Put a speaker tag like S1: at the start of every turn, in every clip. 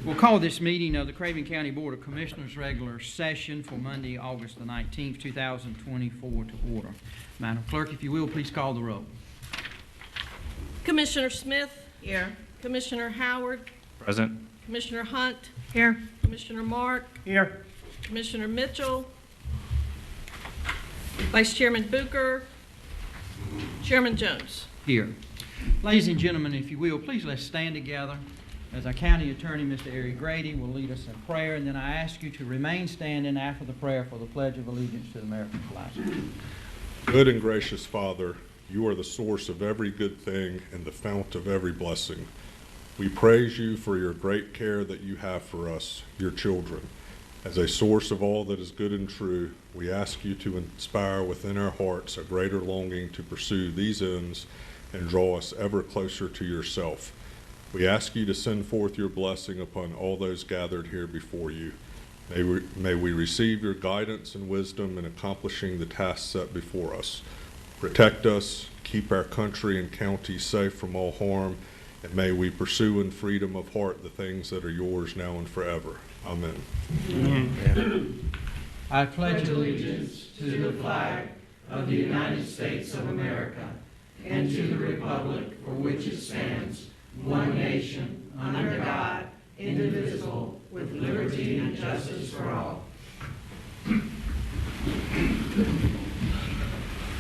S1: We'll call this meeting of the Craven County Board of Commissioners regular session for Monday, August the 19th, 2024 to order. Madam Clerk, if you will, please call the roll.
S2: Commissioner Smith.
S3: Here.
S2: Commissioner Howard.
S4: Present.
S2: Commissioner Hunt.
S3: Here.
S2: Commissioner Mark.
S3: Here.
S2: Commissioner Mitchell. Vice Chairman Booker. Chairman Jones.
S1: Here. Ladies and gentlemen, if you will, please let's stand together as our County Attorney, Mr. Eric Grady, will lead us in prayer, and then I ask you to remain standing after the prayer for the Pledge of Allegiance to the American flag.
S5: Good and gracious Father, you are the source of every good thing and the fount of every blessing. We praise you for your great care that you have for us, your children. As a source of all that is good and true, we ask you to inspire within our hearts a greater longing to pursue these ends and draw us ever closer to yourself. We ask you to send forth your blessing upon all those gathered here before you. May we receive your guidance and wisdom in accomplishing the tasks set before us. Protect us, keep our country and county safe from all harm, and may we pursue in freedom of heart the things that are yours now and forever. Amen.
S1: Amen. I pledge allegiance to the flag of the United States of America and to the republic for which it stands, one nation, under God, indivisible, with liberty and justice for all.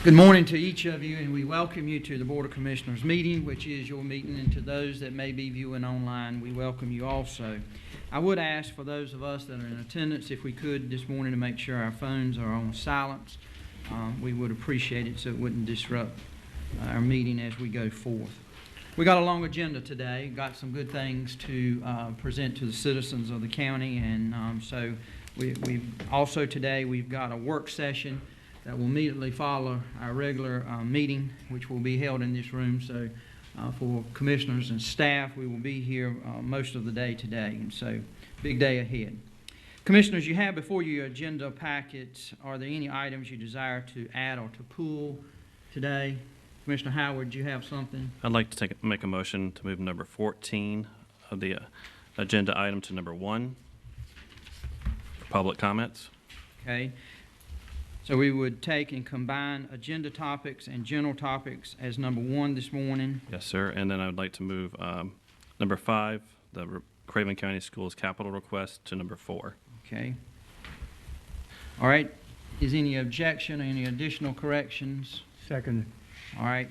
S1: Good morning to each of you, and we welcome you to the Board of Commissioners meeting, which is your meeting, and to those that may be viewing online, we welcome you also. I would ask for those of us that are in attendance, if we could this morning, to make sure our phones are on silence. We would appreciate it so it wouldn't disrupt our meeting as we go forth. We got a long agenda today, got some good things to present to the citizens of the county, and so we've also today we've got a work session that will immediately follow our regular meeting, which will be held in this room. So for commissioners and staff, we will be here most of the day today, and so big day ahead. Commissioners, you have before you your agenda packets. Are there any items you desire to add or to pull today? Commissioner Howard, do you have something?
S4: I'd like to make a motion to move number 14 of the agenda item to number 1 for public comments.
S1: Okay. So we would take and combine agenda topics and general topics as number 1 this morning.
S4: Yes, sir. And then I would like to move number 5, the Craven County Schools capital request, to number 4.
S1: Okay. All right. Is any objection or any additional corrections?
S3: Second.
S1: All right.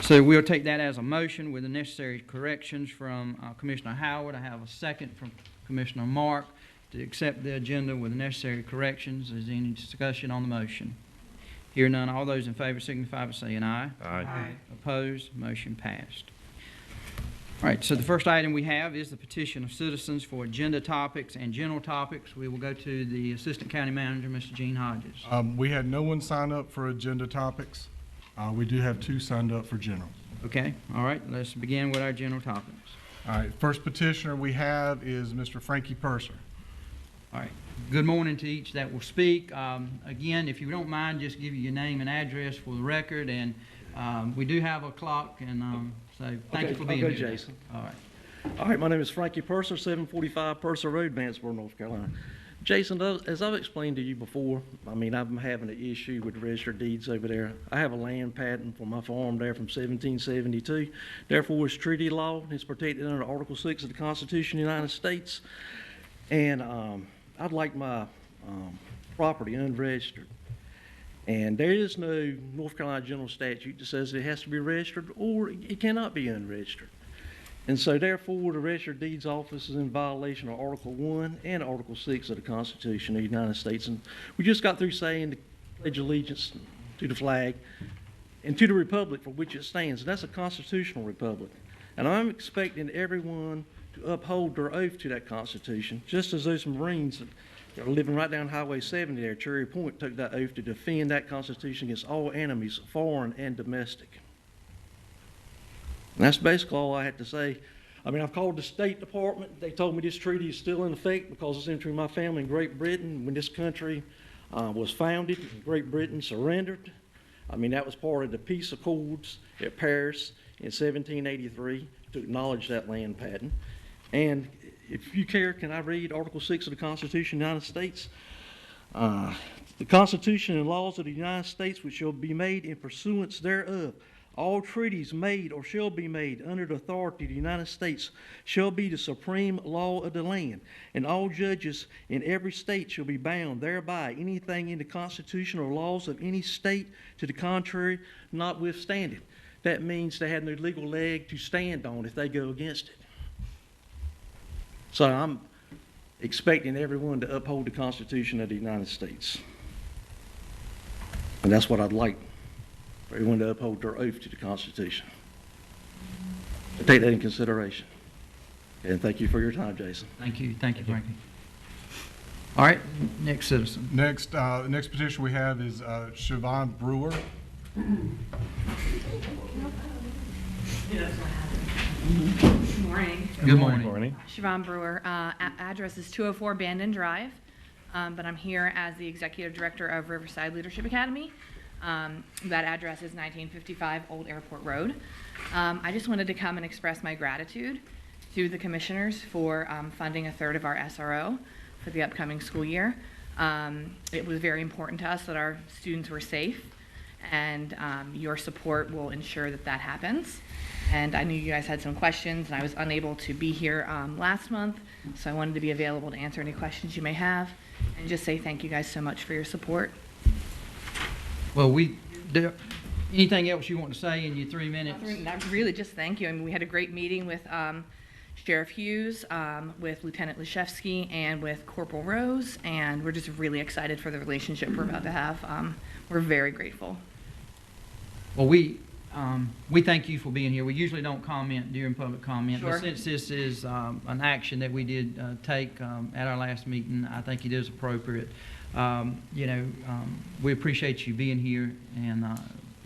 S1: So we'll take that as a motion with the necessary corrections from Commissioner Howard. I have a second from Commissioner Mark to accept the agenda with the necessary corrections. Is there any discussion on the motion? Hear none. All those in favor signify by saying aye.
S4: Aye.
S1: Opposed? Motion passed. All right, so the first item we have is the petition of citizens for agenda topics and general topics. We will go to the Assistant County Manager, Mr. Gene Hodges.
S6: We had no one sign up for agenda topics. We do have 2 signed up for general.
S1: Okay, all right, let's begin with our general topics.
S6: All right, first petitioner we have is Mr. Frankie Purser.
S1: All right, good morning to each that will speak. Again, if you don't mind, just give you your name and address for the record, and we do have a clock, and so thank you for being here.
S7: Okay, Jason.
S1: All
S7: All right, my name is Frankie Purser, 745 Purser Road, Mansboro, North Carolina. Jason, as I've explained to you before, I mean, I'm having an issue with registered deeds over there. I have a land patent for my farm there from 1772. Therefore, it's treaty law. It's protected under Article 6 of the Constitution of the United States. And I'd like my property unregistered. And there is no North Carolina general statute that says it has to be registered or it cannot be unregistered. And so therefore the Registered Deeds Office is in violation of Article 1 and Article 6 of the Constitution of the United States. And we just got through saying to pledge allegiance to the flag and to the republic for which it stands. And that's a constitutional republic. And I'm expecting everyone to uphold their oath to that Constitution, just as those Marines that are living right down Highway 70 there, Cherry Point, took that oath to defend that Constitution against all enemies, foreign and domestic. And that's basically all I had to say. I mean, I've called the State Department. They told me this treaty is still in effect because it's entering my family in Great Britain. When this country was founded, Great Britain surrendered. I mean, that was part of the peace accords at Paris in 1783. to acknowledge that land patent. And if you care, can I read Article 6 of the Constitution of the United States? The Constitution and laws of the United States which shall be made in pursuance thereof. All treaties made or shall be made under the authority of the United States shall be the supreme law of the land, and all judges in every state shall be bound thereby, anything in the Constitution or laws of any state to the contrary notwithstanding. That means they have no legal leg to stand on if they go against it. So I'm expecting everyone to uphold the Constitution of the United States. And that's what I'd like, for everyone to uphold their oath to the Constitution. So take that in consideration. And thank you for your time, Jason.
S1: Thank you, Frankie. All right, next citizen.
S6: Next, the next petition we have is Siobhan Brewer.
S3: Good morning.
S1: Good morning.
S3: Siobhan Brewer. Address is 204 Bandon Drive, but I'm here as the Executive Director of Riverside Leadership Academy. That address is 1955 Old Airport Road. I just wanted to come and express my gratitude to the commissioners for funding a third of our SRO for the upcoming school year. It was very important to us that our students were safe, and your support will ensure that that happens. And I knew you guys had some questions, and I was unable to be here last month, so I wanted to be available to answer any questions you may have, and just say thank you guys so much for your support.
S1: Well, anything else you want to say in your 3 minutes?
S3: Really, just thank you. I mean, we had a great meeting with Sheriff Hughes, with Lieutenant Leshevsky, and with Corporal Rose, and we're just really excited for the relationship we're about to have. We're very grateful.
S1: Well, we thank you for being here. We usually don't comment during public comment,
S3: Sure.
S1: but since this is an action that we did take at our last meeting, I think it is appropriate. We appreciate you being here and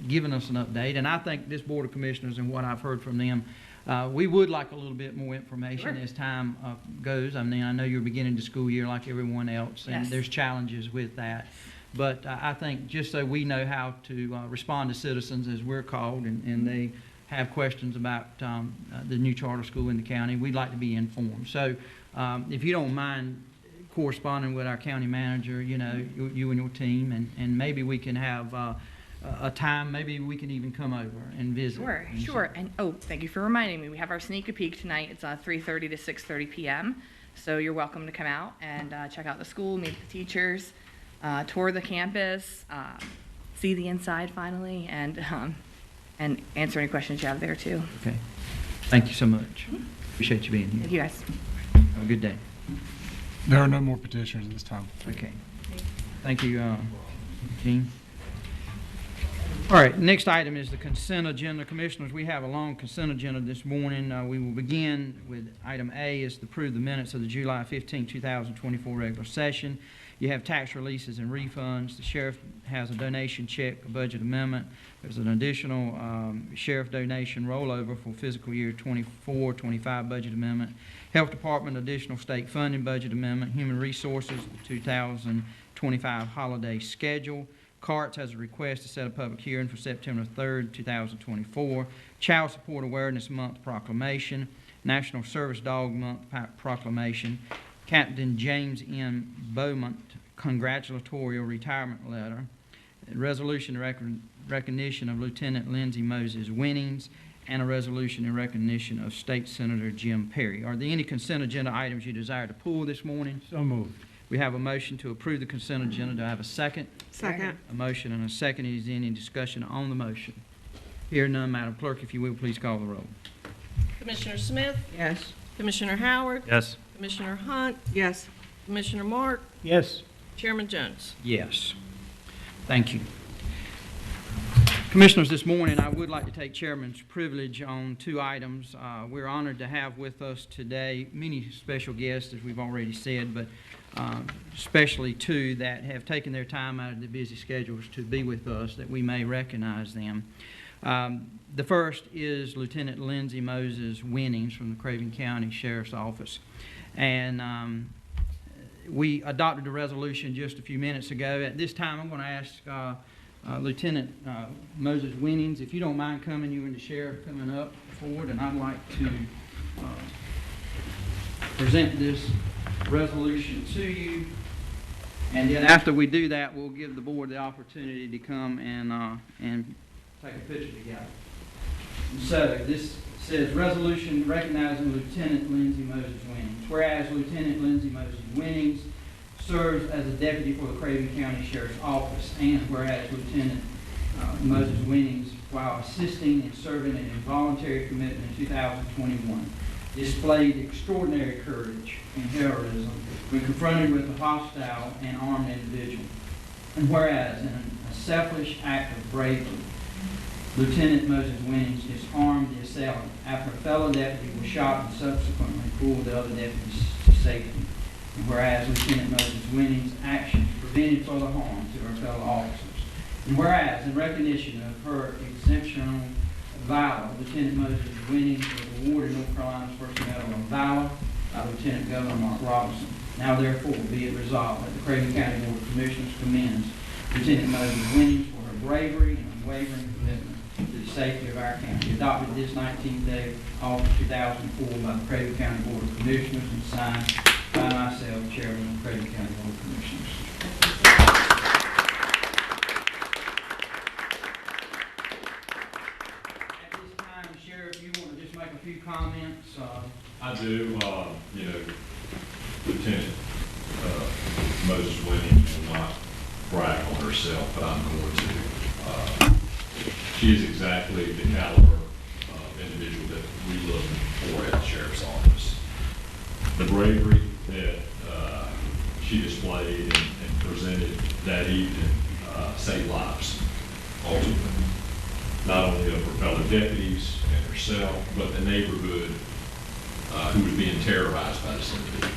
S1: giving us an update. And I think this Board of Commissioners and what I've heard from them, we would like a little bit more information
S3: Sure.
S1: as time goes. I mean, I know you're beginning the school year like everyone else, and
S3: Yes.
S1: there's challenges with that. But I think just so we know how to respond to citizens as we're called, and they have questions about the new charter school in the county, we'd like to be informed. So if you don't mind corresponding with our county manager, you and your team, and maybe we can have a time, maybe we can even come over and visit.
S3: Sure. And thank you for reminding me. We have our sneak a peek tonight. It's 3:30 to 6:30 p.m. So you're welcome to come out and check out the school, meet the teachers, tour the campus, see the inside finally, and answer any questions you have there too.
S1: Okay. Thank you so much. Appreciate you being
S3: Thank
S1: here.
S3: you guys.
S1: Have a good day.
S6: There are no more petitioners at this time.
S1: Okay. Thank you, Gene. All right, next item is the consent agenda. Commissioners, we have a long consent agenda this morning. We will begin with item A, is to approve the minutes of the July 15, 2024 regular session. You have tax releases and refunds. The sheriff has a donation check, a budget amendment. There's an additional sheriff donation rollover for fiscal year 24-25 budget amendment. Health Department additional state funding budget amendment. Human Resources 2025 holiday schedule. CARTS has a request to set a public hearing for September 3rd, 2024. Child Support Awareness Month proclamation. National Service Dog Month proclamation. Captain James M. Beaumont congratulatory retirement letter. Resolution in recognition of Lieutenant Lindsey Moses' winnings, and a resolution in recognition of State Senator Jim Perry. Are there any consent agenda items you desire to pull this morning?
S6: So moved.
S1: We have a motion to approve the consent agenda. Do I have a second?
S2: Second.
S1: A motion and a second. Is there any discussion on the motion? Hearing none, Madam Clerk, if you will, please call the roll.
S2: Commissioner Smith?
S1: Yes.
S2: Commissioner Howard?
S4: Yes.
S2: Commissioner Hunt?
S8: Yes.
S2: Commissioner Mark?
S6: Yes.
S2: Chairman Jones?
S1: Yes. Thank you. Commissioners, this morning I would like to take chairman's privilege on two items. We're honored to have with us today many special guests, as we've already said, but especially two that have taken their time out of their busy schedules to be with us, that we may recognize them. The first is Lieutenant Lindsey Moses Winnings from the Craven County Sheriff's Office. And we adopted a resolution just a few minutes ago. At this time, I'm going to ask Lieutenant Moses Winnings. If you don't mind coming, you and the sheriff coming up forward, and I'd like to present this resolution to you. And then after we do that, we'll give the board the opportunity to come and take a picture together. And so this says, resolution recognizing Lieutenant Lindsey Moses Winnings. Whereas Lieutenant Lindsey Moses Winnings serves as a deputy for the Craven County Sheriff's Office, and whereas Lieutenant Moses Winnings, while assisting and serving an involuntary commitment in 2021, displayed extraordinary courage and heroism when confronted with a hostile and armed individual. And whereas in a selfish act of bravery, Lieutenant Moses Winnings disarmed the assailant after a fellow deputy was shot and subsequently pulled the other deputies to safety. And whereas Lieutenant Moses Winnings' actions prevented further harm to her fellow officers. And whereas in recognition of her exceptional valor, Lieutenant Moses Winnings was awarded North Carolina's First Medal of Valor by Lieutenant Governor Mark Robinson. Now therefore be it resolved that the Craven County Board of Commissioners commends Lieutenant Moses Winnings for her bravery and unwavering commitment to the safety of our county. Adopted this 19th day of August 2004 by the Craven County Board of Commissioners and signed by myself, Chairman of the Craven County Board of Commissioners. At this time, Sheriff, you want to just make a few comments?
S8: I do. Lieutenant Moses Winnings will not brag on herself, but I'm going to. She is exactly the caliber of individual that we look for at the Sheriff's Office. The bravery that she displayed and presented that evening saved lives, ultimately. Not only of her fellow deputies and herself, but the neighborhood who was being terrorized by this individual.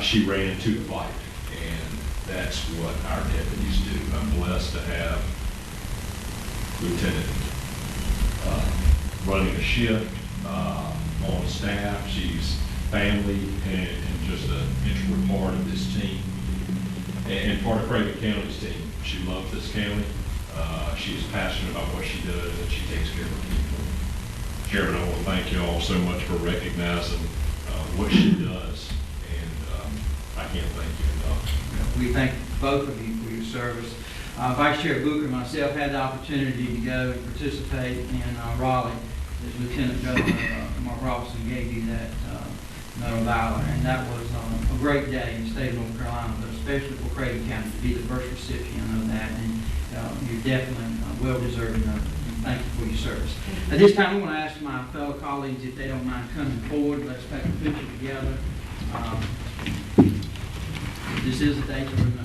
S8: She ran into the fight, and that's what our deputies do. I'm blessed to have Lieutenant running a shift on staff. She's family and just an integral part of this team and part of Craven County's team. She loves this county. She is passionate about what she does, and she takes care of her people. Chairman, I want to thank you all so much for recognizing what she does, and I can't thank you enough.
S1: We thank both of you for your service. Vice Chair Booker and myself had the opportunity to go and participate in Raleigh as Lieutenant Governor Mark Robinson gave you that Medal of Valor, and that was a great day in the state of North Carolina, but especially for Craven County to be the first recipient of that, and you're definitely well-deserving of it. Thank you for your service. At this time, I want to ask my fellow colleagues if they don't mind coming forward. Let's take a picture together. This is a day to remember.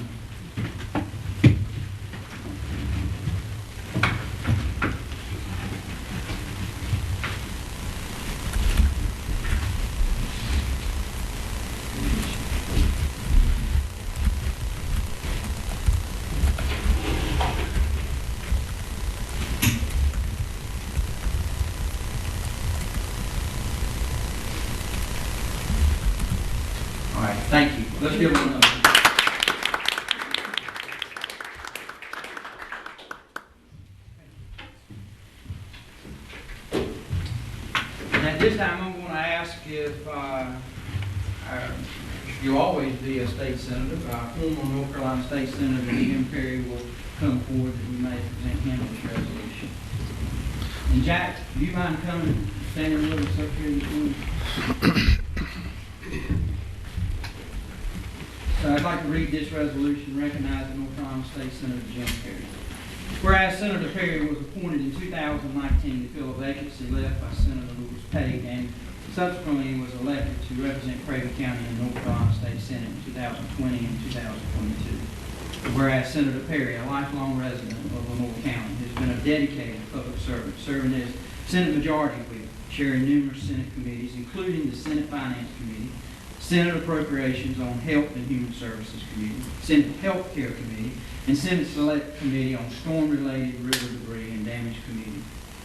S1: All right, thank you. Let's give them another. And at this time, I'm going to ask if you'll always be a state senator. Our former North Carolina State Senator, Jim Perry, will come forward that we may present him this resolution. And Jack, do you mind coming, standing with us up here this morning? So I'd like to read this resolution recognizing North Carolina State Senator Jim Perry. Whereas Senator Perry was appointed in 2019 to fill a vacancy left by Senator Louis Page, and subsequently was elected to represent Craven County in the North Carolina State Senate in 2020 and 2022. Whereas Senator Perry, a lifelong resident of Lenore County, has been a dedicated public servant, serving as Senate Majority Whip, chairing numerous Senate committees, including the Senate Finance Committee, Senate Appropriations on Health and Human Services Committee, Senate Health Care Committee, and Senate Select Committee on Storm-Related River Debris and Damage Committee.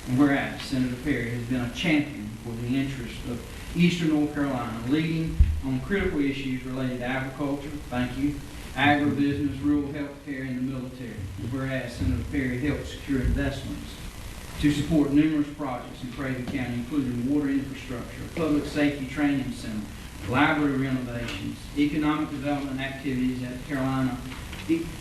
S1: And whereas Senator Perry has been a champion for the interests of Eastern North Carolina, leading on critical issues related to agriculture, thank you, agribusiness, rural health care, and the military. And whereas Senator Perry helped secure investments to support numerous projects in Craven County, including water infrastructure, public safety training center, library renovations, economic development activities at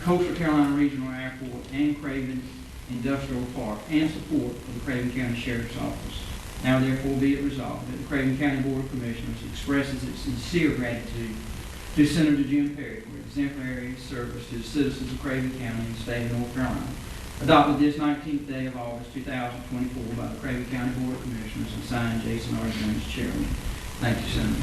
S1: Coastal Carolina Regional Airport and Craven Industrial Park, and support for the Craven County Sheriff's Office. Now therefore be it resolved that the Craven County Board of Commissioners expresses its sincere gratitude to Senator Jim Perry for exemplary service to the citizens of Craven County and the state of North Carolina, adopted this 19th day of August 2024 by the Craven County Board of Commissioners and signed Jason R. Jones, Chairman. Thank you, Senator.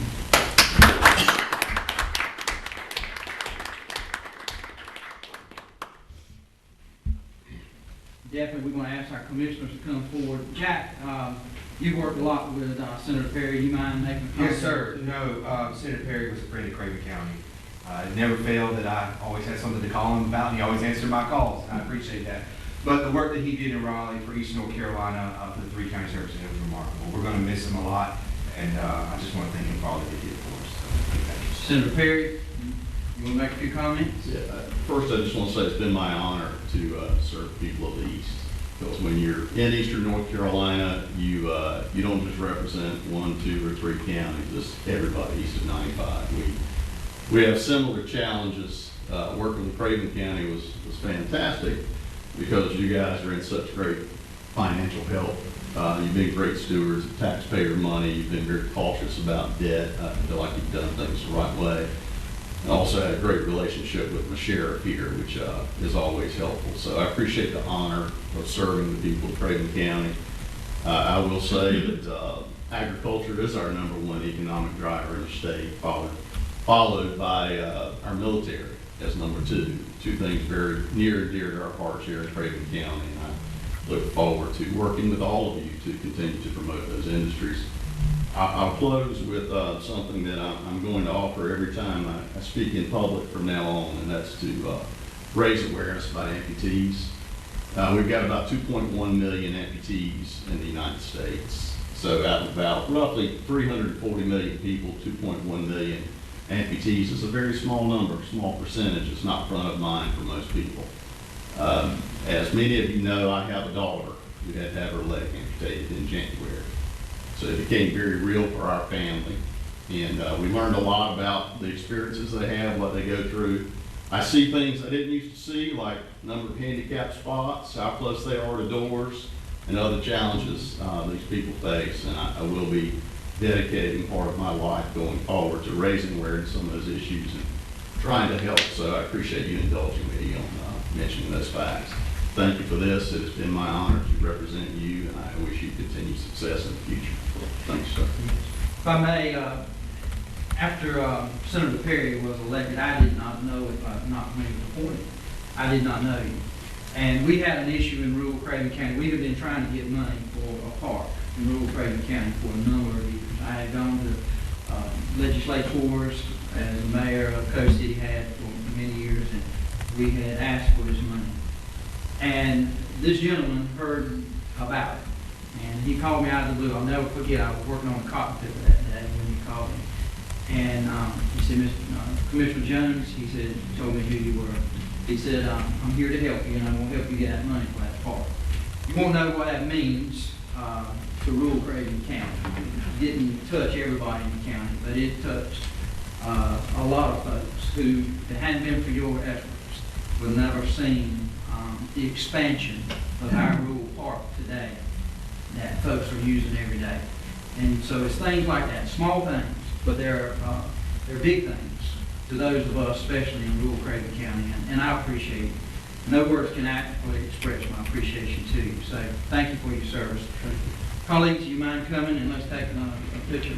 S1: Definitely, we're going to ask our commissioners to come forward. Jack, you worked a lot with Senator Perry. Do you mind making a comment?
S9: Yes, sir. No, Senator Perry was a friend of Craven County. It never failed that I always had something to call him about, and he always answered my calls. I appreciate that. But the work that he did in Raleigh for Eastern North Carolina for the 3 county services, it was remarkable. We're going to miss him a lot, and I just want to thank him for all that he did for us. So, thank you.
S1: Senator Perry, you want to make a few comments?
S10: Yeah, first, I just want to say it's been my honor to serve the people of the East. Because when you're in Eastern North Carolina, you don't just represent 1, 2, or 3 counties, just everybody east of 95. We have similar challenges. Working with Craven County was fantastic because you guys are in such great financial health. You've been great stewards of taxpayer money. You've been very cautious about debt. I feel like you've done things the right way. I also had a great relationship with my sheriff here, which is always helpful. So I appreciate the honor of serving the people of Craven County. I will say that agriculture is our #1 economic driver in the state, followed by our military as #2. 2 things very near and dear to our hearts here in Craven County. And I look forward to working with all of you to continue to promote those industries. I'll close with something that I'm going to offer every time I speak in public from now on, and that's to raise awareness about amputees. We've got about 2.1 million amputees in the United States. So out of about roughly 340 million people, 2.1 million amputees is a very small number, small percentage. It's not front of mind for most people. As many of you know, I have a daughter who had to have her leg amputated in January. So it became very real for our family. And we learned a lot about the experiences they have, what they go through. I see things I didn't used to see, like number of handicapped spots, how close they are to doors, and other challenges these people face. And I will be dedicating part of my life going forward to raising awareness on those issues and trying to help. So I appreciate you indulging me on mentioning those facts. Thank you for this. It has been my honor to represent you, and I wish you continued success in the future. Thanks, sir.
S1: If I may, after Senator Perry was elected, I did not know, not when he was appointed, I did not know him. And we had an issue in rural Craven County. We have been trying to get money for a park in rural Craven County for a number of years. I had gone to legislators as the mayor of Coast City had for many years, and we had asked for his money. And this gentleman heard about it. And he called me out of the blue. I'll never forget, I was working on a cotton field that day when he called me. And he said, Commissioner Jones, he said, told me who you were. He said, I'm here to help you, and I'm going to help you get that money for that park. You won't know what that means to rural Craven County. It didn't touch everybody in the county, but it touched a lot of folks who, if it hadn't been for your efforts, would never seen the expansion of our rural park today that folks are using every day. And so it's things like that, small things, but they're big things to those of us, especially in rural Craven County, and I appreciate it. No words can adequately express my appreciation to you. So thank you for your service. Colleagues, you mind coming and let's take a picture.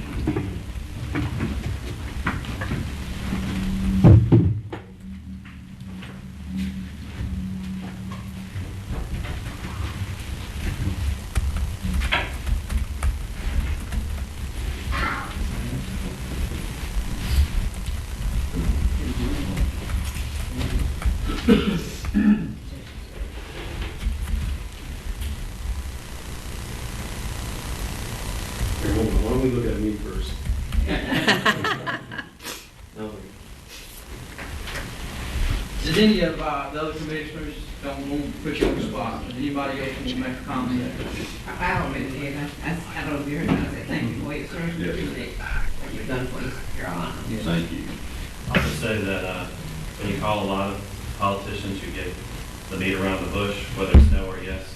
S11: Why don't we look at me first?
S1: Does any of the other commissioners, don't want to put you on the spot, does anybody else want to make a comment?
S12: I already did. I don't know if you heard me. I said, thank you for your service.
S10: Yes.
S12: Appreciate what you've done for East Carolina.
S10: Thank you.
S4: I'll just say that when you call a lot of politicians, you get the meat around the bush, whether it's no or yes.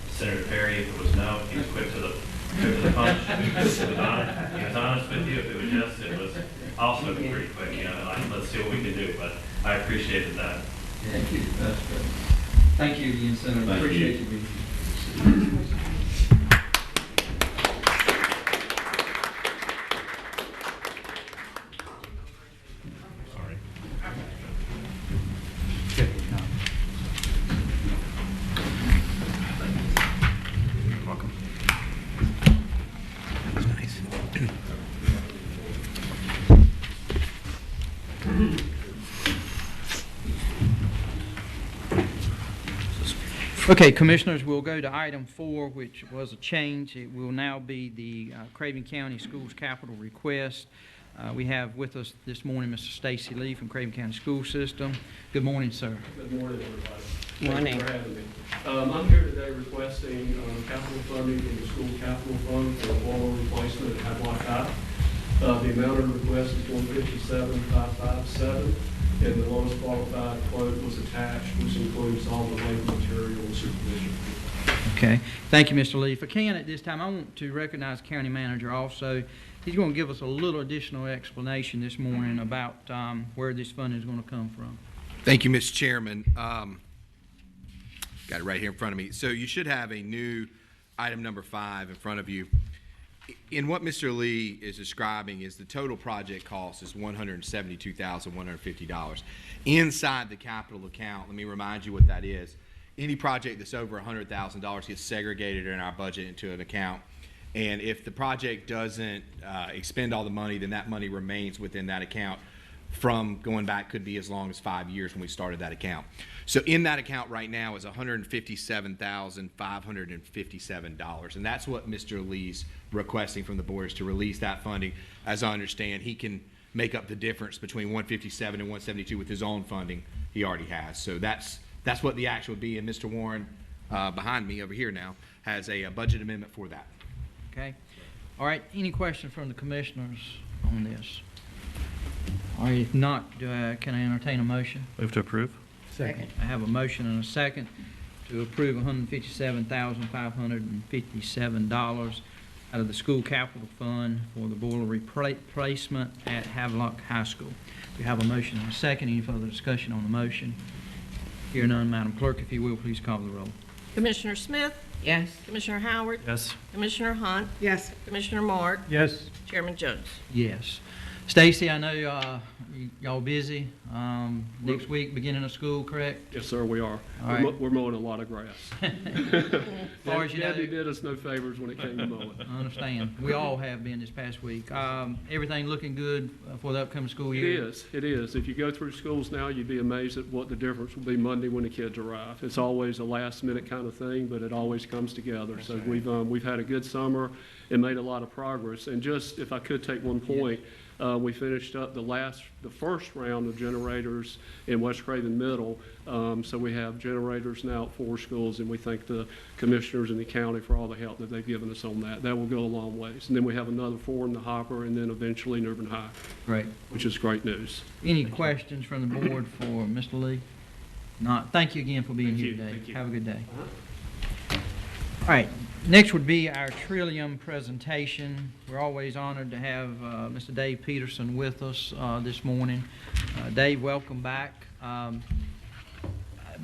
S4: Senator Perry, if it was no, he was quick to the punch. He was honest with you. If it was yes, it was also pretty quick. You know, like, let's see what we can do. But I appreciated that.
S1: Thank you. That's good. Thank you again, Senator.
S10: Thank
S1: Appreciate
S10: you.
S1: you being here. Okay, Commissioners, we'll go to item 4, which was a change. It will now be the Craven County Schools capital request. We have with us this morning Mr. Stacy Lee from Craven County School System. Good morning, sir.
S11: Good morning, everybody.
S2: Morning.
S11: Thank you for having me. I'm here today requesting capital funding from the school capital fund for a boiler replacement at Havelock High. The amount of the request is $157,557, and the lowest qualified quote was attached, which includes all the labor, material, and supervision.
S1: Okay. Thank you, Mr. Lee. If I can at this time, I want to recognize County Manager also. He's going to give us a little additional explanation this morning about where this funding is going to come from.
S13: Thank you, Mr. Chairman. Got it right here in front of me. So you should have a new item number 5 in front of you. In what Mr. Lee is describing is the total project cost is $172,150. Inside the capital account, let me remind you what that is. Any project that's over $100,000 gets segregated in our budget into an account. And if the project doesn't expend all the money, then that money remains within that account from going back could be as long as 5 years when we started that account. So in that account right now is $157,557, and that's what Mr. Lee's requesting from the board, is to release that funding. As I understand, he can make up the difference between 157 and 172 with his own funding he already has. So that's what the action would be, and Mr. Warren behind me over here now has a budget amendment for that.
S1: Okay. All right. Any questions from the commissioners on this? All right. If not, can I entertain a motion?
S4: Move to approve.
S1: Second. I have a motion and a second to approve $157,557 out of the school capital fund for the boiler replacement at Havelock High School. We have a motion and a second. Any further discussion on the motion? Hear none, Madam Clerk, if you will, please call the roll.
S2: Commissioner Smith,
S12: Yes.
S2: Commissioner Howard,
S4: Yes.
S2: Commissioner Hunt,
S12: Yes.
S2: Commissioner Mark,
S6: Yes.
S2: Chairman Jones.
S1: Yes. Stacy, I know y'all busy. Next week, beginning of school, correct?
S11: Yes, sir, we are.
S1: All right.
S11: We're mowing a lot of grass.
S1: As far as you know,
S11: Gabby did us no favors when it came to mowing.
S1: I understand. We all have been this past week. Everything looking good for the upcoming school
S11: It
S1: year?
S11: is, it is. If you go through schools now, you'd be amazed at what the difference will be Monday when the kids arrive. It's always a last minute kind of thing, but it always comes together. So we've had a good summer and made a lot of progress. And just, if I could take one point, we finished up the first round of generators in West Craven Middle. So we have generators now at 4 schools, and we thank the commissioners in the county for all the help that they've given us on that. That will go a long ways. And then we have another 4 in the hopper, and then eventually Newbern High,
S1: Great.
S11: which is great news.
S1: Any questions from the board for Mr. Lee? Not. Thank you again for being
S11: Thank
S1: here
S11: you.
S1: today.
S11: Thank you.
S1: Have a good day. All right. Next would be our Trillium presentation. We're always honored to have Mr. Dave Peterson with us this morning. Dave, welcome back.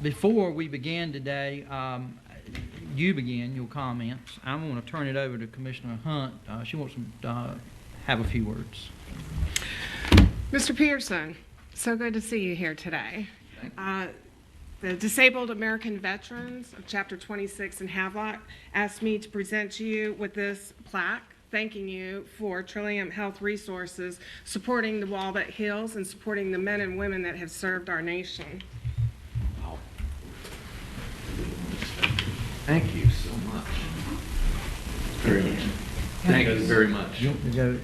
S1: Before we begin today, you begin your comments. I'm going to turn it over to Commissioner Hunt. She wants to have a few words.
S14: Mr. Peterson, so good to see you here today. The Disabled American Veterans of Chapter 26 in Havelock asked me to present to you with this plaque, thanking you for Trillium Health Resources supporting the Walnut Hills and supporting the men and women that have served our nation.
S15: Thank you so much. Very much. Thank you very much.
S1: You want to go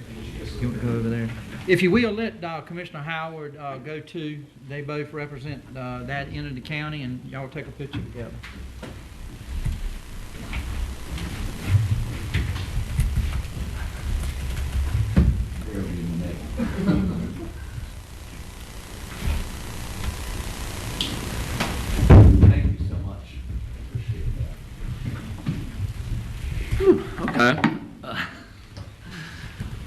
S1: over there? If you will, let Commissioner Howard go too. They both represent that end of the county, and y'all take a picture together.
S15: Thank you so much. Appreciate that. Okay.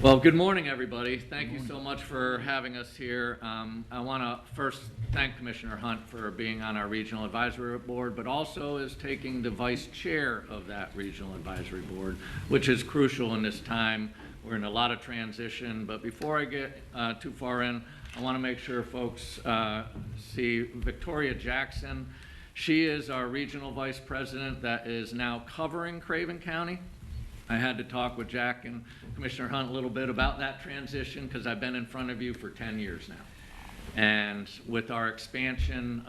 S15: Well, good morning, everybody. Thank you so much for having us here. I want to first thank Commissioner Hunt for being on our Regional Advisory Board, but also as taking the vice chair of that Regional Advisory Board, which is crucial in this time. We're in a lot of transition, but before I get too far in, I want to make sure folks see Victoria Jackson. She is our Regional Vice President that is now covering Craven County. I had to talk with Jack and Commissioner Hunt a little bit about that transition because I've been in front of you for 10 years now. And with our expansion,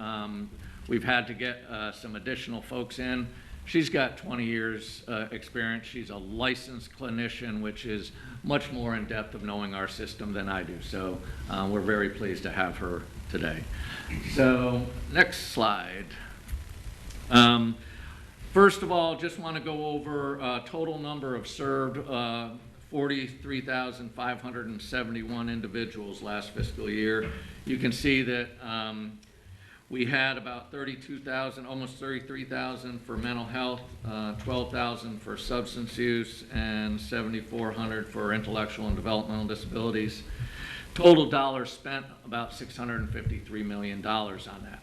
S15: we've had to get some additional folks in. She's got 20 years experience. She's a licensed clinician, which is much more in depth of knowing our system than I do. So we're very pleased to have her today. So next slide. First of all, just want to go over total number of served 43,571 individuals last fiscal year. You can see that we had about 32,000, almost 33,000 for mental health, 12,000 for substance use, and 7,400 for intellectual and developmental disabilities. Total dollars spent about $653 million on that.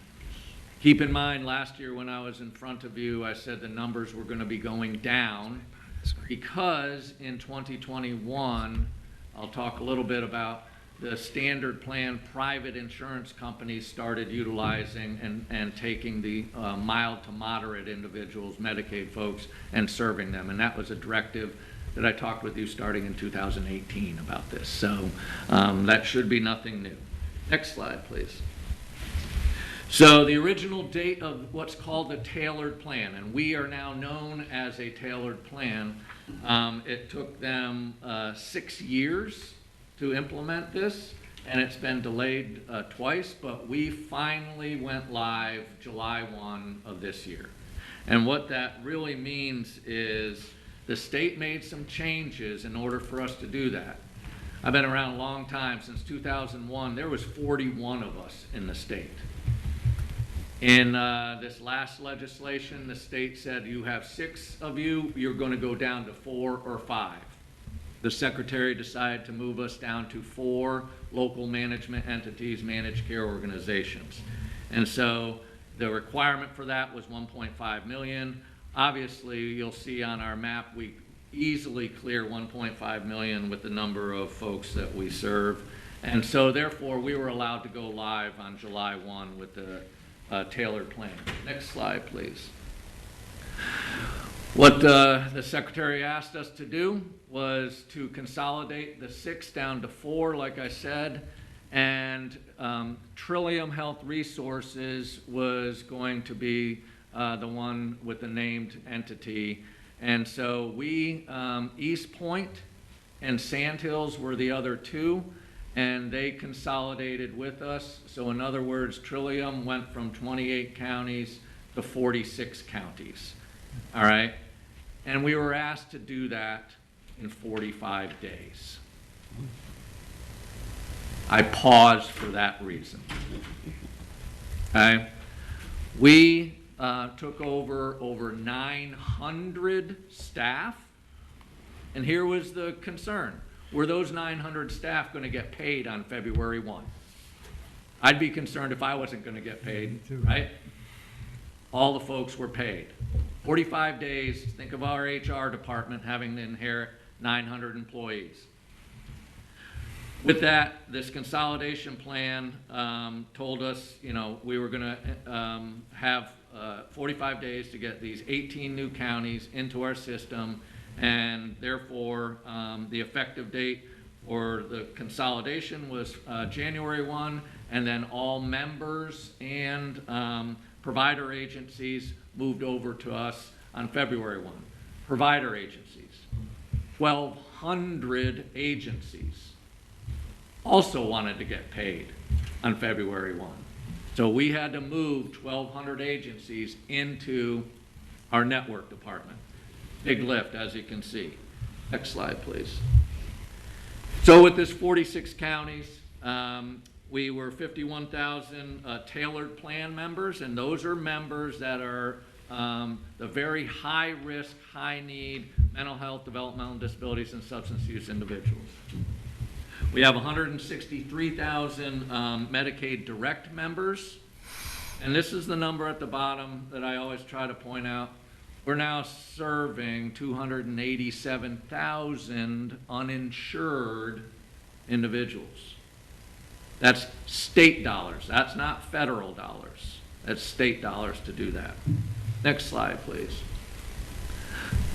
S15: Keep in mind, last year when I was in front of you, I said the numbers were going to be going down because in 2021, I'll talk a little bit about the standard plan private insurance companies started utilizing and taking the mild to moderate individuals, Medicaid folks, and serving them. And that was a directive that I talked with you starting in 2018 about this. So that should be nothing new. Next slide, please. So the original date of what's called the tailored plan, and we are now known as a tailored plan, it took them 6 years to implement this, and it's been delayed twice, but we finally went live July 1 of this year. And what that really means is the state made some changes in order for us to do that. I've been around a long time. Since 2001, there was 41 of us in the state. In this last legislation, the state said you have 6 of you, you're going to go down to 4 or 5. The secretary decided to move us down to 4 local management entities, managed care organizations. And so the requirement for that was 1.5 million. Obviously, you'll see on our map, we easily clear 1.5 million with the number of folks that we serve. And so therefore, we were allowed to go live on July 1 with the tailored plan. Next slide, please. What the secretary asked us to do was to consolidate the 6 down to 4, like I said, and Trillium Health Resources was going to be the one with the named entity. And so we, East Point and Sandhills were the other 2. And they consolidated with us. So in other words, Trillium went from 28 counties to 46 counties, all right? And we were asked to do that in 45 days. I paused for that reason, okay? We took over 900 staff, and here was the concern. Were those 900 staff going to get paid on February 1? I'd be concerned if I wasn't going to get paid, right? All the folks were paid. 45 days, think of our HR department having to inherit 900 employees. With that, this consolidation plan told us, you know, we were going to have 45 days to get these 18 new counties into our system, and therefore the effective date for the consolidation was January 1, and then all members and provider agencies moved over to us on February 1. Provider agencies, 1,200 agencies, also wanted to get paid on February 1. So we had to move 1,200 agencies into our network department. Big lift, as you can see. Next slide, please. So with this 46 counties, we were 51,000 tailored plan members, and those are members that are the very high risk, high need mental health, developmental disabilities, and substance use individuals. We have 163,000 Medicaid direct members, and this is the number at the bottom that I always try to point out. We're now serving 287,000 uninsured individuals. That's state dollars. That's not federal dollars. That's state dollars to do that. Next slide, please.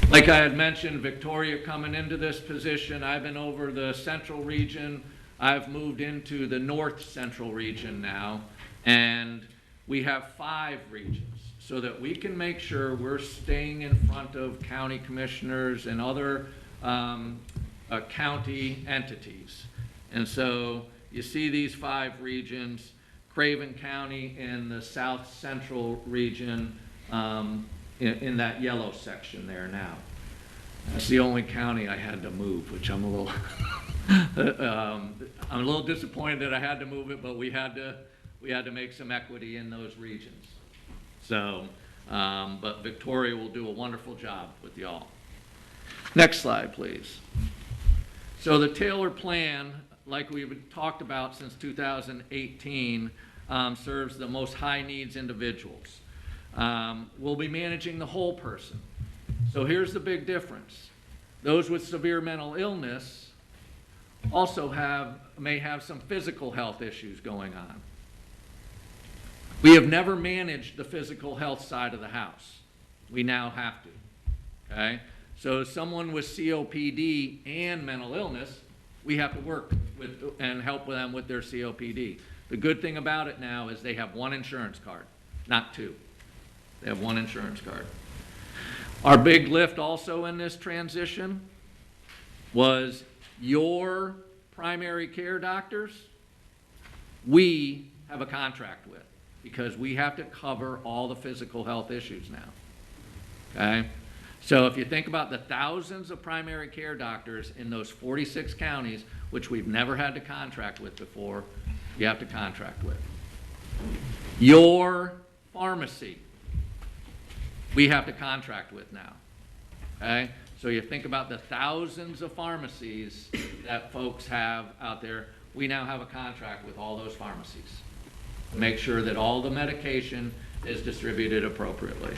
S15: Like I had mentioned, Victoria coming into this position, I've been over the central region. I've moved into the north central region now, and we have 5 regions so that we can make sure we're staying in front of county commissioners and other county entities. And so you see these 5 regions, Craven County in the south central region, in that yellow section there now. That's the only county I had to move, which I'm a little, I'm a little disappointed that I had to move it, but we had to make some equity in those regions. So, but Victoria will do a wonderful job with y'all. Next slide, please. So the Taylor plan, like we've talked about since 2018, serves the most high needs individuals. We'll be managing the whole person. So here's the big difference. Those with severe mental illness also may have some physical health issues going on. We have never managed the physical health side of the house. We now have to, okay? So someone with COPD and mental illness, we have to work with and help them with their COPD. The good thing about it now is they have 1 insurance card, not 2. They have 1 insurance card. Our big lift also in this transition was your primary care doctors, we have a contract with, because we have to cover all the physical health issues now, okay? So if you think about the thousands of primary care doctors in those 46 counties, which we've never had to contract with before, you have to contract with. Your pharmacy, we have to contract with now, okay? So you think about the thousands of pharmacies that folks have out there, we now have a contract with all those pharmacies to make sure that all the medication is distributed appropriately.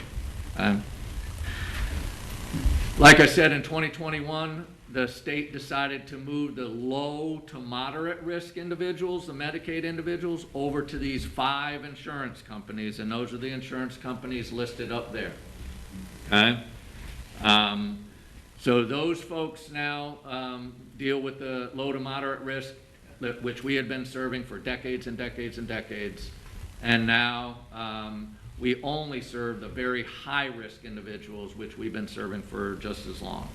S15: Like I said, in 2021, the state decided to move the low to moderate risk individuals, the Medicaid individuals, over to these 5 insurance companies, and those are the insurance companies listed up there, okay? So those folks now deal with the low to moderate risk, which we had been serving for decades and decades and decades, and now we only serve the very high-risk individuals, which we've been serving for just as long.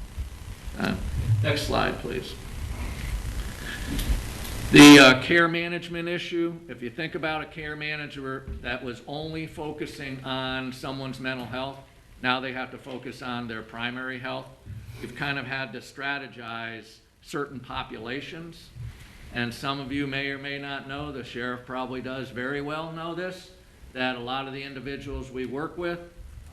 S15: Next slide, please. The care management issue, if you think about a care manager that was only focusing on someone's mental health, now they have to focus on their primary health. We've kind of had to strategize certain populations, and some of you may or may not know, the sheriff probably does very well know this, that a lot of the individuals we work with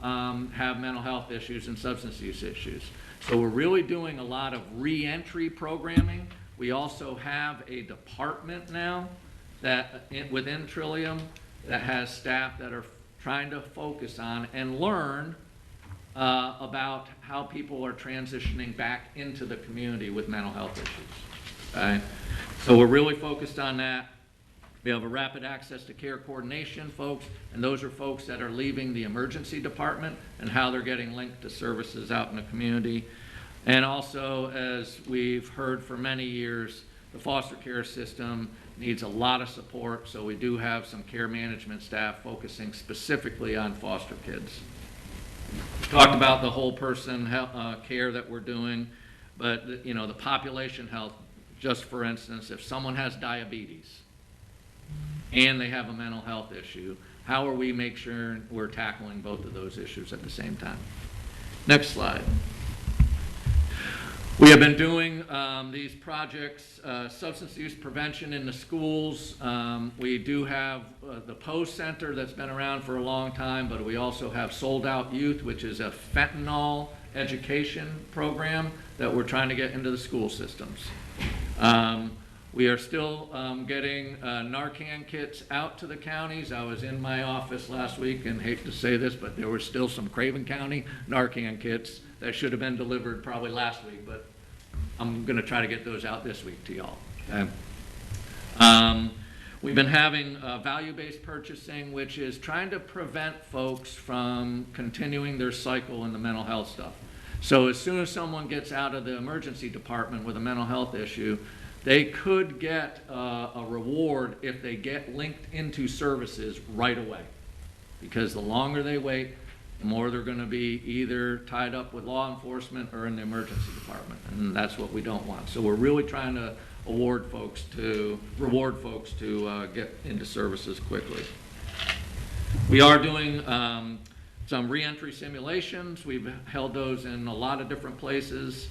S15: have mental health issues and substance use issues. So we're really doing a lot of re-entry programming. We also have a department now that within Trillium that has staff that are trying to focus on and learn about how people are transitioning back into the community with mental health issues. Okay? So we're really focused on that. We have a rapid access to care coordination folks, and those are folks that are leaving the emergency department and how they're getting linked to services out in the community. And also, as we've heard for many years, the foster care system needs a lot of support, so we do have some care management staff focusing specifically on foster kids. We talked about the whole person care that we're doing, but you know, the population health just for instance, if someone has diabetes and they have a mental health issue, how are we make sure we're tackling both of those issues at the same time? Next slide. We have been doing these projects, substance use prevention in the schools. We do have the Post Center that's been around for a long time, but we also have Sold Out Youth, which is a fentanyl education program that we're trying to get into the school systems. We are still getting Narcan kits out to the counties. I was in my office last week, and hate to say this, but there were still some Craven County Narcan kits that should have been delivered probably last week, but I'm going to try to get those out this week to y'all. Okay? We've been having value-based purchasing, which is trying to prevent folks from continuing their cycle in the mental health stuff. So as soon as someone gets out of the emergency department with a mental health issue, they could get a reward if they get linked into services right away. Because the longer they wait, the more they're going to be either tied up with law enforcement or in the emergency department. And that's what we don't want. So we're really trying to reward folks to get into services quickly. We are doing some reentry simulations. We've held those in a lot of different places.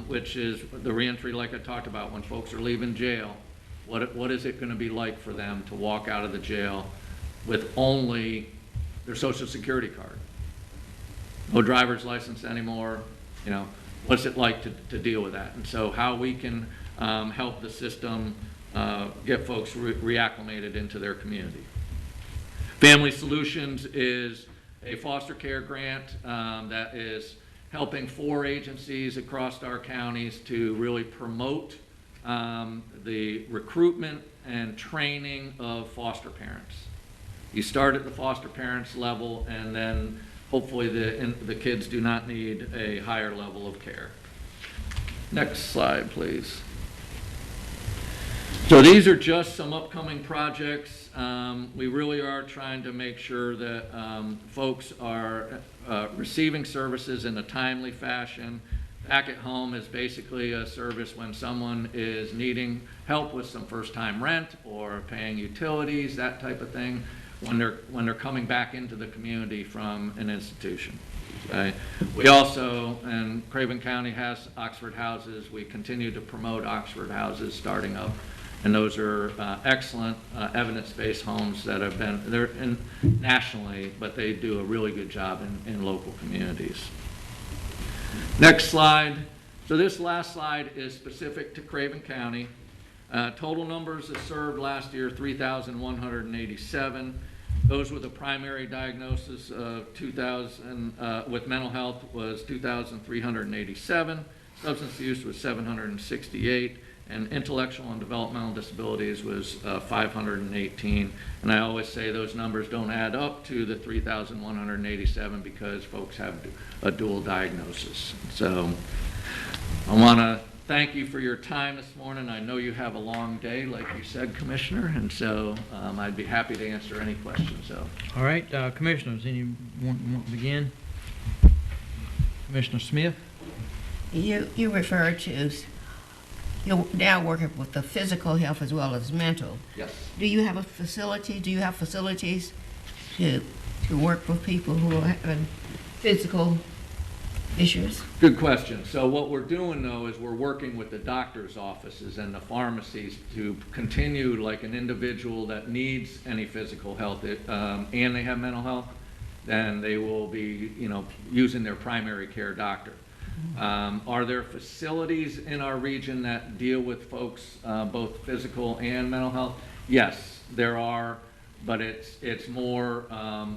S15: Which is the reentry, like I talked about, when folks are leaving jail, what is it going to be like for them to walk out of the jail with only their Social Security card? No driver's license anymore, you know, what's it like to deal with that? And so how we can help the system get folks reacclimated into their community. Family Solutions is a foster care grant that is helping 4 agencies across our counties to really promote the recruitment and training of foster parents. You start at the foster parents level, and then hopefully the kids do not need a higher level of care. Next slide, please. So these are just some upcoming projects. We really are trying to make sure that folks are receiving services in a timely fashion. Back at Home is basically a service when someone is needing help with some first-time rent or paying utilities, that type of thing, when they're coming back into the community from an institution. Okay. We also, and Craven County has Oxford houses. We continue to promote Oxford houses starting up. And those are excellent evidence-based homes that have been, they're nationally, but they do a really good job in local communities. Next slide. So this last slide is specific to Craven County. Total numbers that served last year, 3,187. Those with a primary diagnosis of 2,000 with mental health was 2,387. Substance use was 768. And intellectual and developmental disabilities was 518. And I always say those numbers don't add up to the 3,187 because folks have a dual diagnosis. So I want to thank you for your time this morning. I know you have a long day, like you said, Commissioner, and so I'd be happy to answer any questions. So.
S1: All right, Commissioners, anyone want to begin? Commissioner Smith?
S12: You referred to, you're now working with the physical health as well as mental.
S15: Yes.
S12: Do you have a facility? Do you have facilities to work with people who are having physical issues?
S15: Good question. So what we're doing, though, is we're working with the doctor's offices and the pharmacies to continue, like an individual that needs any physical health and they have mental health, then they will be, using their primary care doctor. Are there facilities in our region that deal with folks, both physical and mental health? Yes, there are, but it's more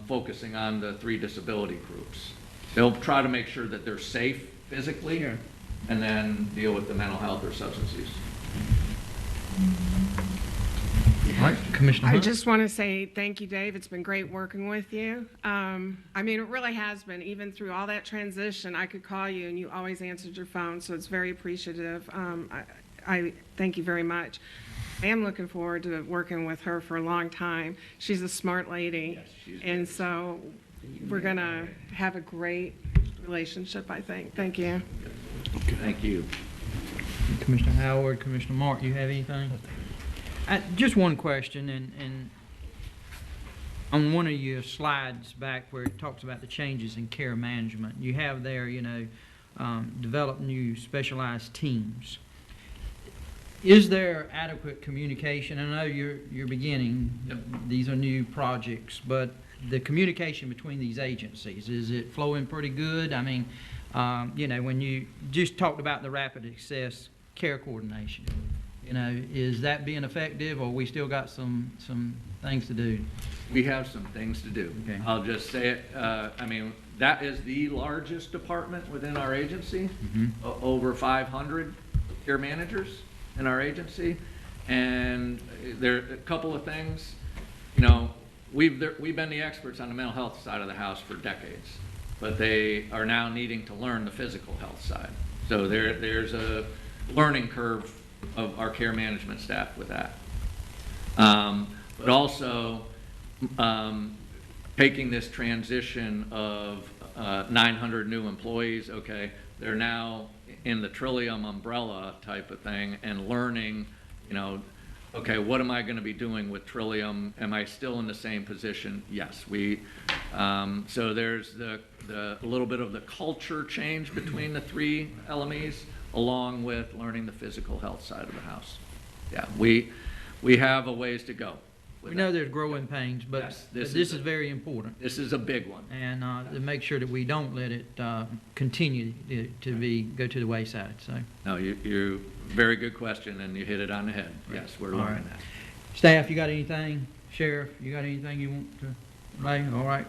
S15: focusing on the 3 disability groups. They'll try to make sure that they're safe physically, and then deal with the mental health or substance use.
S1: All right, Commissioner
S14: I
S1: Hunt?
S14: just want to say thank you, Dave. It's been great working with you. I mean, it really has been. Even through all that transition, I could call you and you always answered your phone, so it's very appreciative. I thank you very much. I am looking forward to working with her for a long time. She's a smart lady, and so we're going to have a great relationship, I think. Thank you.
S15: Okay. Thank you.
S1: Commissioner Howard, Commissioner Mark, you have anything? Just one question, and on one of your slides back where it talks about the changes in care management, you have there, develop new specialized teams. Is there adequate communication? I know you're beginning, these are new projects, but the communication between these agencies, is it flowing pretty good? I mean, when you just talked about the rapid access care coordination, is that being effective, or we still got some things to do?
S15: We have some things to do.
S1: Okay.
S15: I'll just say it, that is the largest department within our agency, over 500 care managers in our agency, and there are a couple of things. We've been the experts on the mental health side of the house for decades, but they are now needing to learn the physical health side. So there's a learning curve of our care management staff with that. But also taking this transition of 900 new employees, okay, they're now in the Trillium umbrella type of thing, and learning, okay, what am I going to be doing with Trillium? Am I still in the same position? Yes. So there's the little bit of the culture change between the three LMEs, along with learning the physical health side of the house. Yeah, we have a ways to go.
S1: We know there's growing pains, but
S15: Yes,
S1: this is very important.
S15: This is a big one.
S1: And to make sure that we don't let it continue to go to the wayside. So,
S15: No, you very good question, and you hit it on the head. Yes, we're
S1: All
S15: learning
S1: right.
S15: that.
S1: Staff, you got anything? Sheriff, you got anything you want to lay? All right.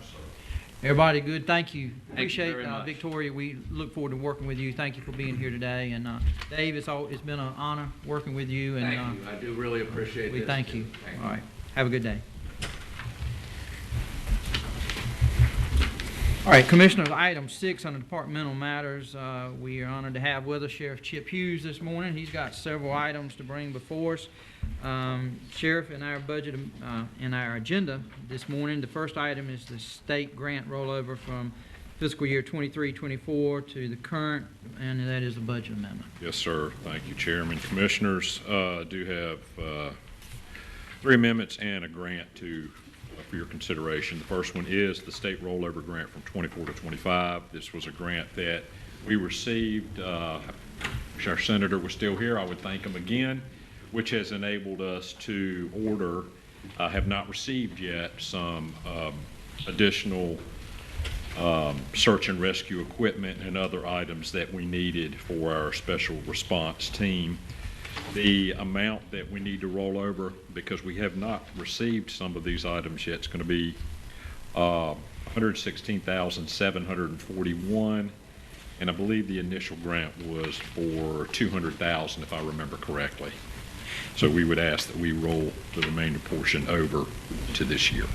S1: Everybody good? Thank you.
S15: Thank you
S1: Appreciate
S15: very much.
S1: Victoria. We look forward to working with you. Thank you for being here today. And Dave, it's been an honor working with you. And
S15: Thank you. I do really appreciate
S1: we
S15: this.
S1: thank you.
S15: Thank
S1: All right. Have a good day. All right, Commissioners, item 6 on the departmental matters. We are honored to have with us Sheriff Chip Hughes this morning. He's got several items to bring before us. Sheriff, in our budget, in our agenda this morning, the first item is the state grant rollover from fiscal year 23-24 to the current, and that is a budget amendment.
S8: Yes, sir. Thank you, Chairman. Commissioners, do have 3 amendments and a grant for your consideration. The first one is the state rollover grant from 24 to 25. This was a grant that we received. Wish our senator was still here. I would thank him again, which has enabled us to order, have not received yet, some additional search and rescue equipment and other items that we needed for our special response team. The amount that we need to roll over, because we have not received some of these items yet, is going to be $116,741, and I believe the initial grant was for $200,000, if I remember correctly. So we would ask that we roll the remaining portion over to this year.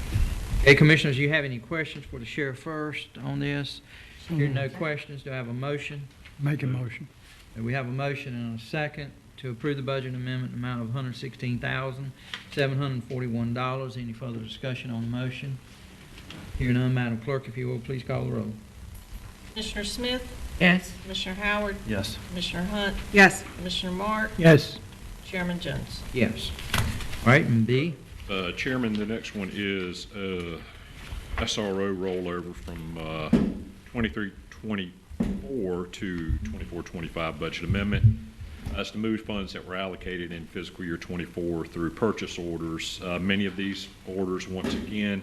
S1: Okay, Commissioners, you have any questions for the Sheriff first on this? Hearing no questions, do I have a motion?
S6: Make a motion.
S1: We have a motion and a second to approve the budget amendment amount of $116,741. Any further discussion on the motion? Hearing none, Madam Clerk, if you will, please call the roll.
S2: Commissioner Smith?
S12: Yes.
S2: Commissioner Howard?
S6: Yes.
S2: Commissioner Hunt?
S14: Yes.
S2: Commissioner Mark?
S6: Yes.
S2: Chairman Jones?
S1: Yes. All right, and B?
S8: Chairman, the next one is SRO rollover from 23-24 to 24-25 budget amendment. That's to move funds that were allocated in fiscal year 24 through purchase orders. Many of these orders, once again,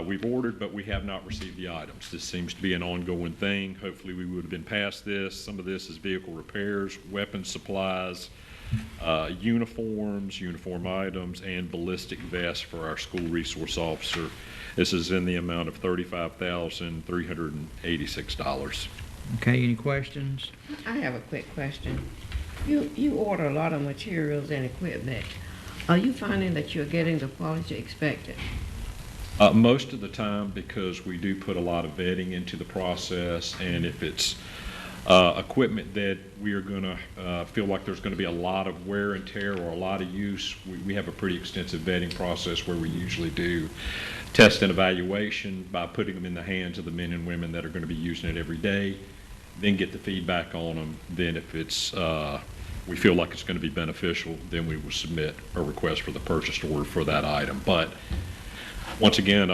S8: we've ordered, but we have not received the items. This seems to be an ongoing thing. Hopefully we would have been past this. Some of this is vehicle repairs, weapons supplies, uniforms, uniform items, and ballistic vests for our school resource officer. This is in the amount of $35,386.
S1: Okay, any questions?
S12: I have a quick question. You order a lot of materials and equipment. Are you finding that you're getting the quality expected?
S8: Most of the time, because we do put a lot of vetting into the process, and if it's equipment that we are going to feel like there's going to be a lot of wear and tear or a lot of use, we have a pretty extensive vetting process where we usually do test and evaluation by putting them in the hands of the men and women that are going to be using it every day, then get the feedback on them. Then if it's
S16: we feel like it's going to be beneficial, then we will submit a request for the purchase order for that item. But once again,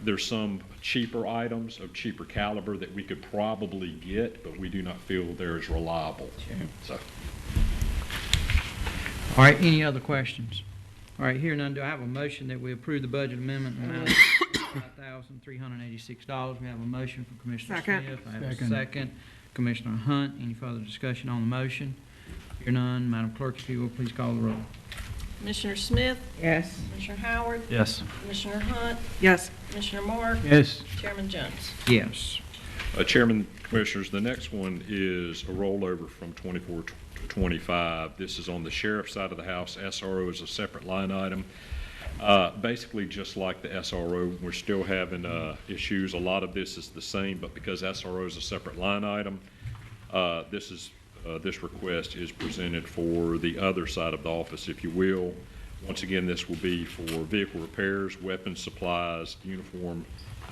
S16: there's some cheaper items of cheaper caliber that we could probably get, but we do not feel they're as reliable. So,
S1: All right, any other questions? All right, here none, do I have a motion that we approve the budget amendment in the amount of $5,386? We have a motion from Commissioner
S14: Second.
S1: Smith. I have a second. Commissioner Hunt, any further discussion on the motion? Here none, Madam Clerk, if you will, please call the roll.
S2: Commissioner Smith,
S12: Yes.
S2: Commissioner Howard,
S16: yes.
S2: Commissioner Hunt,
S14: Yes.
S2: Commissioner Mark,
S6: Yes.
S2: Chairman Jones.
S1: Yes.
S16: Chairman, Commissioners, the next one is a rollover from 24 to 25. This is on the sheriff's side of the house. SRO is a separate line item. Basically, just like the SRO, we're still having issues. A lot of this is the same, but because SRO is a separate line item, this request is presented for the other side of the office, if you will. Once again, this will be for vehicle repairs, weapons, supplies, uniform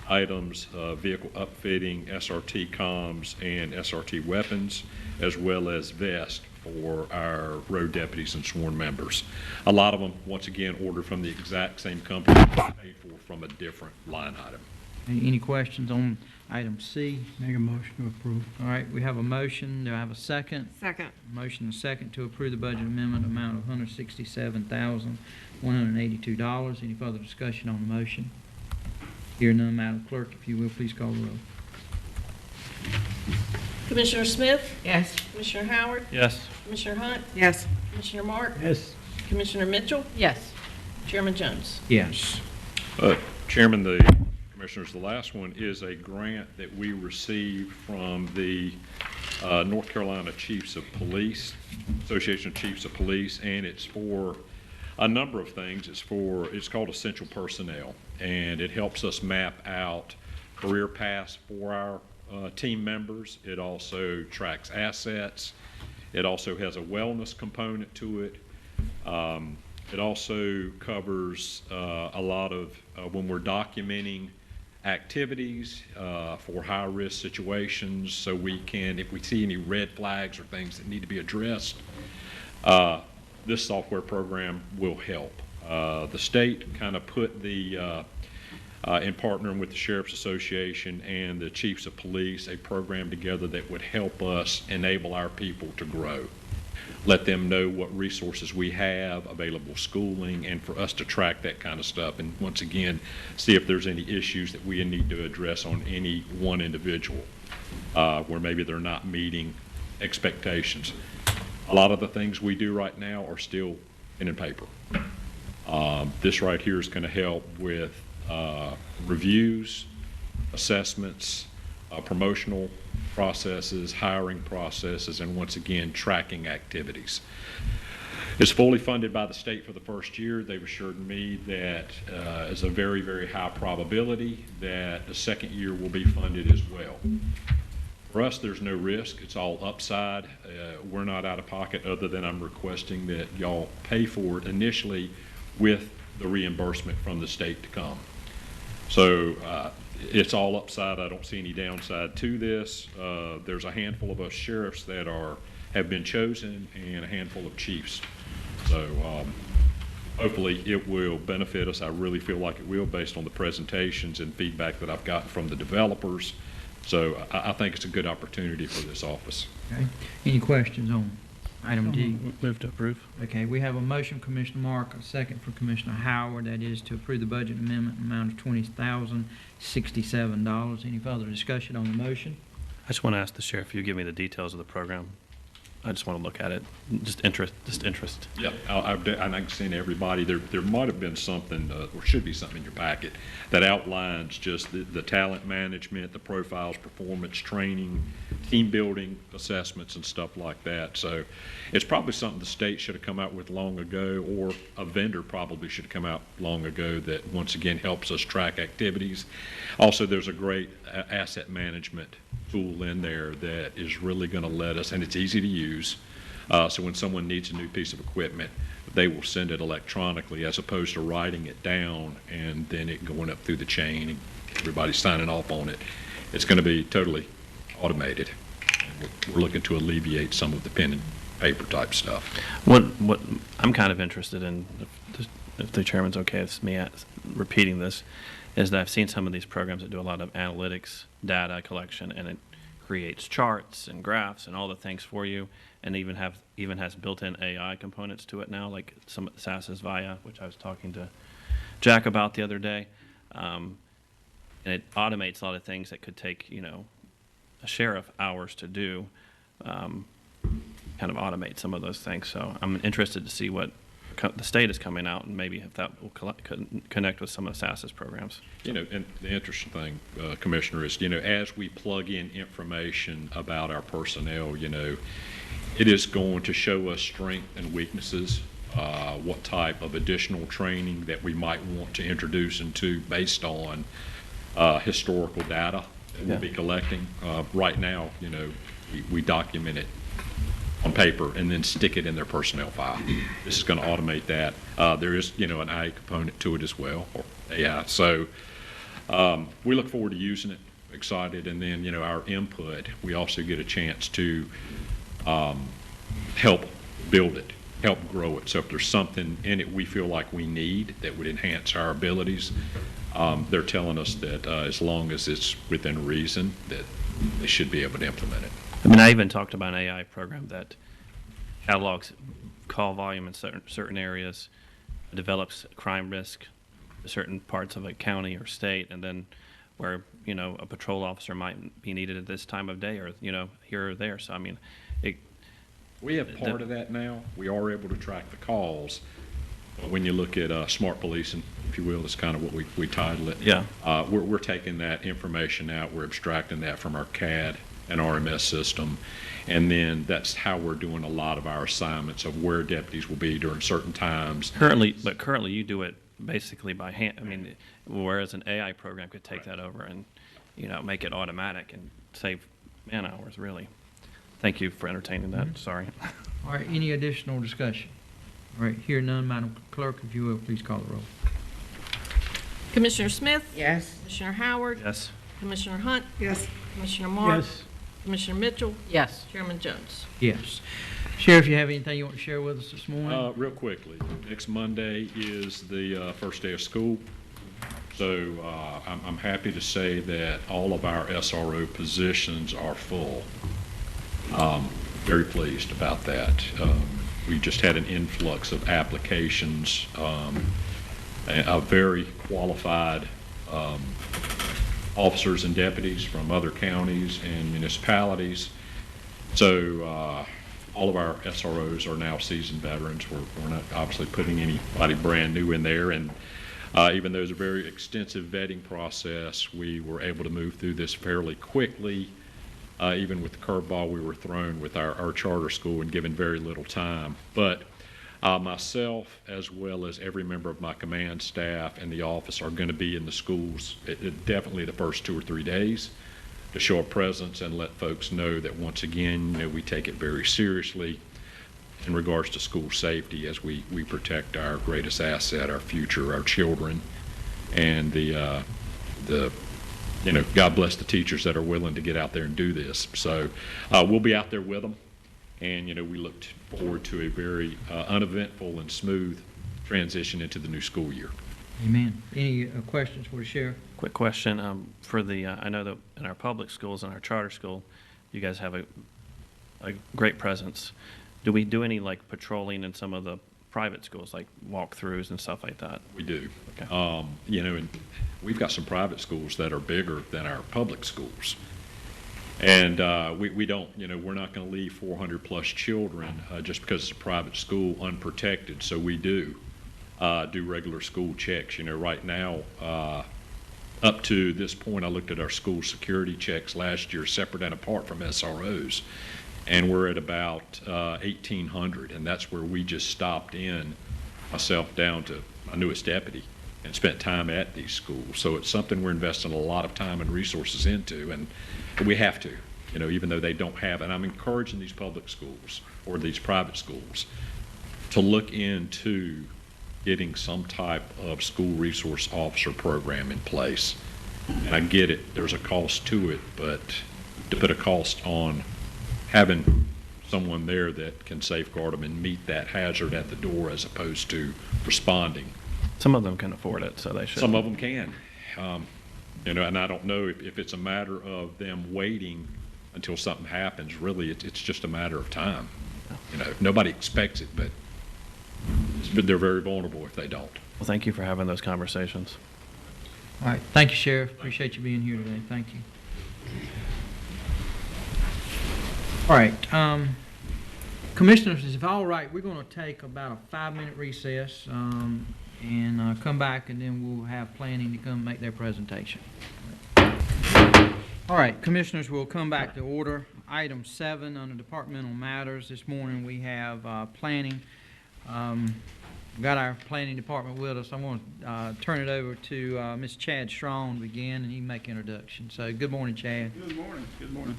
S16: items, vehicle upfitting, SRT comms, and SRT weapons, as well as vests for our road deputies and sworn members. A lot of them, once again, ordered from the exact same company, paid for from a different line item.
S1: Any questions on item C?
S6: Make a motion to approve.
S1: All right, we have a motion. Do I have a second?
S14: Second.
S1: Motion and second to approve the budget amendment amount of $167,182. Any further discussion on the motion? Hear none, Madam Clerk, if you will, please call the roll.
S2: Commissioner Smith,
S12: Yes.
S2: Commissioner Howard,
S16: Yes.
S2: Commissioner Hunt,
S14: Yes.
S2: Commissioner Mark,
S6: Yes.
S2: Commissioner Mitchell,
S3: Yes.
S2: Chairman Jones.
S1: Yes.
S16: Chairman, Commissioners, the last one is a grant that we received from the North Carolina Chiefs of Police, Association of Chiefs of Police, and it's for a number of things. It's called Essential Personnel, and it helps us map out career paths for our team members. It also tracks assets. It also has a wellness component to it. It also covers a lot of when we're documenting activities for high-risk situations, so we can, if we see any red flags or things that need to be addressed, this software program will help. The state kind of put the, in partnering with the Sheriff's Association and the Chiefs of Police, a program together that would help us enable our people to grow. Let them know what resources we have, available schooling, and for us to track that kind of stuff. And once again, see if there's any issues that we need to address on any one individual where maybe they're not meeting expectations. A lot of the things we do right now are still pen and paper. This right here is going to help with reviews, assessments, promotional processes, hiring processes, and once again, tracking activities. It's fully funded by the state for the first year. They've assured me that is a very, very high probability that the second year will be funded as well. For us, there's no risk. It's all upside. We're not out of pocket other than I'm requesting that y'all pay for it initially with the reimbursement from the state to come. So it's all upside. I don't see any downside to this. There's a handful of us sheriffs that have been chosen and a handful of chiefs. So hopefully it will benefit us. I really feel like it will based on the presentations and feedback that I've gotten from the developers. So I think it's a good opportunity for this office.
S1: Okay. Any questions on item D?
S16: Move to approve.
S1: Okay, we have a motion, Commissioner Mark, a second from Commissioner Howard. That is to approve the budget amendment amount of $20,067. Any further discussion on the motion?
S17: I just want to ask the sheriff if you give me the details of the program. I just want to look at it. Just interest.
S16: Yeah, I've seen everybody. There might have been something, or should be something in your packet that outlines just the talent management, the profiles, performance training, team building assessments, and stuff like that. So it's probably something the state should have come out with long ago, or a vendor probably should have come out long ago that once again helps us track activities. Also, there's a great asset management tool in there that is really going to let us, and it's easy to use. So when someone needs a new piece of equipment, they will send it electronically as opposed to writing it down and then it going up through the chain and everybody signing off on it. It's going to be totally automated. We're looking to alleviate some of the pen and paper type stuff.
S17: What I'm kind of interested in, if the chairman's okay with me repeating this, is that I've seen some of these programs that do a lot of analytics, data collection, and it creates charts and graphs and all the things for you, and even has built-in AI components to it now, like some SAS's Via, which I was talking to Jack about the other day. And it automates a lot of things that could take, a share of hours to do, kind of automate some of those things. So I'm interested to see what the state is coming out, and maybe if that will connect with some of SAS's programs.
S16: And the interesting thing, Commissioner, is, as we plug in information about our personnel, it is going to show us strengths and weaknesses, what type of additional training that we might want to introduce into based on historical data that we'll be collecting. Right now, we document it on paper and then stick it in their personnel file. This is going to automate that. There is, an AI component to it as well, or AI. So we look forward to using it, excited, and then, our input, we also get a chance to help build it, help grow it. So if there's something in it we feel like we need that would enhance our abilities, they're telling us that as long as it's within reason, that they should be able to implement it.
S17: I even talked about an AI program that catalogs call volume in certain areas, develops crime risk in certain parts of a county or state, and then where, a patrol officer might be needed at this time of day, or, here or there. So,
S16: we have part of that now. We are able to track the calls. When you look at smart policing, if you will, that's kind of what we title it.
S17: Yeah.
S16: We're taking that information out. We're abstracting that from our CAD and RMS system, and then that's how we're doing a lot of our assignments of where deputies will be during certain times.
S17: Currently you do it basically by hand. Whereas an AI program could take that over and, make it automatic and save man hours, really. Thank you for entertaining that. Sorry.
S1: All right, any additional discussion? All right, hear none, Madam Clerk, if you will, please call the roll.
S2: Commissioner Smith?
S12: Yes.
S2: Commissioner Howard?
S17: Yes.
S2: Commissioner Hunt?
S14: Yes.
S2: Commissioner Mark?
S1: Yes.
S2: Commissioner Mitchell?
S12: Yes.
S2: Chairman Jones?
S1: Yes. Sheriff, you have anything you want to share with us this morning?
S16: Real quickly, next Monday is the first day of school. So I'm happy to say that all of our SRO positions are full. Very pleased about that. We just had an influx of applications, a very qualified officers and deputies from other counties and municipalities. So all of our SROs are now seasoned veterans. We're not obviously putting anybody brand new in there, and even though it's a very extensive vetting process, we were able to move through this fairly quickly, even with the curveball we were thrown with our charter school and given very little time. But myself, as well as every member of my command staff and the office, are going to be in the schools definitely the first 2 or 3 days to show a presence and let folks know that, once again, we take it very seriously in regards to school safety as we protect our greatest asset, our future, our children, and God bless the teachers that are willing to get out there and do this. So we'll be out there with them, and we look forward to a very uneventful and smooth transition into the new school year.
S1: Amen. Any questions for the sheriff?
S17: Quick question. I know that in our public schools and our charter school, you guys have a great presence. Do we do any patrolling in some of the private schools, like walkthroughs and stuff like that?
S16: We do.
S17: Okay.
S16: And we've got some private schools that are bigger than our public schools. And we don't, we're not going to leave 400 plus children just because it's a private school unprotected. So we do regular school checks. Right now, up to this point, I looked at our school security checks last year, separate and apart from SROs. And we're at about 1,800, and that's where we just stopped in, myself down to my newest deputy, and spent time at these schools. So it's something we're investing a lot of time and resources into, and we have to, even though they don't have it. And I'm encouraging these public schools or these private schools to look into getting some type of school resource officer program in place. And I get it, there's a cost to it, but to put a cost on having someone there that can safeguard them and meet that hazard at the door as opposed to responding.
S17: Some of them can afford it, so they should.
S16: Some of them can. And I don't know if it's a matter of them waiting until something happens. Really, it's just a matter of time. Nobody expects it, but they're very vulnerable if they don't.
S17: Well, thank you for having those conversations.
S1: All right, thank you, Sheriff. Appreciate you being here today. Thank you. All right, Commissioners, if all right, we're going to take about a 5-minute recess and come back, and then we'll have planning to come make their presentation. All right, Commissioners, we'll come back to order. Item 7 under departmental matters. This morning we have planning. We've got our planning department with us. I want to turn it over to Ms. Chad Strong to begin, and he can make introduction. So good morning, Chad.
S18: Good morning. Good morning.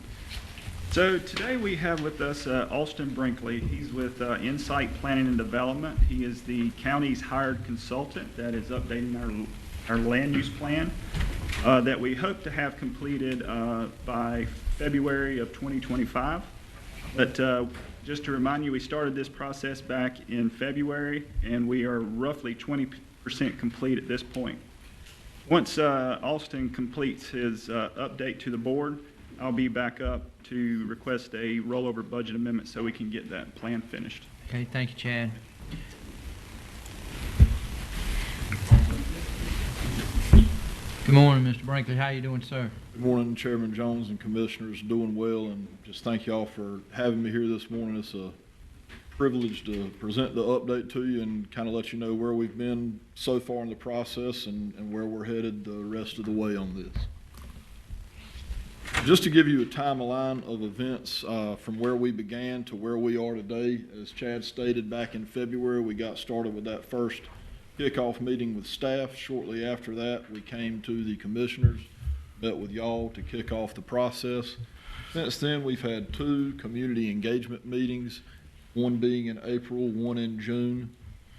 S18: So today we have with us Austin Brinkley. He's with Insight Planning and Development. He is the county's hired consultant that is updating our land use plan that we hope to have completed by February of 2025. But just to remind you, we started this process back in February, and we are roughly 20% complete at this point. Once Austin completes his update to the board, I'll be back up to request a rollover budget amendment so we can get that plan finished.
S1: Okay, thank you, Chad. Good morning, Mr. Brinkley. How you doing, sir?
S19: Good morning, Chairman Jones and Commissioners. Doing well, and just thank y'all for having me here this morning. It's a privilege to present the update to you and kind of let you know where we've been so far in the process and where we're headed the rest of the way on this. Just to give you a timeline of events from where we began to where we are today, as Chad stated, back in February, we got started with that first kickoff meeting with staff. Shortly after that, we came to the commissioners, met with y'all to kick off the process. Since then, we've had 2 community engagement meetings, one being in April, one in June.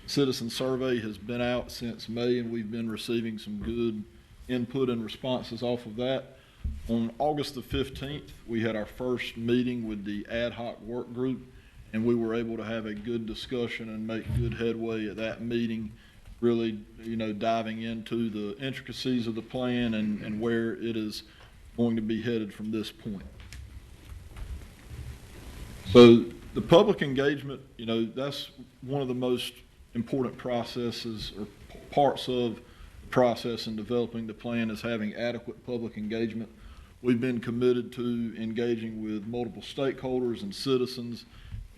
S19: Citizen survey has been out since May, and we've been receiving some good input and responses off of that. On August the 15th, we had our first meeting with the ad hoc work group, and we were able to have a good discussion and make good headway at that meeting, really, diving into the intricacies of the plan and where it is going to be headed from this point. So the public engagement, that's one of the most important processes or parts of the process in developing the plan is having adequate public engagement. We've been committed to engaging with multiple stakeholders and citizens,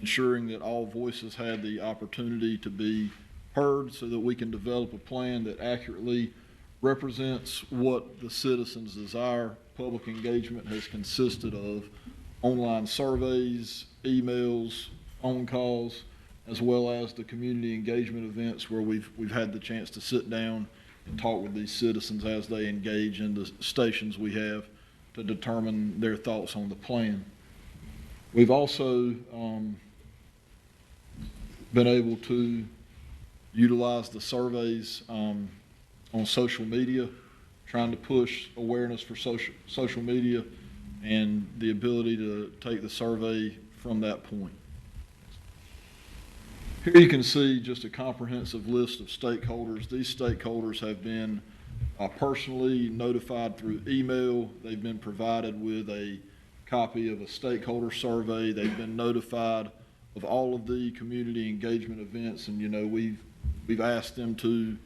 S19: ensuring that all voices had the opportunity to be heard so that we can develop a plan that accurately represents what the citizens desire. Public engagement has consisted of online surveys, emails, phone calls, as well as the community engagement events where we've had the chance to sit down and talk with these citizens as they engage in the stations we have to determine their thoughts on the plan. We've also been able to utilize the surveys on social media, trying to push awareness for social media and the ability to take the survey from that point. Here you can see just a comprehensive list of stakeholders. These stakeholders have been personally notified through email. They've been provided with a copy of a stakeholder survey. They've been notified of all of the community engagement events, and we've asked them to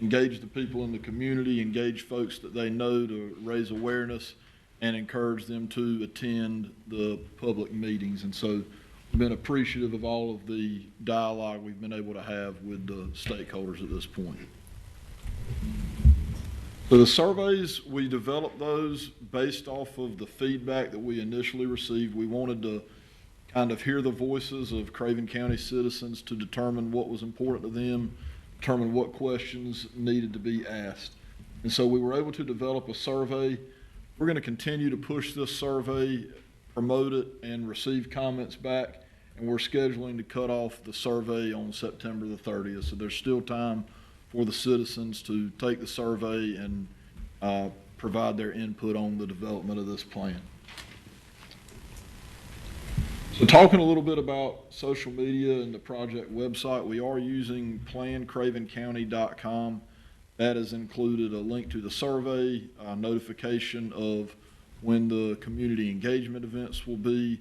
S19: engage the people in the community, engage folks that they know to raise awareness, and encourage them to attend the public meetings. And so we've been appreciative of all of the dialogue we've been able to have with the stakeholders at this point. So the surveys, we developed those based off of the feedback that we initially received. We wanted to kind of hear the voices of Craven County citizens to determine what was important to them, determine what questions needed to be asked. And so we were able to develop a survey. We're going to continue to push this survey, promote it, and receive comments back. And we're scheduling to cut off the survey on September the 30th. So there's still time for the citizens to take the survey and provide their input on the development of this plan. So talking a little bit about social media and the project website, we are using plancravencounty.com. That has included a link to the survey, a notification of when the community engagement events will be.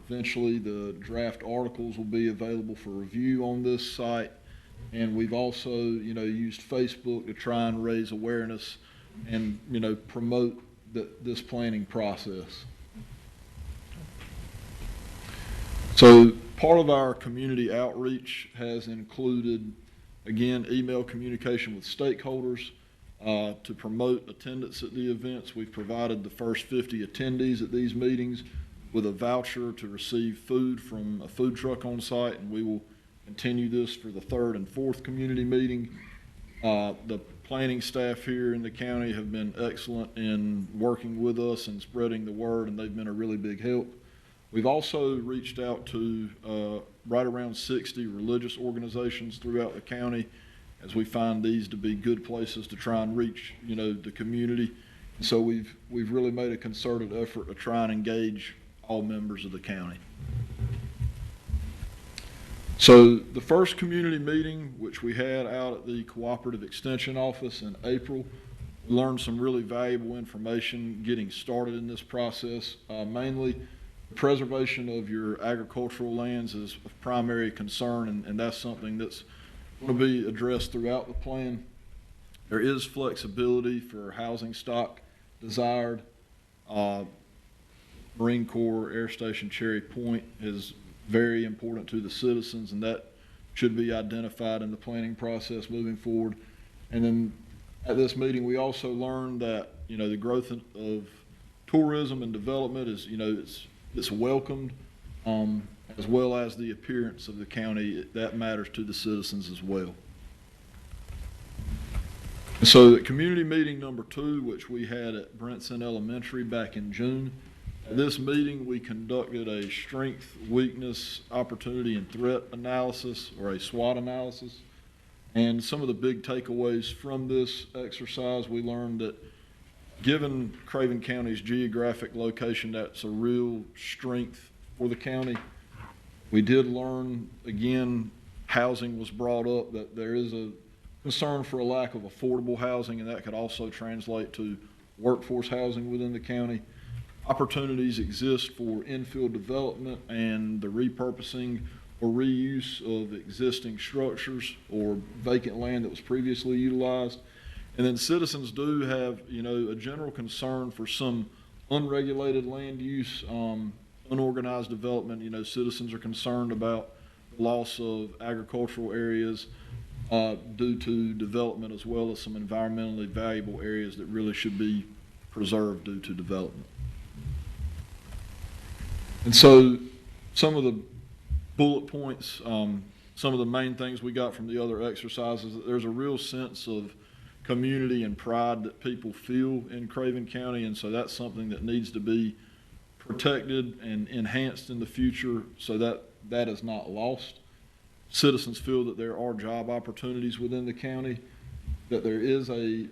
S19: Eventually, the draft articles will be available for review on this site. And we've also, used Facebook to try and raise awareness and, promote this planning process. So part of our community outreach has included, again, email communication with stakeholders to promote attendance at the events. We've provided the first 50 attendees at these meetings with a voucher to receive food from a food truck on site, and we will continue this for the third and fourth community meeting. The planning staff here in the county have been excellent in working with us and spreading the word, and they've been a really big help. We've also reached out to right around 60 religious organizations throughout the county, as we find these to be good places to try and reach, the community. And so we've really made a concerted effort to try and engage all members of the county. So the first community meeting, which we had out at the Cooperative Extension Office in April, we learned some really valuable information getting started in this process. Mainly, the preservation of your agricultural lands is of primary concern, and that's something that's going to be addressed throughout the plan. There is flexibility for housing stock desired. Marine Corps Air Station Cherry Point is very important to the citizens, and that should be identified in the planning process moving forward. And then at this meeting, we also learned that, the growth of tourism and development is, it's welcomed, as well as the appearance of the county. That matters to the citizens as well. So at community meeting number 2, which we had at Brinson Elementary back in June, at this meeting we conducted a strength, weakness, opportunity, and threat analysis, or a SWOT analysis. And some of the big takeaways from this exercise, we learned that given Craven County's geographic location, that's a real strength for the county. We did learn, again, housing was brought up, that there is a concern for a lack of affordable housing, and that could also translate to workforce housing within the county. Opportunities exist for infill development and the repurposing or reuse of existing structures or vacant land that was previously utilized. And then citizens do have, a general concern for some unregulated land use, unorganized development. Citizens are concerned about the loss of agricultural areas due to development, as well as some environmentally valuable areas that really should be preserved due to development. And so some of the bullet points, some of the main things we got from the other exercises, that there's a real sense of community and pride that people feel in Craven County, and so that's something that needs to be protected and enhanced in the future so that that is not lost. Citizens feel that there are job opportunities within the county, that there is a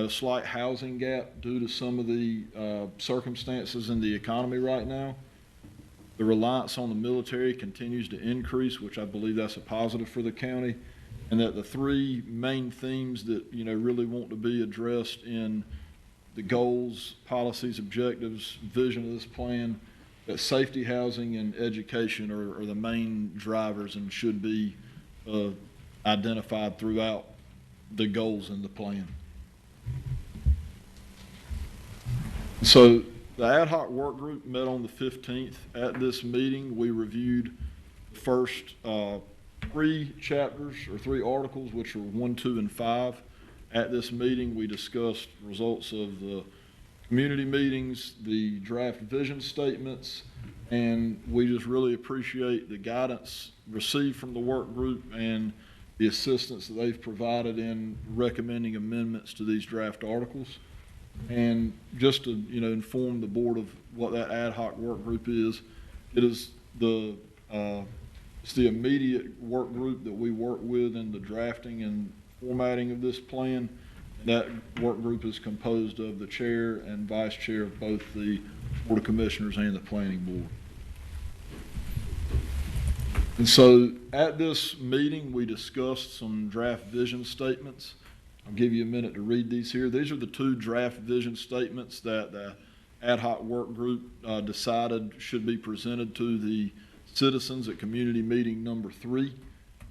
S19: slight housing gap due to some of the circumstances in the economy right now. The reliance on the military continues to increase, which I believe that's a positive for the county, and that the 3 main themes that really want to be addressed in the goals, policies, objectives, vision of this plan, that safety, housing, and education are the main drivers and should be identified throughout the goals in the plan. So the ad hoc work group met on the 15th. At this meeting, we reviewed the first 3 chapters or 3 articles, which are 1, 2, and 5. At this meeting, we discussed results of the community meetings, the draft vision statements, and we just really appreciate the guidance received from the work group and the assistance that they've provided in recommending amendments to these draft articles. And just to inform the board of what that ad hoc work group is, it is it's the immediate work group that we work with in the drafting and formatting of this plan. That work group is composed of the chair and vice chair of both the Board of Commissioners and the Planning Board. And so at this meeting, we discussed some draft vision statements. I'll give you a minute to read these here. These are the two draft vision statements that the ad hoc work group decided should be presented to the citizens at community meeting number 3.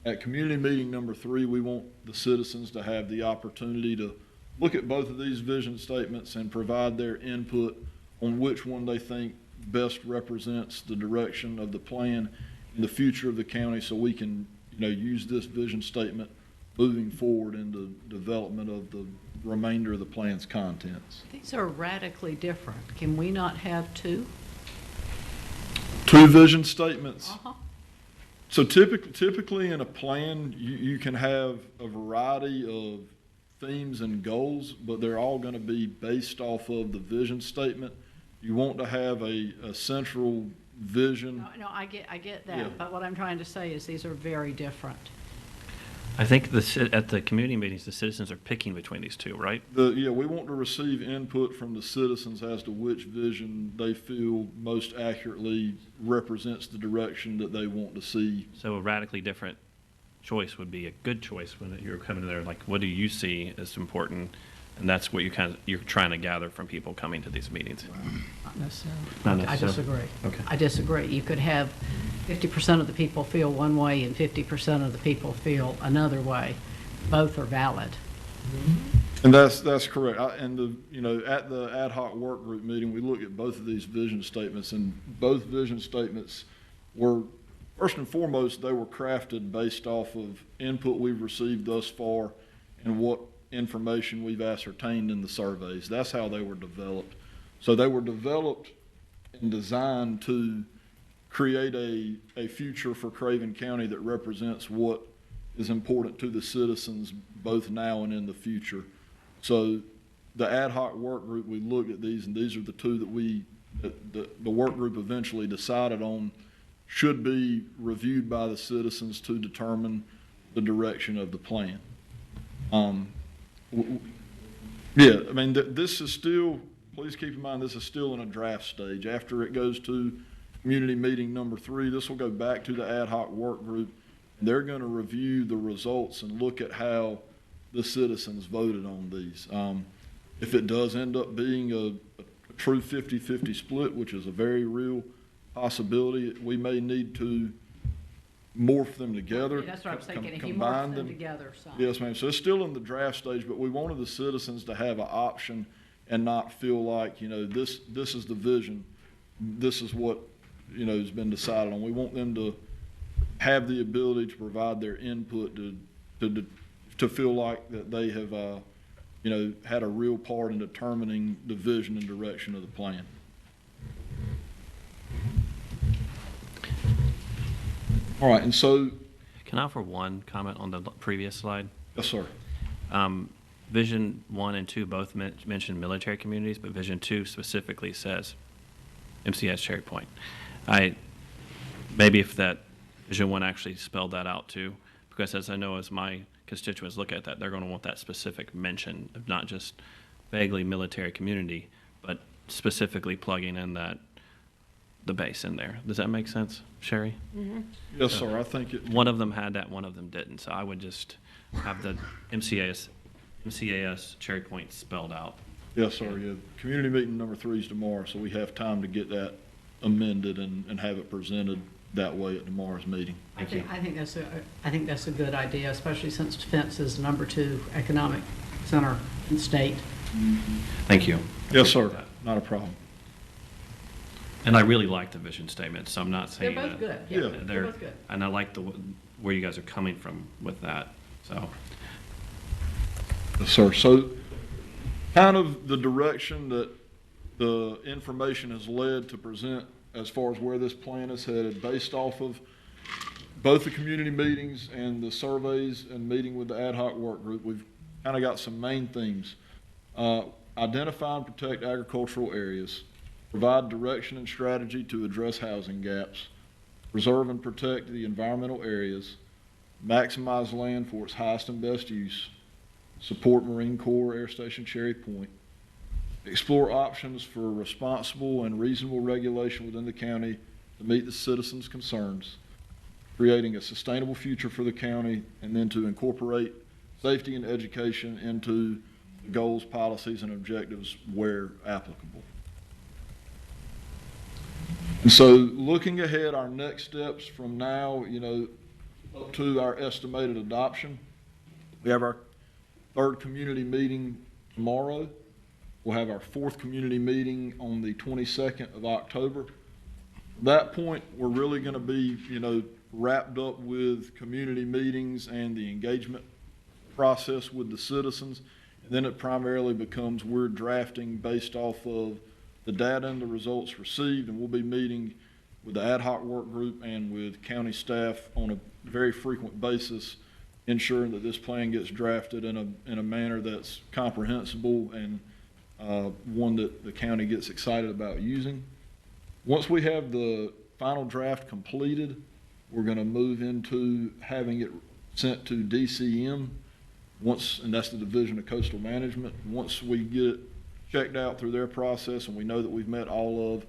S19: At community meeting number 3, we want the citizens to have the opportunity to look at both of these vision statements and provide their input on which one they think best represents the direction of the plan in the future of the county, so we can, use this vision statement moving forward in the development of the remainder of the plan's contents.
S20: These are radically different. Can we not have two?
S19: Two vision statements.
S20: Uh-huh.
S19: So typically in a plan, you can have a variety of themes and goals, but they're all going to be based off of the vision statement. You want to have a central vision.
S20: No, I get that,
S19: Yeah.
S20: but what I'm trying to say is these are very different.
S17: I think at the community meetings, the citizens are picking between these two, right?
S19: We want to receive input from the citizens as to which vision they feel most accurately represents the direction that they want to see.
S17: So a radically different choice would be a good choice when you're coming there. Like, what do you see as important? And that's what you're trying to gather from people coming to these meetings.
S20: Not necessarily.
S17: Not
S20: I
S17: necessarily.
S20: disagree.
S17: Okay.
S20: I disagree. You could have 50% of the people feel one way and 50% of the people feel another way. Both are valid.
S19: And that's correct. At the ad hoc work group meeting, we looked at both of these vision statements, and both vision statements were, first and foremost, they were crafted based off of input we've received thus far and what information we've ascertained in the surveys. That's how they were developed. So they were developed and designed to create a future for Craven County that represents what is important to the citizens both now and in the future. So the ad hoc work group, we looked at these, and these are the two that the work group eventually decided on should be reviewed by the citizens to determine the direction of the plan. This is still, please keep in mind, this is still in a draft stage. After it goes to community meeting number 3, this will go back to the ad hoc work group. They're going to review the results and look at how the citizens voted on these. If it does end up being a true 50-50 split, which is a very real possibility, we may need to morph them together.
S20: That's what I'm thinking. If you
S19: combine
S20: morph them together, so.
S19: Yes, ma'am. So it's still in the draft stage, but we wanted the citizens to have an option and not feel like, this is the vision. This is what, has been decided on. We want them to have the ability to provide their input to feel like that they have, had a real part in determining the vision and direction of the plan. All right, and so.
S17: Can I offer one comment on the previous slide?
S19: Yes, sir.
S17: Vision 1 and 2 both mention military communities, but Vision 2 specifically says MCS Cherry Point. Maybe if that Vision 1 actually spelled that out too, because as I know, as my constituents look at that, they're going to want that specific mention of not just vaguely military community, but specifically plugging in the base in there. Does that make sense, Sherry?
S20: Mm-hmm.
S19: Yes, sir. I think it.
S17: One of them had that, one of them didn't. So I would just have the MCAS Cherry Point spelled out.
S19: Yes, sir. Yeah. Community meeting number 3 is tomorrow, so we have time to get that amended and have it presented that way at tomorrow's meeting.
S20: I think that's a good idea, especially since defense is the number 2 economic center in the state.
S17: Thank you.
S19: Yes, sir. Not a problem.
S17: And I really like the vision statement, so I'm not saying
S20: They're both
S17: that.
S20: good. Yeah, they're both good.
S17: And I like where you guys are coming from with that. So.
S19: Yes, sir. So kind of the direction that the information has led to present as far as where this plan is headed, based off of both the community meetings and the surveys and meeting with the ad hoc work group, we've kind of got some main themes. Identify and protect agricultural areas, provide direction and strategy to address housing gaps, preserve and protect the environmental areas, maximize land for its highest and best use, support Marine Corps Air Station Cherry Point, explore options for responsible and reasonable regulation within the county to meet the citizens' concerns, creating a sustainable future for the county, and then to incorporate safety and education into the goals, policies, and objectives where applicable. And so looking ahead, our next steps from now, up to our estimated adoption, we have our third community meeting tomorrow. We'll have our fourth community meeting on the 22nd of October. At that point, we're really going to be, wrapped up with community meetings and the engagement process with the citizens. And then it primarily becomes we're drafting based off of the data and the results received, and we'll be meeting with the ad hoc work group and with county staff on a very frequent basis, ensuring that this plan gets drafted in a manner that's comprehensible and one that the county gets excited about using. Once we have the final draft completed, we're going to move into having it sent to DCM, and that's the Division of Coastal Management. Once we get it checked out through their process and we know that we've met all of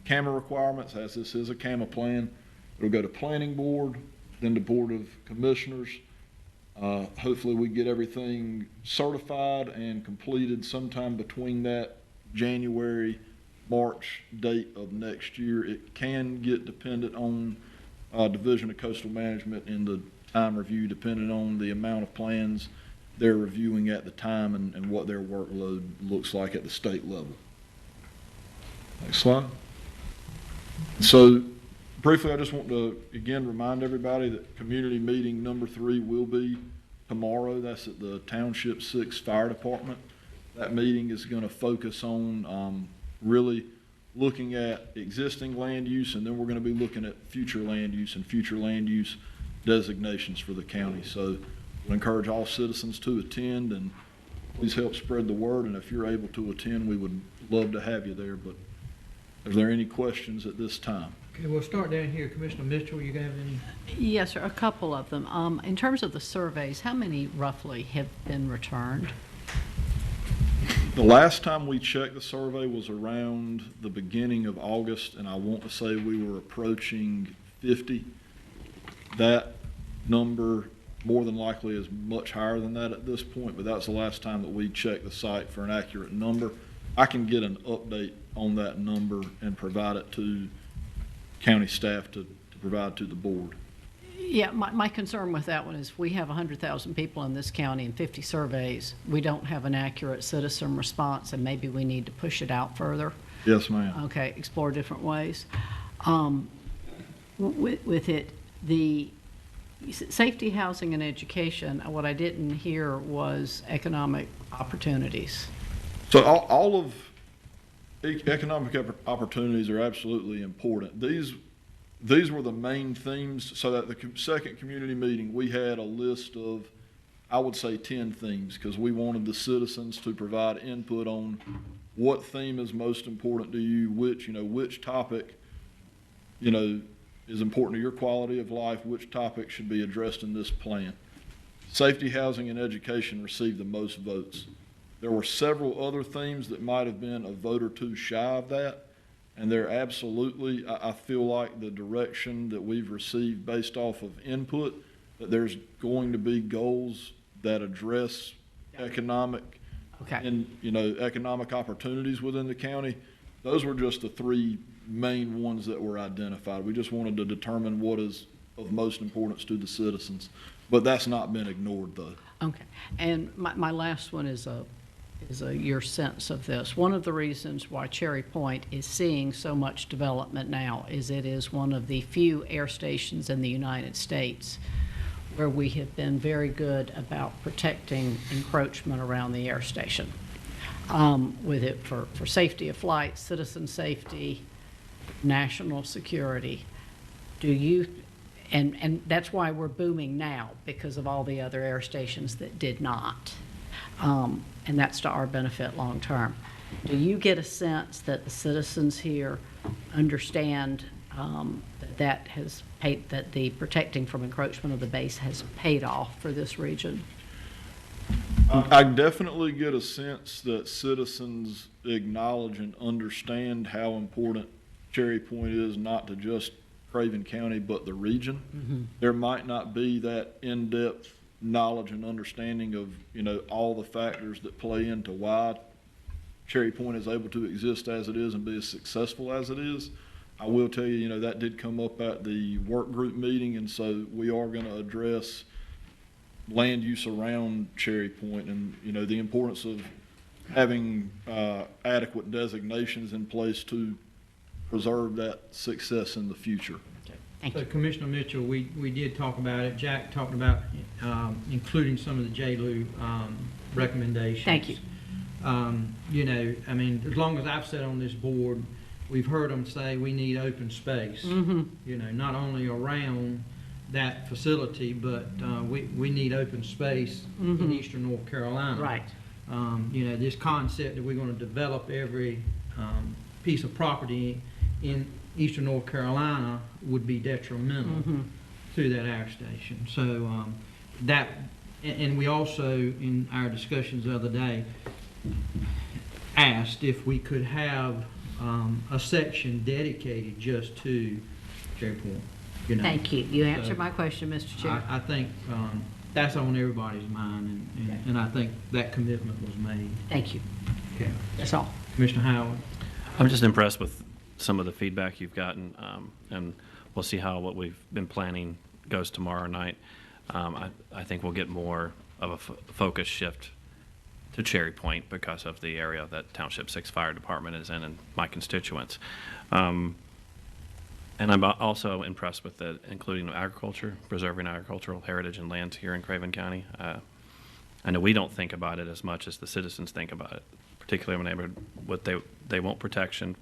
S19: CAMA requirements, as this is a CAMA plan, it'll go to Planning Board, then the Board of Commissioners. Hopefully we get everything certified and completed sometime between that January, March date of next year. It can get dependent on Division of Coastal Management in the time review, depending on the amount of plans they're reviewing at the time and what their workload looks like at the state level. Next slide. So briefly, I just want to, again, remind everybody that community meeting number 3 will be tomorrow. That's at the Township 6 Fire Department. That meeting is going to focus on really looking at existing land use, and then we're going to be looking at future land use and future land use designations for the county. So we'll encourage all citizens to attend, and please help spread the word. And if you're able to attend, we would love to have you there. But are there any questions at this time?
S1: Okay, we'll start down here. Commissioner Mitchell, you have any?
S20: Yes, sir, a couple of them. In terms of the surveys, how many roughly have been returned?
S19: The last time we checked the survey was around the beginning of August, and I want to say we were approaching 50. That number more than likely is much higher than that at this point, but that's the last time that we checked the site for an accurate number. I can get an update on that number and provide it to county staff to provide to the board.
S20: Yeah, my concern with that one is we have 100,000 people in this county and 50 surveys. We don't have an accurate citizen response, and maybe we need to push it out further.
S19: Yes, ma'am.
S20: Okay, explore different ways. With it, the safety, housing, and education, what I didn't hear was economic opportunities.
S19: So all of economic opportunities are absolutely important. These were the main themes. So at the second community meeting, we had a list of, I would say, 10 themes, because we wanted the citizens to provide input on what theme is most important to you, which topic, is important to your quality of life, which topic should be addressed in this plan. Safety, housing, and education received the most votes. There were several other themes that might have been a vote or two shy of that, and they're absolutely, I feel like the direction that we've received based off of input, that there's going to be goals that address economic and, economic opportunities within the county. Those were just the 3 main ones that were identified. We just wanted to determine what is of most importance to the citizens, but that's not been ignored, though.
S20: Okay, and my last one is your sense of this. One of the reasons why Cherry Point is seeing so much development now is it is one of the few air stations in the United States where we have been very good about protecting encroachment around the air station. With it for safety of flight, citizen safety, national security. And that's why we're booming now, because of all the other air stations that did not. And that's to our benefit long term. Do you get a sense that the citizens here understand that the protecting from encroachment of the base has paid off for this region?
S19: I definitely get a sense that citizens acknowledge and understand how important Cherry Point is, not to just Craven County, but the region. There might not be that in-depth knowledge and understanding of, you know, all the factors that play into why Cherry Point is able to exist as it is and be as successful as it is. I will tell you, you know, that did come up at the work group meeting, and so we are going to address land use around Cherry Point and, you know, the importance of having adequate designations in place to preserve that success in the future.
S1: So Commissioner Mitchell, we did talk about it. Jack talked about including some of the JLU recommendations.
S20: Thank you.
S1: You know, I mean, as long as I've sat on this board, we've heard them say we need open space. You know, not only around that facility, but we need open space in eastern North Carolina.
S20: Right.
S1: You know, this concept that we're going to develop every piece of property in eastern North Carolina would be detrimental to that air station. So that, and we also, in our discussions the other day, asked if we could have a section dedicated just to Cherry Point. You know?
S20: Thank you. You answered
S1: So
S20: my question, Mr. Chair.
S1: I think that's on everybody's mind, and I think that commitment was made.
S20: Thank you.
S1: Okay.
S20: That's all.
S1: Commissioner Howard.
S17: I'm just impressed with some of the feedback you've gotten, and we'll see how what we've been planning goes tomorrow night. I think we'll get more of a focus shift to Cherry Point because of the area that Township 6 Fire Department is in and my constituents. And I'm also impressed with including agriculture, preserving agricultural heritage and lands here in Craven County. I know we don't think about it as much as the citizens think about it, particularly when they want protection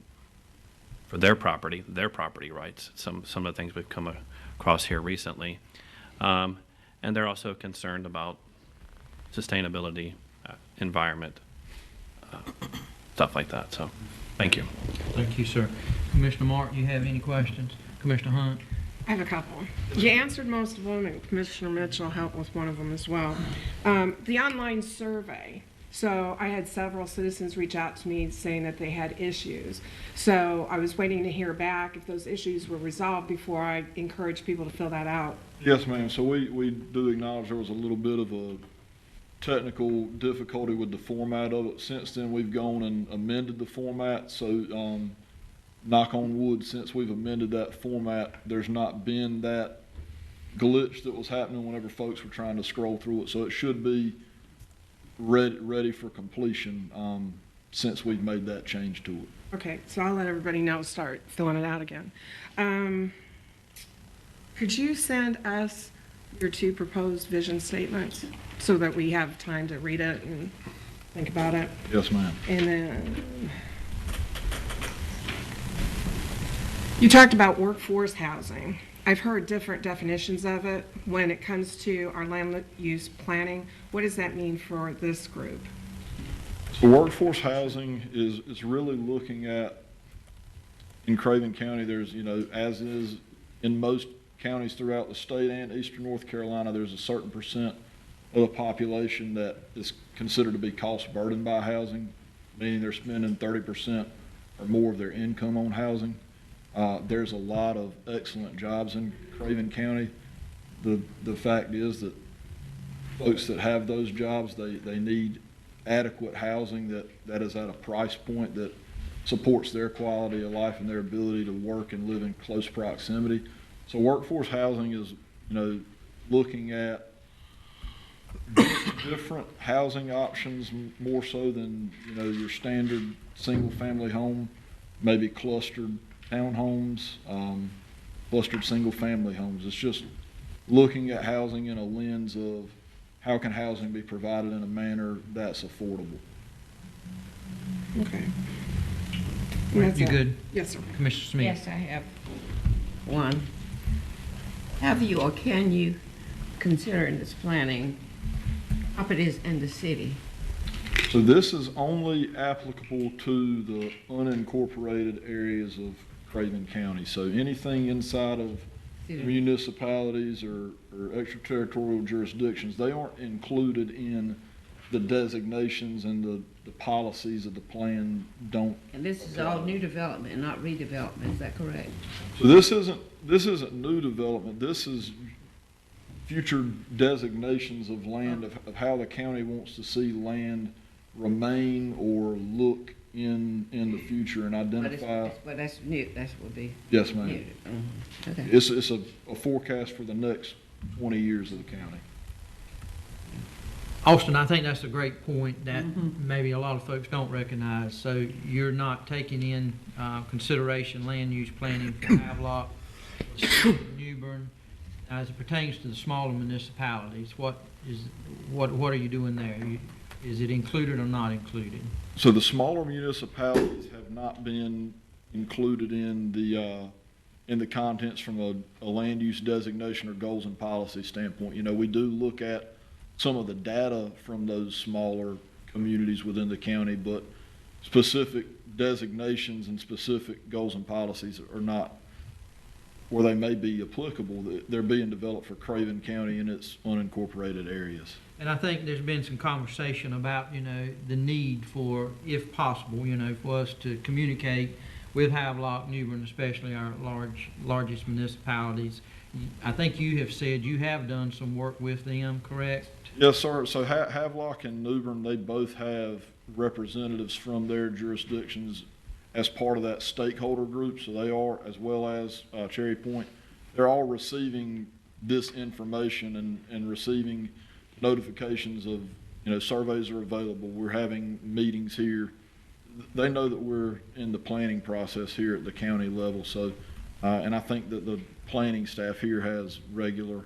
S17: for their property rights. Some of the things we've come across here recently. And they're also concerned about sustainability, environment, stuff like that. So, thank you.
S1: Thank you, sir. Commissioner Mark, you have any questions? Commissioner Hunt?
S14: I have a couple. You answered most of them, and Commissioner Mitchell helped with one of them as well. The online survey. So I had several citizens reach out to me saying that they had issues. So I was waiting to hear back if those issues were resolved before I encouraged people to fill that out.
S19: Yes, ma'am. So we do acknowledge there was a little bit of a technical difficulty with the format of it. Since then, we've gone and amended the format. So knock on wood, since we've amended that format, there's not been that glitch that was happening whenever folks were trying to scroll through it. So it should be ready for completion since we've made that change to it.
S14: Okay, so I'll let everybody know, start filling it out again. Could you send us your 2 proposed vision statements so that we have time to read it and think about it?
S19: Yes, ma'am.
S14: And then you talked about workforce housing. I've heard different definitions of it when it comes to our land use planning. What does that mean for this group?
S19: So workforce housing is really looking at, in Craven County, there's, you know, as is in most counties throughout the state and eastern North Carolina, there's a certain percent of the population that is considered to be cost burdened by housing, meaning they're spending 30% or more of their income on housing. There's a lot of excellent jobs in Craven County. The fact is that folks that have those jobs, they need adequate housing that is at a price point that supports their quality of life and their ability to work and live in close proximity. So workforce housing is, you know, looking at different housing options more so than, you know, your standard single-family home, maybe clustered townhomes, clustered single-family homes. It's just looking at housing in a lens of how can housing be provided in a manner that's affordable.
S14: Okay.
S1: You good?
S14: Yes, sir.
S1: Commissioner Smith?
S12: Yes, I have one. Have you or can you consider in this planning properties in the city?
S19: So this is only applicable to the unincorporated areas of Craven County. So anything inside of municipalities or extraterritorial jurisdictions, they aren't included in the designations and the the policies of the plan don't.
S12: And this is all new development, not redevelopment, is that correct?
S19: So this isn't new development. This is future designations of land, of how the county wants to see land remain or look in the future and identify.
S12: But that's new, that's what be.
S19: Yes, ma'am.
S12: new. Okay.
S19: It's a forecast for the next 20 years of the county.
S1: Austin, I think that's a great point that maybe a lot of folks don't recognize. So you're not taking in consideration land use planning for Havelock, New Bern, as it pertains to the smaller municipalities. What are you doing there? Is it included or not included?
S19: So the smaller municipalities have not been included in the contents from a land use designation or goals and policy standpoint. You know, we do look at some of the data from those smaller communities within the county, but specific designations and specific goals and policies are not, where they may be applicable. They're being developed for Craven County and its unincorporated areas.
S1: And I think there's been some conversation about, the need for, if possible, for us to communicate with Havelock, New Bern, especially our largest municipalities. I think you have said you have done some work with them, correct?
S19: Yes, sir. So Havelock and New Bern, they both have representatives from their jurisdictions as part of that stakeholder group. So they are, as well as Cherry Point, they're all receiving this information and receiving notifications of, surveys are available. We're having meetings here. They know that we're in the planning process here at the county level. So, and I think that the planning staff here has regular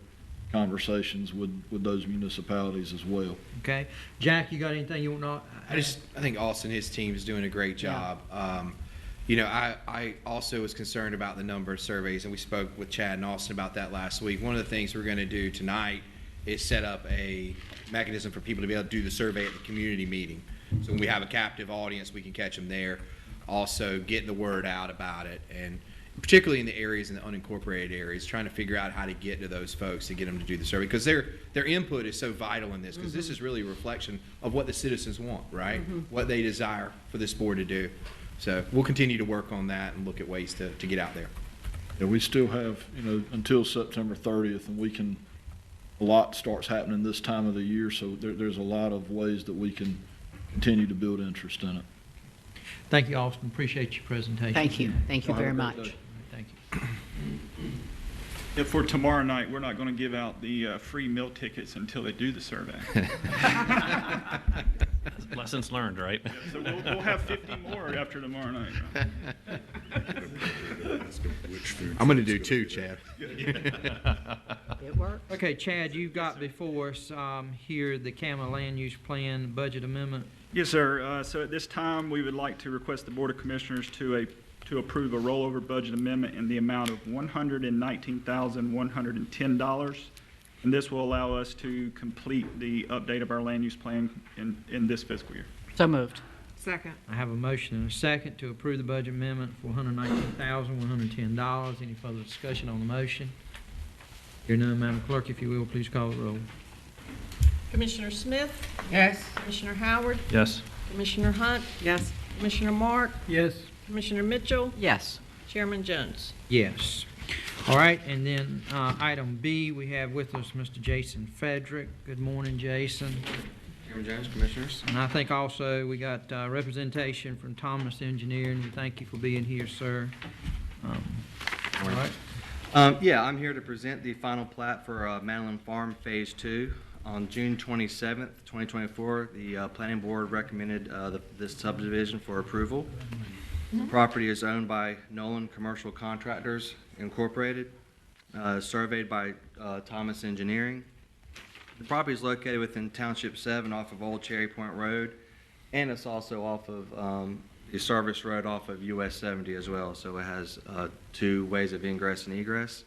S19: conversations with those municipalities as well.
S1: Okay. Jack, you got anything you want to?
S13: I think Austin and his team is doing a great job. I also was concerned about the number of surveys, and we spoke with Chad and Austin about that last week. One of the things we're going to do tonight is set up a mechanism for people to be able to do the survey at the community meeting. So when we have a captive audience, we can catch them there. Also, getting the word out about it, and particularly in the areas, in the unincorporated areas, trying to figure out how to get to those folks to get them to do the survey, because their input is so vital in this, because this is really a reflection of what the citizens want, right? What they desire for this board to do. So we'll continue to work on that and look at ways to get out there.
S19: Yeah, we still have, until September 30th, and a lot starts happening this time of the year, so there's a lot of ways that we can continue to build interest in it.
S1: Thank you, Austin. Appreciate your presentation.
S20: Thank you. Thank you very much.
S1: Thank you.
S18: Yeah, for tomorrow night, we're not going to give out the free meal tickets until they do the survey.
S17: Lessons learned, right?
S18: Yeah, so we'll have 50 more after tomorrow night. Right?
S13: I'm going to do two, Chad.
S20: It worked.
S1: Okay, Chad, you've got before us here the CAMA Land Use Plan Budget Amendment.
S18: Yes, sir. So at this time, we would like to request the Board of Commissioners to approve a rollover budget amendment in the amount of $119,110. And this will allow us to complete the update of our land use plan in this fiscal year.
S20: So moved.
S14: Second.
S1: I have a motion and a second to approve the budget amendment for $119,110. Any further discussion on the motion? Hear none, Madam Clerk, if you will, please call the roll.
S2: Commissioner Smith?
S12: Yes.
S2: Commissioner Howard?
S17: Yes.
S2: Commissioner Hunt?
S14: Yes.
S2: Commissioner Mark?
S1: Yes.
S2: Commissioner Mitchell?
S20: Yes.
S2: Chairman Jones?
S1: Yes. All right, and then item B, we have with us Mr. Jason Frederick. Good morning, Jason.
S21: Chairman Jones, Commissioners.
S1: And I think also we got representation from Thomas Engineering. We thank you for being here, sir. All right.
S21: Yeah, I'm here to present the final plat for Madeline Farm Phase 2. On June 27th, 2024, the Planning Board recommended this subdivision for approval. The property is owned by Nolan Commercial Contractors Incorporated, surveyed by Thomas Engineering. The property is located within Township 7 off of Old Cherry Point Road, and it's also off of the service road off of US 70 as well, so it has two ways of ingress and egress.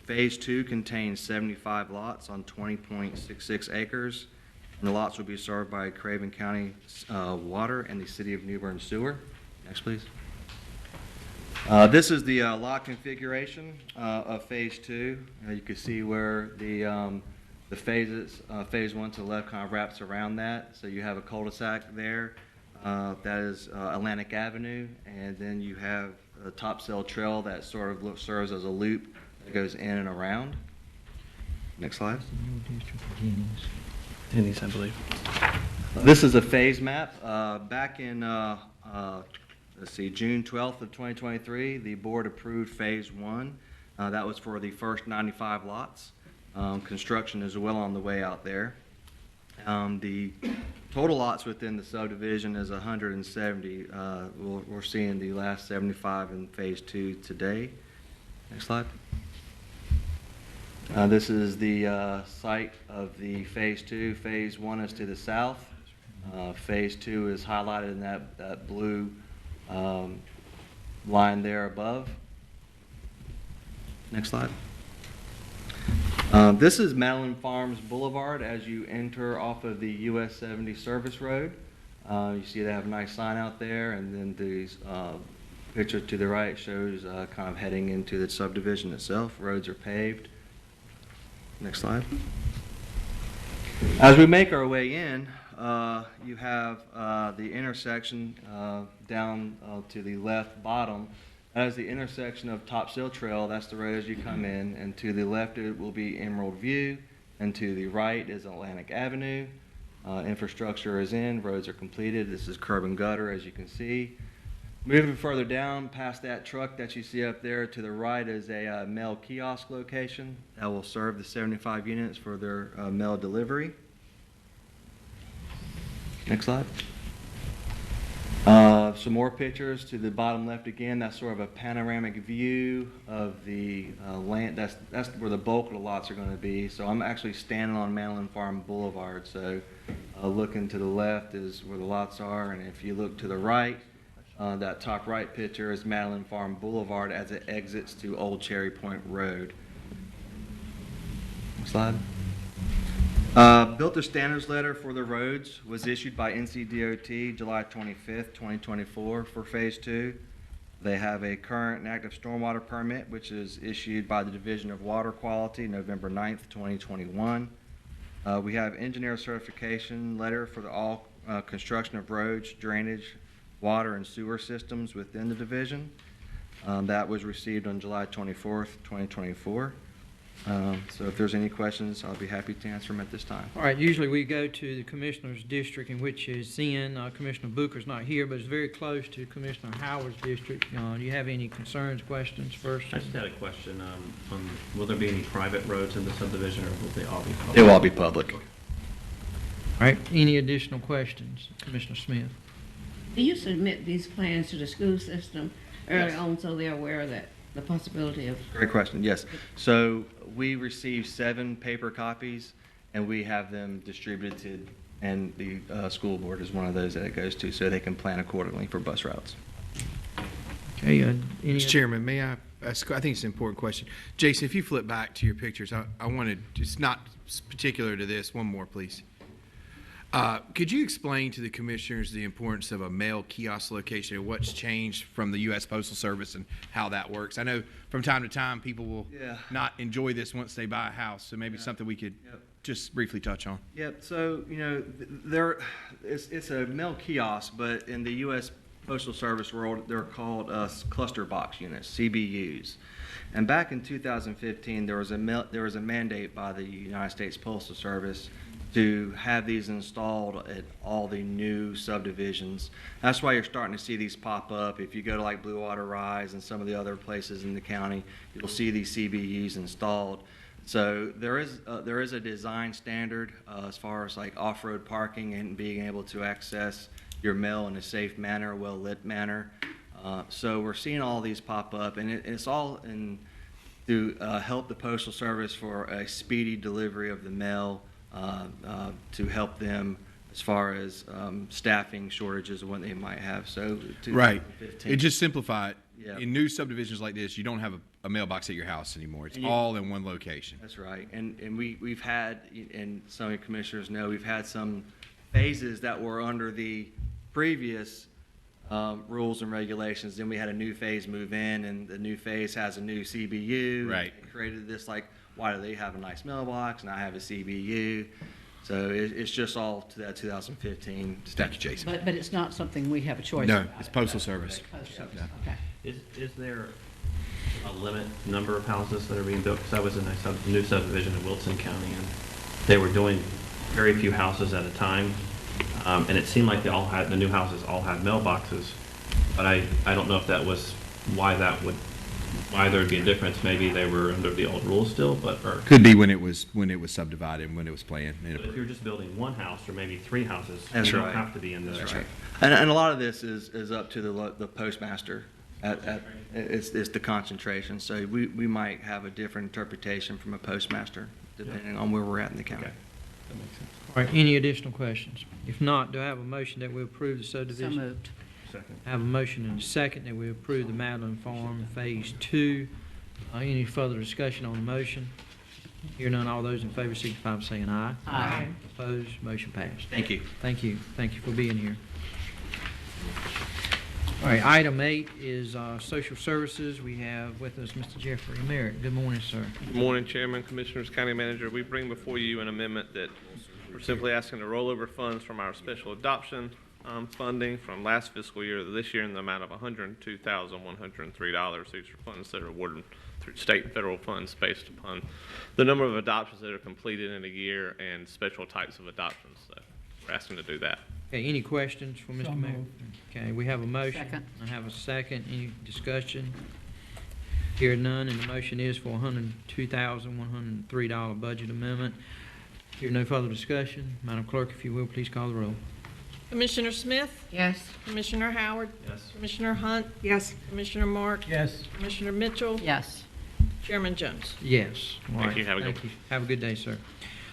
S21: Phase 2 contains 75 lots on 20.66 acres, and the lots will be served by Craven County Water and the City of New Bern Sewer. Next, please. This is the lot configuration of Phase 2. You can see where the The phases, phase 1 to the left kind of wraps around that. So you have a cul-de-sac there. That is Atlantic Avenue. And then you have a Topsail Trail that sort of serves as a loop that goes in and around. Next slide.
S17: Denny's, I believe.
S21: This is a phase map. Back in, let's see, June 12th of 2023, the board approved phase 1. That was for the first 95 lots. Construction is well on the way out there. The total lots within the subdivision is 170. We're seeing the last 75 in phase 2 today. Next slide. This is the site of the phase 2. Phase 1 is to the south. Phase 2 is highlighted in that blue line there above. Next slide. This is Madeline Farms Boulevard as you enter off of the US 70 service road. You see they have a nice sign out there, and then the picture to the right shows kind of heading into the subdivision itself. Roads are paved. Next slide. As we make our way in, you have the intersection down to the left bottom. That is the intersection of Topsail Trail. That's the road as you come in. And to the left it will be Emerald View. And to the right is Atlantic Avenue. Infrastructure is in. Roads are completed. This is curb and gutter, as you can see. Moving further down past that truck that you see up there to the right is a mail kiosk location that will serve the 75 units for their mail delivery. Next slide. Some more pictures to the bottom left again. That's sort of a panoramic view of the land. That's where the bulk of the lots are going to be. So I'm actually standing on Madeline Farm Boulevard. So looking to the left is where the lots are, and if you look to the right, that top right picture is Madeline Farm Boulevard as it exits to Old Cherry Point Road. Next slide. Built a standards letter for the roads was issued by NCDOT July 25th, 2024 for phase 2. They have a current and active stormwater permit, which is issued by the Division of Water Quality November 9th, 2021. We have engineer certification letter for all construction of roads, drainage, water, and sewer systems within the division. That was received on July 24th, 2024. So if there's any questions, I'll be happy to answer them at this time.
S1: All right, usually we go to the commissioner's district, in which is in. Commissioner Booker's not here, but it's very close to Commissioner Howard's district. Do you have any concerns, questions first?
S17: I just had a question. Will there be any private roads in the subdivision, or will they all be public?
S21: They will all be public.
S1: All right, any additional questions? Commissioner Smith?
S12: Do you submit these plans to the school system early
S21: Yes.
S12: on so they're aware that the possibility of?
S21: Great question, yes. So we received 7 paper copies, and we have them distributed, and the school board is one of those that it goes to, so they can plan accordingly for bus routes.
S1: Okay,
S13: Mr. Chairman, may I ask, I think it's an important question. Jason, if you flip back to your pictures, I wanted, it's not particular to this, one more, please. Could you explain to the commissioners the importance of a mail kiosk location and what's changed from the U.S. Postal Service and how that works? I know from time to time people will not enjoy this once they buy a house, so maybe something we could just briefly touch on.
S21: Yep, so, you know, it's a mail kiosk, but in the U.S. Postal Service world, they're called cluster box units, CBUs. And back in 2015, there was a mandate by the United States Postal Service to have these installed at all the new subdivisions. That's why you're starting to see these pop up. If you go to like Blue Water Rise and some of the other places in the county, you'll see these CBUs installed. So there is a design standard as far as like off-road parking and being able to access your mail in a safe manner, well-lit manner. So we're seeing all these pop up, and it's all to help the Postal Service for a speedy delivery of the mail, to help them as far as staffing shortages and what they might have. So
S13: Right.
S21: 2015.
S13: It just simplify it.
S21: Yeah.
S13: In new subdivisions like this, you don't have a mailbox at your house anymore. It's
S21: And you-
S13: all in one location.
S21: That's right. And we've had, and some of the commissioners know, we've had some phases that were under the previous rules and regulations. Then we had a new phase move in, and the new phase has a new CBU.
S13: Right.
S21: It created this like why do they have a nice mailbox and I have a CBU? So it's just all to that 2015
S13: Thank you,
S21: statute.
S13: Jason.
S20: But it's not something we have a choice
S13: No,
S20: about.
S13: it's Postal Service.
S20: Postal Service,
S13: Yeah.
S20: okay.
S17: Is there a limit number of houses that are being built? Because I was in a new subdivision in Wilson County, and they were doing very few houses at a time. And it seemed like the new houses all had mailboxes. But I don't know if that was why there would be a difference. Maybe they were under the old rules still, or
S13: Could be when it was subdivided and when it was planned.
S17: but if you're just building one house or maybe three houses,
S21: That's
S17: you
S21: right.
S17: don't have to be in the.
S21: That's right. And a lot of this is up to the postmaster. It's the concentration. So we might have a different interpretation from a postmaster depending on where we're at in the county.
S17: That makes sense.
S1: All right, any additional questions? If not, do I have a motion that we approve the
S20: So
S1: subdivision?
S20: moved.
S17: Second.
S1: I have a motion and a second that we approve the Madeline Farm Phase 2. Any further discussion on the motion? Hear none, all those in favor signify by saying aye.
S20: Aye.
S1: Opposed, motion passed.
S21: Thank you.
S1: Thank you. Thank you for being here. All right, item 8 is social services. We have with us Mr. Jeffrey Merritt. Good morning, sir.
S5: Good morning, Chairman, Commissioners, County Manager. We bring before you an amendment that we're simply asking to roll over funds from our special adoption funding from last fiscal year to this year in the amount of $102,103. These are funds that are awarded through state and federal funds based upon the number of adoptions that are completed in a year and special types of adoptions. So we're asking to do that.
S1: Okay, any questions for Mr. Merritt? Okay, we have a motion.
S20: Second.
S1: I have a second. Any discussion? Hear none, and the motion is for $102,103 budget amendment. Hear no further discussion. Madam Clerk, if you will, please call the roll.
S2: Commissioner Smith?
S12: Yes.
S2: Commissioner Howard?
S17: Yes.
S2: Commissioner Hunt?
S14: Yes.
S2: Commissioner Mark?
S1: Yes.
S2: Commissioner Mitchell?
S20: Yes.
S2: Chairman Jones?
S1: Yes. All
S5: Thank
S1: right.
S5: you. Have a good
S1: Thank you. Have a good day, sir.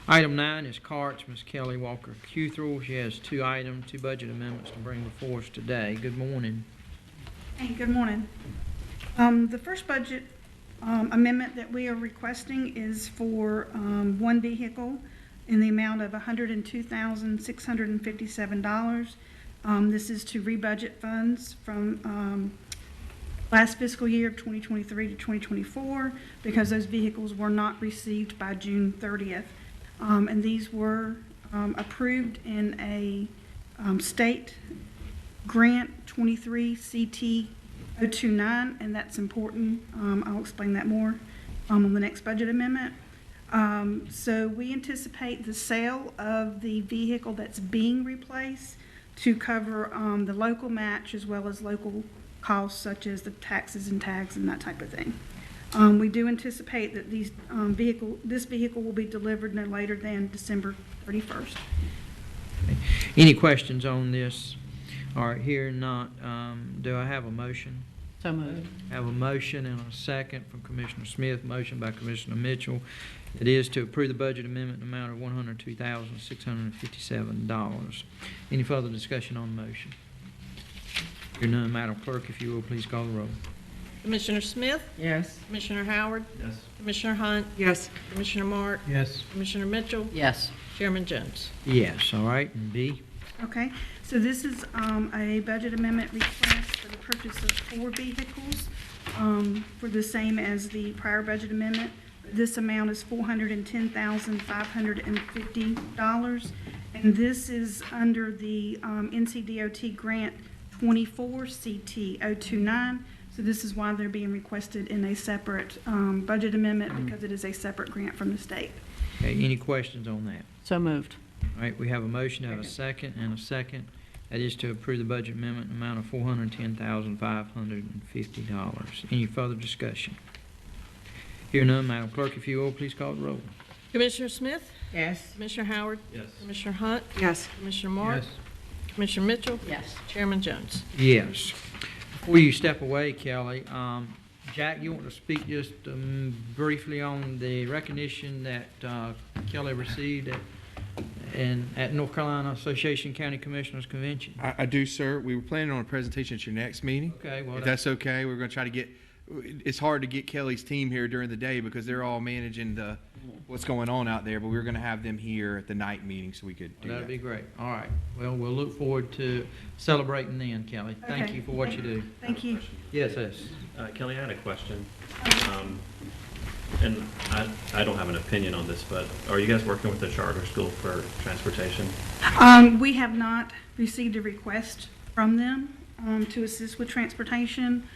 S1: Item 9 is carts. Ms. Kelly Walker Cuthrell. She has two budget amendments to bring before us today. Good morning.
S22: Hey, good morning. The first budget amendment that we are requesting is for one vehicle in the amount of $102,657. This is to rebudget funds from last fiscal year of 2023 to 2024 because those vehicles were not received by June 30th. And these were approved in a state grant 23 CT 029, and that's important. I'll explain that more on the next budget amendment. So we anticipate the sale of the vehicle that's being replaced to cover the local match as well as local costs such as the taxes and tags and that type of thing. We do anticipate that this vehicle will be delivered no later than December 31st.
S1: Okay. Any questions on this? All right, here not. Do I have a motion?
S20: So moved.
S1: Have a motion and a second from Commissioner Smith, motion by Commissioner Mitchell. It is to approve the budget amendment in the amount of $102,657. Any further discussion on the motion? Hear none, Madam Clerk, if you will, please call the roll.
S2: Commissioner Smith?
S12: Yes.
S2: Commissioner Howard?
S17: Yes.
S2: Commissioner Hunt?
S14: Yes.
S2: Commissioner Mark?
S1: Yes.
S2: Commissioner Mitchell?
S20: Yes.
S2: Chairman Jones?
S1: Yes, all right, and B?
S22: Okay, so this is a budget amendment request for the purchase of 4 vehicles for the same as the prior budget amendment. This amount is $410,550, and this is under the NCDOT grant 24 CT 029. So this is why they're being requested in a separate budget amendment because it is a separate grant from the state.
S1: Okay, any questions on that?
S20: So moved.
S1: All right, we have a motion, have a second and a second. That is to approve the budget amendment in the amount of $410,550. Any further discussion? Hear none, Madam Clerk, if you will, please call the roll.
S2: Commissioner Smith?
S12: Yes.
S2: Commissioner Howard?
S17: Yes.
S2: Commissioner Hunt?
S14: Yes.
S2: Commissioner Mark?
S1: Yes.
S2: Commissioner Mitchell?
S20: Yes.
S2: Chairman Jones?
S1: Yes. Before you step away, Kelly, Jack, you want to speak just briefly on the recognition that Kelly received at North Carolina Association County Commissioners Convention?
S13: I do, sir. We were planning on a presentation at your next meeting.
S1: Okay, well,
S13: If that's okay, we're going to try to get, it's hard to get Kelly's team here during the day because they're all managing what's going on out there, but we were going to have them here at the night meeting so we could do
S1: That'd
S13: that.
S1: be great. All right. Well, we'll look forward to celebrating then, Kelly. Thank
S22: Okay.
S1: you for what you do.
S22: Thank you.
S1: Yes, yes.
S17: Kelly, I had a question. And I don't have an opinion on this, but are you guys working with the charter school for transportation?
S22: We have not received a request from them to assist with transportation,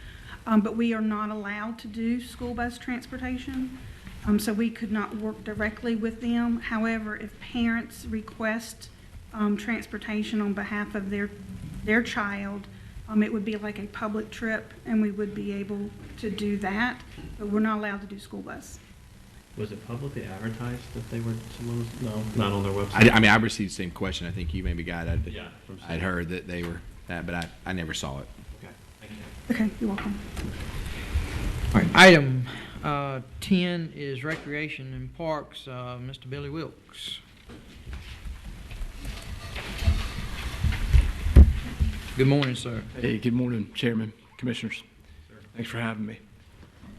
S22: but we are not allowed to do school bus transportation, so we could not work directly with them. However, if parents request transportation on behalf of their child, it would be like a public trip, and we would be able to do that, but we're not allowed to do school bus.
S17: Was it publicly advertised that they were, someone was, no, not on their website?
S13: I mean, I received the same question. I think you maybe got it.
S17: Yeah, from
S13: I'd heard that they were that, but I never saw it.
S17: Okay, thank you.
S22: Okay, you're welcome.
S1: All right, item 10 is Recreation and Parks, Mr. Billy Wilkes. Good morning, sir.
S7: Hey, good morning, Chairman, Commissioners. Thanks for having me.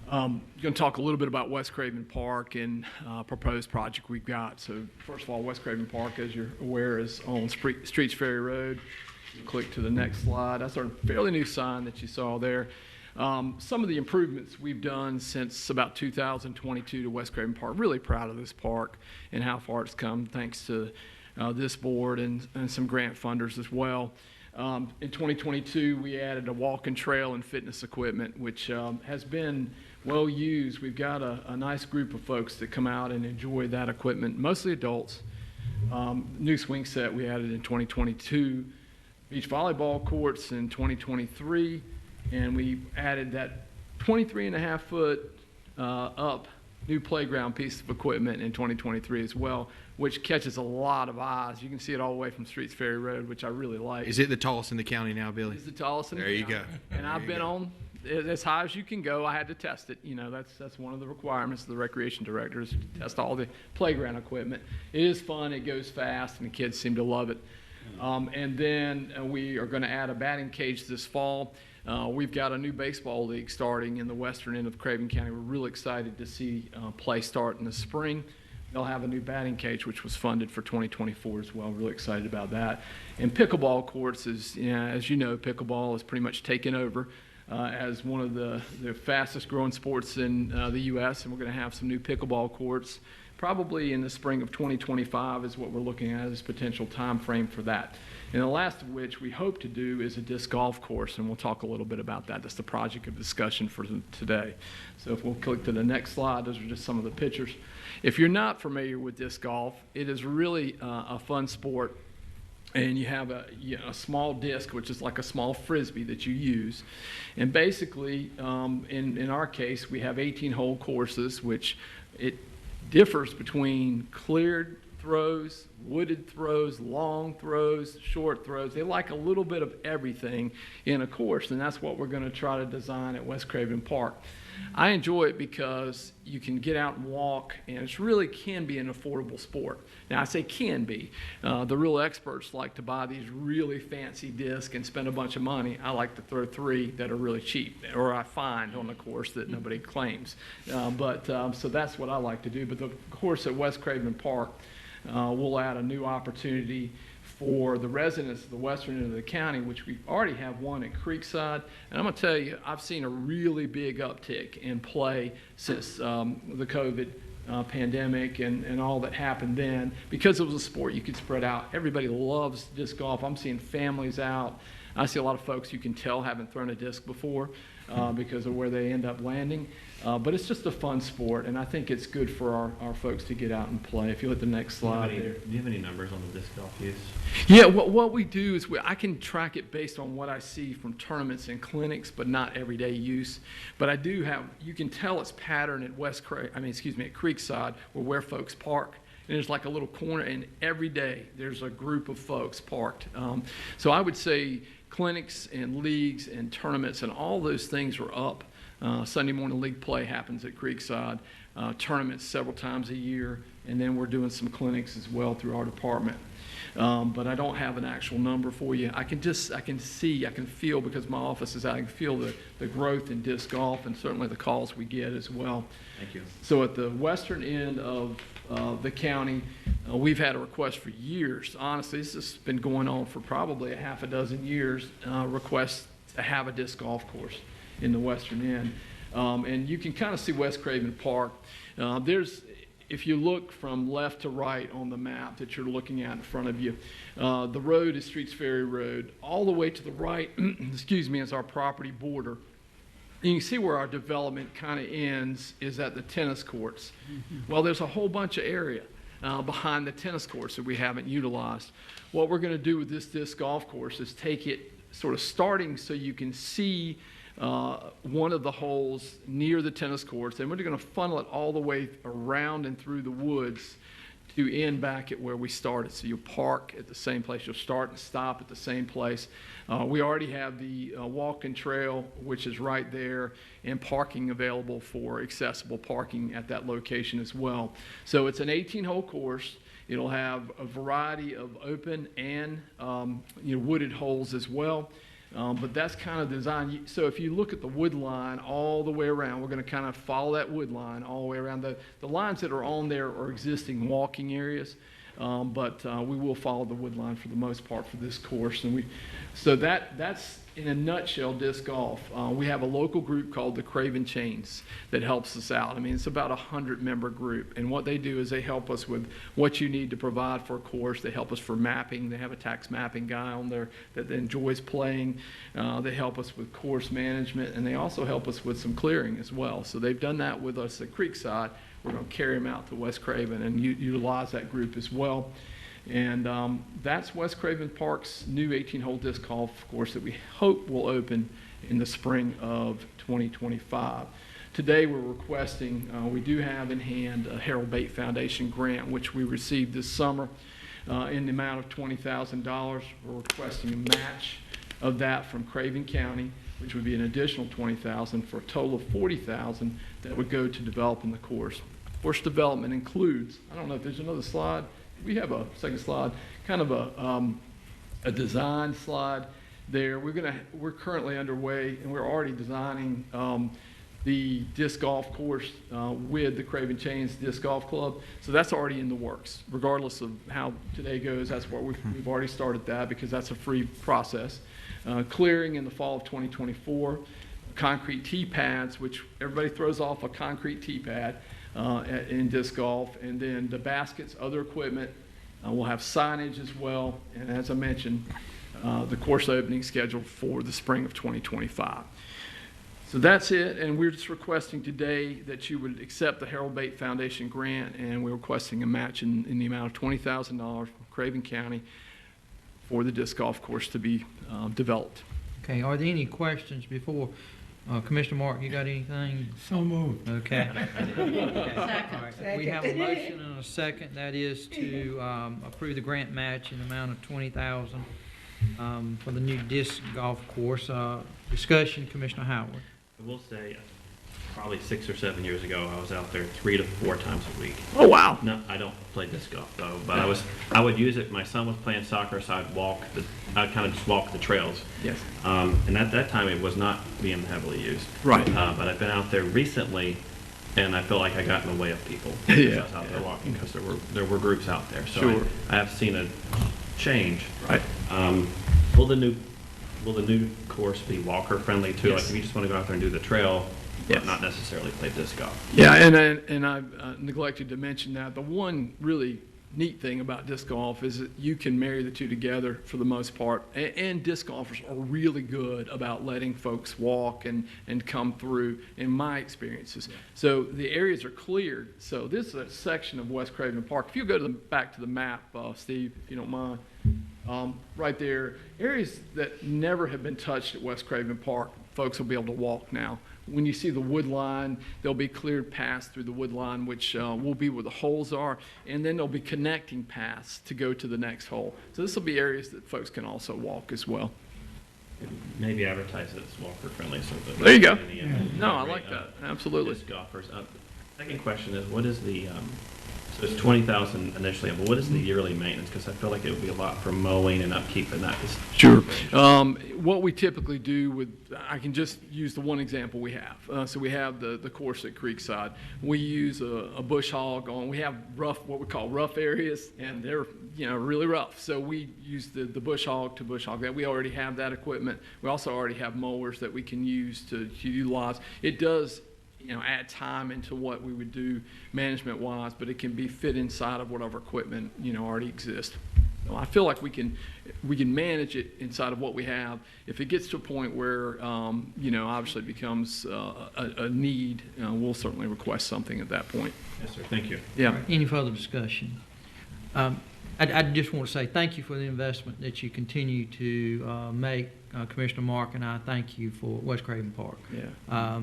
S7: I'm going to talk a little bit about West Craven Park and proposed project we've got. So first of all, West Craven Park, as you're aware, is on Streets Ferry Road. You click to the next slide. That's our fairly new sign that you saw there. Some of the improvements we've done since about 2022 to West Craven Park. Really proud of this park and how far it's come, thanks to this board and some grant funders as well. In 2022, we added a walking trail and fitness equipment, which has been well used. We've got a nice group of folks that come out and enjoy that equipment, mostly adults. New swing set we added in 2022, beach volleyball courts in 2023, and we added that 23.5-foot up new playground piece of equipment in 2023 as well, which catches a lot of eyes. You can see it all the way from Streets Ferry Road, which I really like.
S13: Is it the tallest in the county now, Billy?
S7: It's the tallest in the
S13: county.
S7: county.
S13: There you go.
S7: And I've been on as high as you can go. I had to test it. You know, that's one of the requirements of the recreation director is to test all the playground equipment. It is fun. It goes fast, and the kids seem to love it. And then we are going to add a batting cage this fall. We've got a new baseball league starting in the western end of Craven County. We're really excited to see play start in the spring. They'll have a new batting cage, which was funded for 2024 as well. Really excited about that. And pickleball courts is, as you know, pickleball is pretty much taken over as one of the fastest growing sports in the U.S. And we're going to have some new pickleball courts probably in the spring of 2025 is what we're looking at as potential time frame for that. And the last of which we hope to do is a disc golf course, and we'll talk a little bit about that. That's the project of discussion for today. So if we'll click to the next slide, those are just some of the pictures. If you're not familiar with disc golf, it is really a fun sport. And you have a small disc, which is like a small frisbee that you use. And basically, in our case, we have 18-hole courses, which it differs between cleared throws, wooded throws, long throws, short throws. They like a little bit of everything in a course, and that's what we're going to try to design at West Craven Park. I enjoy it because you can get out and walk, and it really can be an affordable sport. Now, I say can be. The real experts like to buy these really fancy discs and spend a bunch of money. I like to throw 3 that are really cheap, or I find on the course that nobody claims. So that's what I like to do. But the course at West Craven Park, we'll add a new opportunity for the residents of the western end of the county, which we already have one at Creekside. And I'm going to tell you, I've seen a really big uptick in play since the COVID pandemic and all that happened then. Because it was a sport you could spread out. Everybody loves disc golf. I'm seeing families out. I see a lot of folks you can tell haven't thrown a disc before because of where they end up landing. But it's just a fun sport, and I think it's good for our folks to get out and play. If you look at the next slide there.
S17: Do you have any numbers on the disc golf use?
S7: Yeah, what we do is I can track it based on what I see from tournaments and clinics, but not everyday use. But I do have, you can tell its pattern at at Creekside where folks park. And there's like a little corner, and every day there's a group of folks parked. So I would say clinics and leagues and tournaments and all those things are up. Sunday morning league play happens at Creekside, tournaments several times a year, and then we're doing some clinics as well through our department. But I don't have an actual number for you. I can feel, because my office is out, I can feel the growth in disc golf and certainly the calls we get as well.
S17: Thank you.
S7: So at the western end of the county, we've had a request for years. Honestly, this has been going on for probably a half a dozen years, requests to have a disc golf course in the western end. And you can kind of see West Craven Park. If you look from left to right on the map that you're looking at in front of you, the road is Streets Ferry Road. All the way to the right, excuse me, is our property border. And you can see where our development kind of ends is at the tennis courts. Well, there's a whole bunch of area behind the tennis courts that we haven't utilized. What we're going to do with this disc golf course is take it sort of starting so you can see one of the holes near the tennis courts, and we're going to funnel it all the way around and through the woods to end back at where we started. So you'll park at the same place. You'll start and stop at the same place. We already have the walking trail, which is right there, and parking available for accessible parking at that location as well. So it's an 18-hole course. It'll have a variety of open and wooded holes as well. But that's kind of designed. So if you look at the wood line all the way around, we're going to kind of follow that wood line all the way around. The lines that are on there are existing walking areas, but we will follow the wood line for the most part for this course. And so that's in a nutshell disc golf. We have a local group called the Craven Chains that helps us out. I mean, it's about a 100-member group, and what they do is they help us with what you need to provide for a course. They help us for mapping. They have a tax mapping guy on there that enjoys playing. They help us with course management, and they also help us with some clearing as well. So they've done that with us at Creekside. We're going to carry them out to West Craven and utilize that group as well. And that's West Craven Park's new 18-hole disc golf course that we hope will open in the spring of 2025. Today we're requesting, we do have in hand a Harold Bate Foundation grant, which we received this summer in the amount of $20,000. We're requesting a match of that from Craven County, which would be an additional $20,000 for a total of $40,000 that would go to developing the course. Course development includes, I don't know if there's another slide. We have a second slide, kind of a design slide there. We're currently underway, and we're already designing the disc golf course with the Craven Chains Disc Golf Club. So that's already in the works. Regardless of how today goes, that's what we've already started that because that's a free process. Clearing in the fall of 2024, concrete tee pads, which everybody throws off a concrete tee pad in disc golf, and then the baskets, other equipment. We'll have signage as well, and as I mentioned, the course opening scheduled for the spring of 2025. So that's it, and we're just requesting today that you would accept the Harold Bate Foundation grant, and we're requesting a match in the amount of $20,000 from Craven County for the disc golf course to be developed.
S1: Okay, are there any questions before? Commissioner Mark, you got anything?
S9: So moved.
S1: Okay.
S12: Second.
S1: All right. We have a motion and a second. That is to approve the grant match in the amount of $20,000 for the new disc golf course. Discussion, Commissioner Howard.
S4: I will say, probably 6 or 7 years ago, I was out there 3 to 4 times a week.
S7: Oh, wow.
S4: No, I don't play disc golf though, but I would use it. My son was playing soccer, so I'd kind of just walk the trails.
S7: Yes.
S4: And at that time, it was not being heavily used.
S7: Right.
S4: But I've been out there recently, and I feel like I got in the way of people.
S7: Yeah.
S4: I was out there walking because there were groups out there. So
S7: Sure.
S4: I have seen a change.
S7: Right.
S4: Will the new course be walker friendly too?
S7: Yes.
S4: Like if you just want to go out there and do the trail,
S7: Yes.
S4: but not necessarily play disc golf.
S7: Yeah, and I've neglected to mention that. The one really neat thing about disc golf is that you can marry the two together for the most part, and disc golfers are really good about letting folks walk and come through, in my experiences. So the areas are cleared. So this is a section of West Craven Park. If you go back to the map, Steve, if you don't mind, right there, areas that never have been touched at West Craven Park, folks will be able to walk now. When you see the wood line, there'll be cleared paths through the wood line, which will be where the holes are, and then there'll be connecting paths to go to the next hole. So this will be areas that folks can also walk as well.
S4: Maybe advertise it as walker friendly. So that
S7: There you go.
S4: any,
S7: No, I like that. Absolutely.
S4: Disc golfers. Second question is, what is the
S17: So it's 20,000 initially, but what is the yearly maintenance? Because I feel like it would be a lot for mowing and upkeep, and that is.
S7: Sure. What we typically do with, I can just use the one example we have. So we have the course at Creekside. We use a bush hog on, we have what we call rough areas, and they're, really rough. So we use the bush hog to bush hog that. We already have that equipment. We also already have mowers that we can use to utilize. It does, add time into what we would do management-wise, but it can be fit inside of whatever equipment, already exists. So I feel like we can manage it inside of what we have. If it gets to a point where, obviously it becomes a need, we'll certainly request something at that point.
S17: Yes, sir. Thank you.
S7: Yeah.
S1: All right, any further discussion? I just want to say thank you for the investment that you continue to make. Commissioner Mark and I thank you for West Craven Park.
S7: Yeah.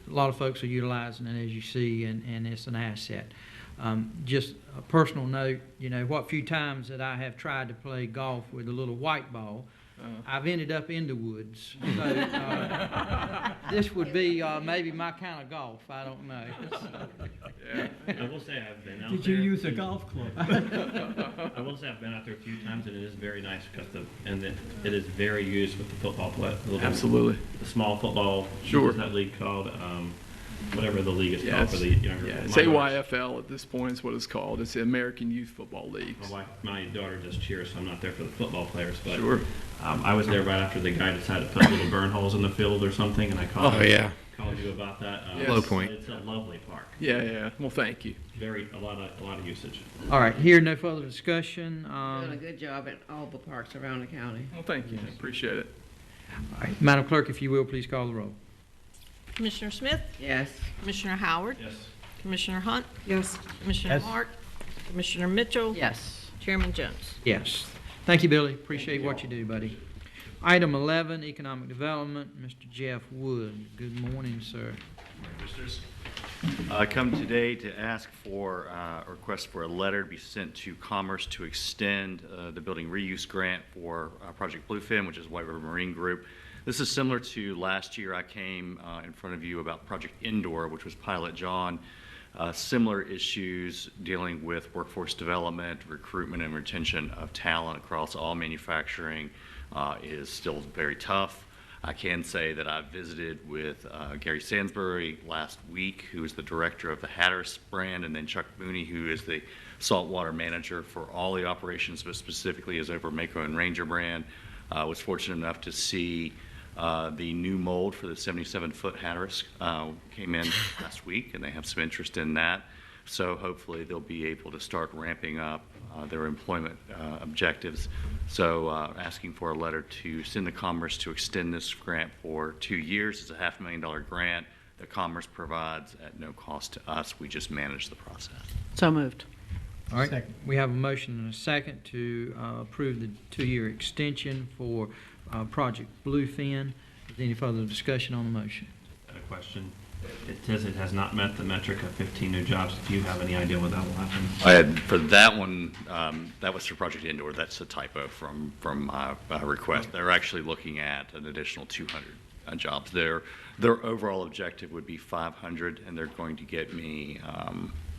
S1: A lot of folks are utilizing it, as you see, and it's an asset. Just a personal note, what few times that I have tried to play golf with a little white ball, I've ended up in the woods. So this would be maybe my kind of golf. I don't know.
S7: Yeah.
S17: I will say I've been out
S9: Did
S17: there.
S9: you use a golf club?
S17: I will say I've been out there a few times, and it is very nice because it is very used with the football play.
S7: Absolutely.
S17: The small football.
S7: Sure.
S17: What is that league called? Whatever the league is called for the younger.
S7: Yeah, it's
S17: minors.
S7: AYFL at this point is what it's called. It's the American Youth Football League.
S17: My daughter does cheer, so I'm not there for the football players. But
S7: Sure.
S17: I was there right after the guy decided to put little burn holes in the field or something, and I called. Called you about that.
S7: Yes. Low
S13: point.
S17: It's a lovely park.
S7: Yeah. Well, thank you.
S17: A lot of usage.
S1: All right, here, no further discussion.
S12: Doing a good job at all the parks around the county.
S7: Well, thank you. Appreciate it.
S1: All right, Madam Clerk, if you will, please call the roll.
S2: Commissioner Smith?
S12: Yes.
S2: Commissioner Howard?
S17: Yes.
S2: Commissioner Hunt?
S14: Yes.
S2: Commissioner
S9: Yes.
S2: Hart? Commissioner Mitchell?
S20: Yes.
S2: Chairman Jones?
S1: Yes. Thank you, Billy. Appreciate what you do, buddy. Item 11, Economic Development, Mr. Jeff Wood. Good morning, sir.
S10: Commissioners, I come today to ask for a request for a letter to be sent to Commerce to extend the building reuse grant for Project Bluefin, which is White River Marine Group. This is similar to last year I came in front of you about Project Indoor, which was Pilot John. Similar issues dealing with workforce development, recruitment, and retention of talent across all manufacturing is still very tough. I can say that I visited with Gary Sansbury last week, who is the director of the Hatteras brand, and then Chuck Mooney, who is the saltwater manager for all the operations, but specifically is over Mako and Ranger brand. I was fortunate enough to see the new mold for the 77-foot Hatteras came in last week, and they have some interest in that. So hopefully they'll be able to start ramping up their employment objectives. So asking for a letter to send the Commerce to extend this grant for 2 years. It's a $500,000 grant that Commerce provides at no cost to us. We just manage the process.
S20: So moved.
S1: All right,
S9: Second.
S1: we have a motion and a second to approve the 2-year extension for Project Bluefin. Is there any further discussion on the motion?
S17: A question. It says it has not met the metric of 15 new jobs. Do you have any idea what that will happen?
S10: For that one, that was for Project Indoor. That's a typo from my request. They're actually looking at an additional 200 jobs. Their overall objective would be 500, and they're going to get me,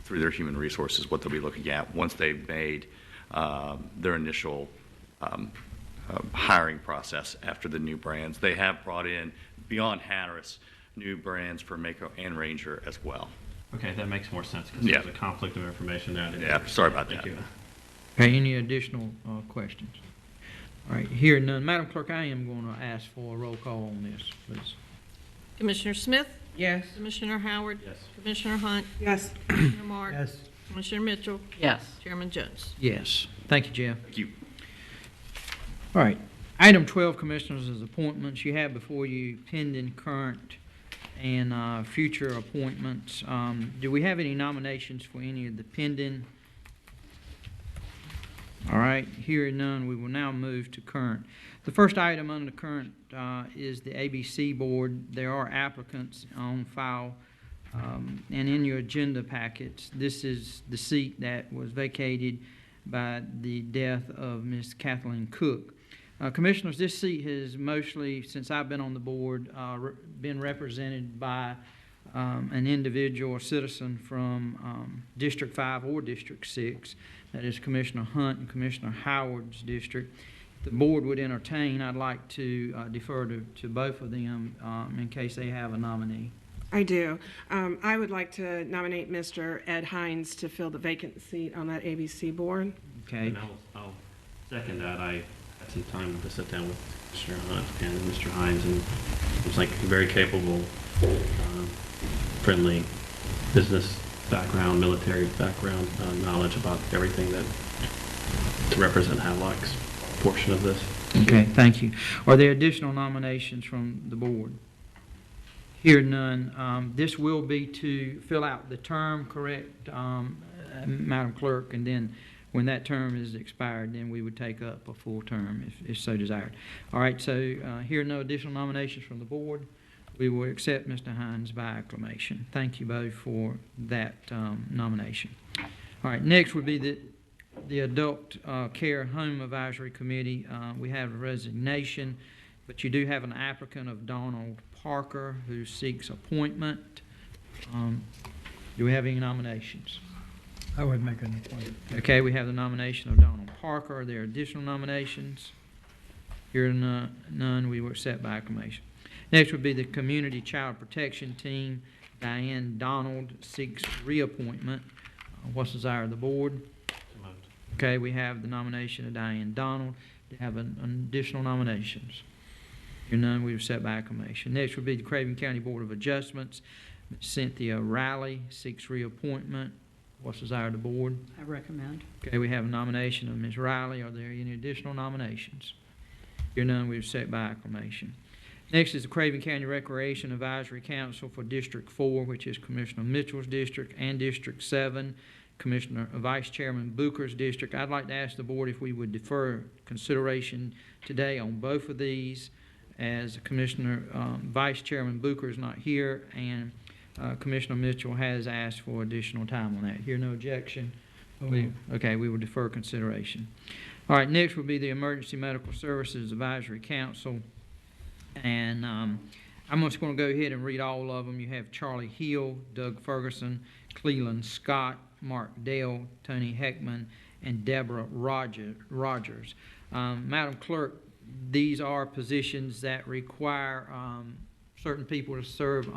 S10: through their human resources, what they'll be looking at once they've made their initial hiring process after the new brands. They have brought in, beyond Hatteras, new brands for Mako and Ranger as well.
S17: Okay, that makes more sense because
S10: Yeah.
S17: there's a conflict of information there.
S10: Yeah, sorry about
S17: Thank
S10: that.
S17: you.
S1: Okay, any additional questions? All right, hearing none. Madam Clerk, I am going to ask for a roll call on this, please.
S2: Commissioner Smith?
S12: Yes.
S2: Commissioner Howard?
S17: Yes.
S2: Commissioner Hunt?
S14: Yes.
S2: Commissioner Mark?
S9: Yes.
S2: Commissioner Mitchell?
S20: Yes.
S2: Chairman Jones?
S1: Yes. Thank you, Jeff.
S10: Thank you.
S1: All right. Item 12, Commissioners, is appointments. You have before you pending, current, and future appointments. Do we have any nominations for any of the pending? All right. Hearing none, we will now move to current. The first item under current is the ABC Board. There are applicants on file and in your agenda packets. This is the seat that was vacated by the death of Ms. Kathleen Cook. Commissioners, this seat has mostly, since I've been on the board, been represented by an individual or citizen from District 5 or District 6, that is Commissioner Hunt and Commissioner Howard's district. The board would entertain, I'd like to defer to both of them in case they have a nominee.
S14: I do. I would like to nominate Mr. Ed Hines to fill the vacant seat on that ABC board.
S1: Okay.
S17: And I'll second that. I had some time to sit down with Mr. Hunt and Mr. Hines, and it was like very capable, friendly business background, military background, knowledge about everything that to represent Havelock's portion of this.
S1: Okay, thank you. Are there additional nominations from the board? Hear none. This will be to fill out the term, correct, Madam Clerk, and then when that term is expired, then we would take up a full term if so desired. All right, so hear no additional nominations from the board. We will accept Mr. Hines by acclamation. Thank you both for that nomination. All right, next would be the Adult Care Home Advisory Committee. We have a resignation, but you do have an applicant of Donald Parker who seeks appointment. Do we have any nominations?
S9: I would make an appointment.
S1: Okay, we have the nomination of Donald Parker. Are there additional nominations? Hearing none, we will accept by acclamation. Next would be the Community Child Protection Team. Diane Donald seeks reappointment. What's the desire of the board? Okay, we have the nomination of Diane Donald. Do you have additional nominations? Hearing none, we will accept by acclamation. Next would be the Craven County Board of Adjustments. Ms. Cynthia Riley seeks reappointment. What's the desire of the board?
S20: I recommend.
S1: Okay, we have a nomination of Ms. Riley. Are there any additional nominations? Hearing none, we will accept by acclamation. Next is the Craven County Recreation Advisory Council for District 4, which is Commissioner Mitchell's district, and District 7, Vice Chairman Booker's district. I'd like to ask the board if we would defer consideration today on both of these, as Vice Chairman Booker is not here, and Commissioner Mitchell has asked for additional time on that. Hear no objection? Okay, we will defer consideration. All right, next will be the Emergency Medical Services Advisory Council. And I'm just going to go ahead and read all of them. You have Charlie Hill, Doug Ferguson, Cleland Scott, Mark Dale, Tony Heckman, and Deborah Rogers. Madam Clerk, these are positions that require certain people to serve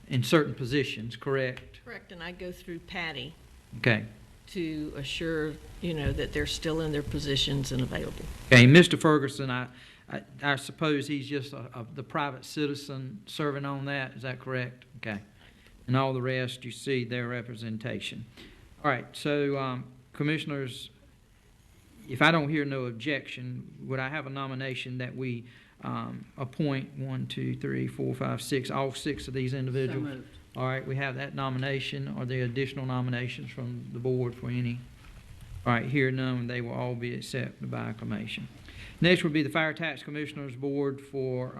S1: in certain positions, correct?
S2: Correct, and I go through Patty
S1: Okay.
S2: to assure, that they're still in their positions and available.
S1: Okay, Mr. Ferguson, I suppose he's just the private citizen serving on that. Is that correct? Okay. And all the rest, you see their representation. All right, so commissioners, if I don't hear no objection, would I have a nomination that we appoint 1, 2, 3, 4, 5, 6, all 6 of these individuals?
S20: So moved.
S1: All right, we have that nomination. Are there additional nominations from the board for any? All right, hear none, they will all be accepted by acclamation. Next will be the Fire Tax Commissioners Board for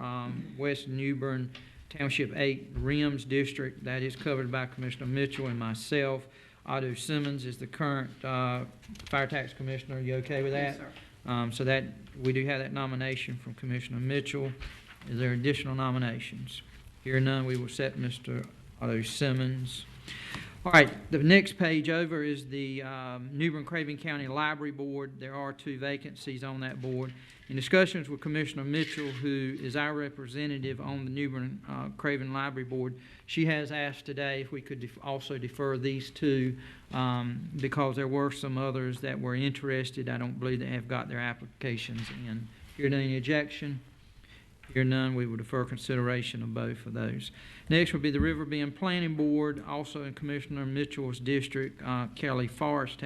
S1: West Newbern Township 8 Rims District. That is covered by Commissioner Mitchell and myself. Otto Simmons is the current Fire Tax Commissioner. Are you okay with that?
S20: Yes, sir.
S1: So that we do have that nomination from Commissioner Mitchell. Is there additional nominations? Hearing none, we will accept Mr. Otto Simmons. All right, the next page over is the New Craven County Library Board. There are 2 vacancies on that board. In discussions with Commissioner Mitchell, who is our representative on the New Craven Library Board, she has asked today if we could also defer these 2 because there were some others that were interested. I don't believe they have got their applications in. Hear any objection? Hear none, we will defer consideration of both of those. Next will be the River Bend Planning Board, also in Commissioner Mitchell's district. Kelly Forrest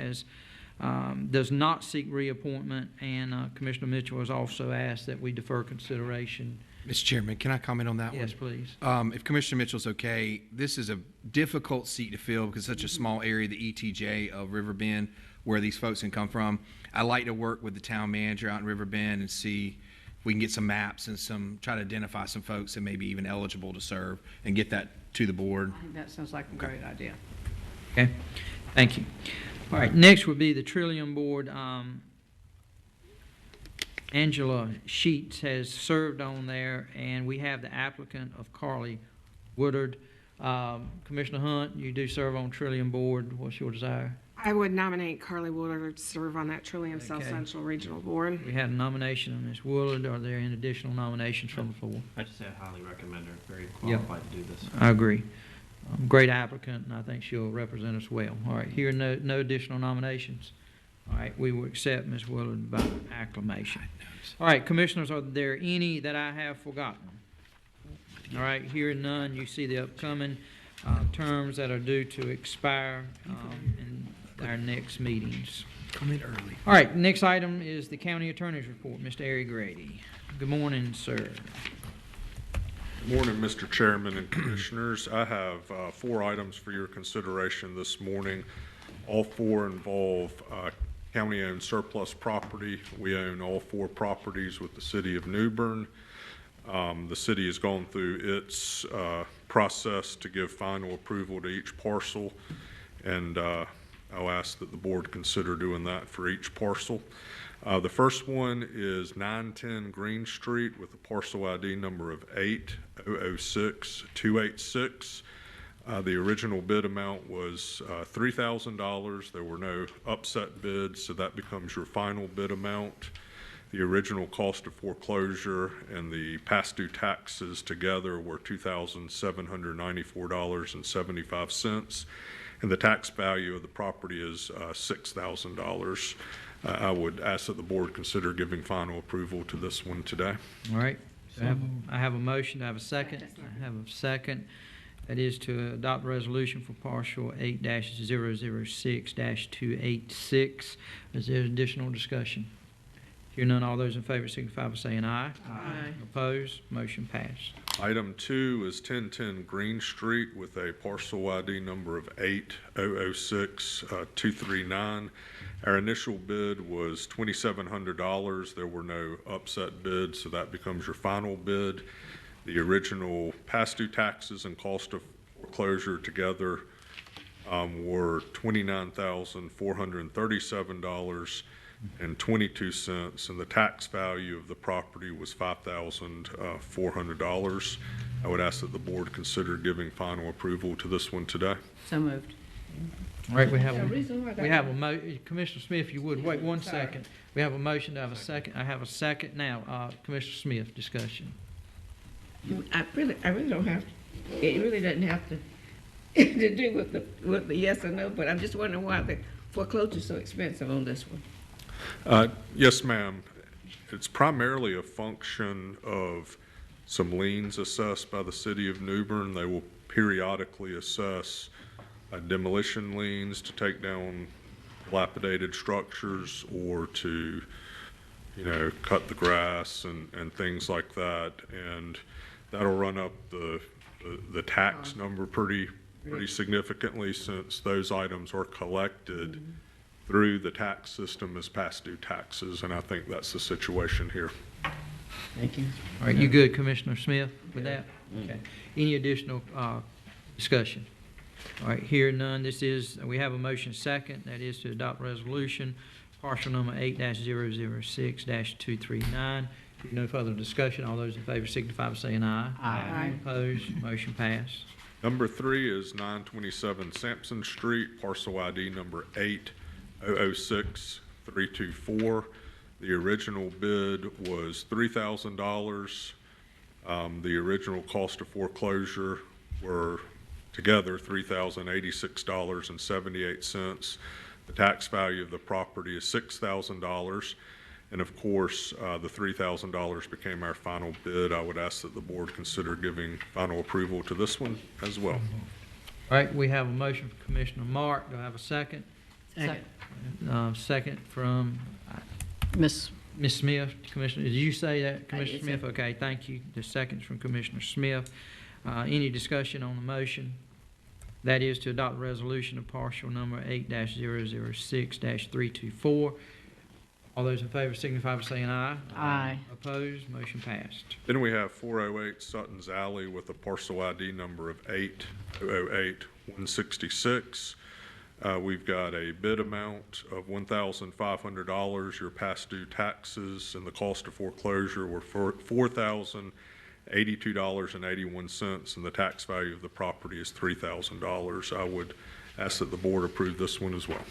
S1: does not seek reappointment, and Commissioner Mitchell has also asked that we defer consideration.
S13: Mr. Chairman, can I comment on that one?
S1: Yes, please.
S13: If Commissioner Mitchell's okay, this is a difficult seat to fill because it's such a small area, the ETJ of River Bend, where these folks can come from. I like to work with the town manager out in River Bend and see if we can get some maps and try to identify some folks that may be even eligible to serve and get that to the board.
S20: I think that sounds like a great idea.
S1: Okay, thank you. All right, next would be the Trillium Board. Angela Sheets has served on there, and we have the applicant of Carly Woodard. Commissioner Hunt, you do serve on Trillium Board. What's your desire?
S14: I would nominate Carly Woodard to serve on that Trillium South
S1: Okay.
S14: Central Regional Board.
S1: We had a nomination of Ms. Woodard. Are there any additional nominations from the floor?
S17: I just say I highly recommend her, very
S1: Yep.
S17: qualified to do this.
S1: I agree. Great applicant, and I think she'll represent us well. All right, here, no additional nominations. All right, we will accept Ms. Willard by acclamation. All right, commissioners, are there any that I have forgotten? All right, hearing none, you see the upcoming terms that are due to expire in our next meetings.
S9: Come in early.
S1: All right, next item is the county attorney's report. Mr. Ari Grady. Good morning, sir.
S11: Good morning, Mr. Chairman and Commissioners. I have 4 items for your consideration this morning. All 4 involve county-owned surplus property. We own all 4 properties with the city of New Bern. The city has gone through its process to give final approval to each parcel, and I'll ask that the board consider doing that for each parcel. The first one is 910 Green Street with a parcel ID number of 8006286. The original bid amount was $3,000. There were no upset bids, so that becomes your final bid amount. The original cost of foreclosure and the past due taxes together were $2,794.75, and the tax value of the property is $6,000. I would ask that the board consider giving final approval to this one today.
S1: All right. I have a motion. Do I have a second? I have a second. That is to adopt resolution for partial 8-006-286. Is there additional discussion? Hear none, all those in favor signify by saying aye.
S2: Aye.
S1: Opposed? Motion passed.
S11: Item 2 is 1010 Green Street with a parcel ID number of 8006239. Our initial bid was $2,700. There were no upset bids, so that becomes your final bid. The original past due taxes and cost of foreclosure together were $29,437.22, and the tax value of the property was $5,400. I would ask that the board consider giving final approval to this one today.
S20: So moved.
S1: All right, we have Commissioner Smith, if you would, wait one second. We have a motion to have a second. I have a second now. Commissioner Smith, discussion.
S12: I really don't have, it really doesn't have to do with the yes or no, but I'm just wondering why the foreclosure is so expensive on this one.
S11: Yes, ma'am. It's primarily a function of some liens assessed by the city of New Bern. They will periodically assess demolition liens to take down dilapidated structures or to, cut the grass and things like that. And that'll run up the tax number pretty significantly, since those items are collected through the tax system as past due taxes, and I think that's the situation here.
S12: Thank you.
S1: All right, you good, Commissioner Smith, with that? Okay. Any additional discussion? All right, here none. We have a motion second. That is to adopt resolution, partial number 8-006-239. No further discussion. All those in favor signify by saying aye.
S12: Aye.
S1: Opposed? Motion passed.
S11: Number 3 is 927 Sampson Street, parcel ID number 8006324. The original bid was $3,000. The original cost of foreclosure were together $3,086.78. The tax value of the property is $6,000. And of course, the $3,000 became our final bid. I would ask that the board consider giving final approval to this one as well.
S1: All right, we have a motion from Commissioner Mark. Do I have a second?
S20: Second.
S1: Second from Ms. Smith. Commissioner, did you say that, Commissioner Smith? Okay, thank you. The second's from Commissioner Smith. Any discussion on the motion? That is to adopt the resolution of partial number 8-006-324. All those in favor signify by saying aye.
S20: Aye.
S1: Opposed? Motion passed.
S11: Then we have 408 Sutton's Alley with a parcel ID number of 8008166. We've got a bid amount of $1,500. Your past due taxes and the cost of foreclosure were $4,087. $82.81, and the tax value of the property is $3,000. I would ask that the board approve this one as well.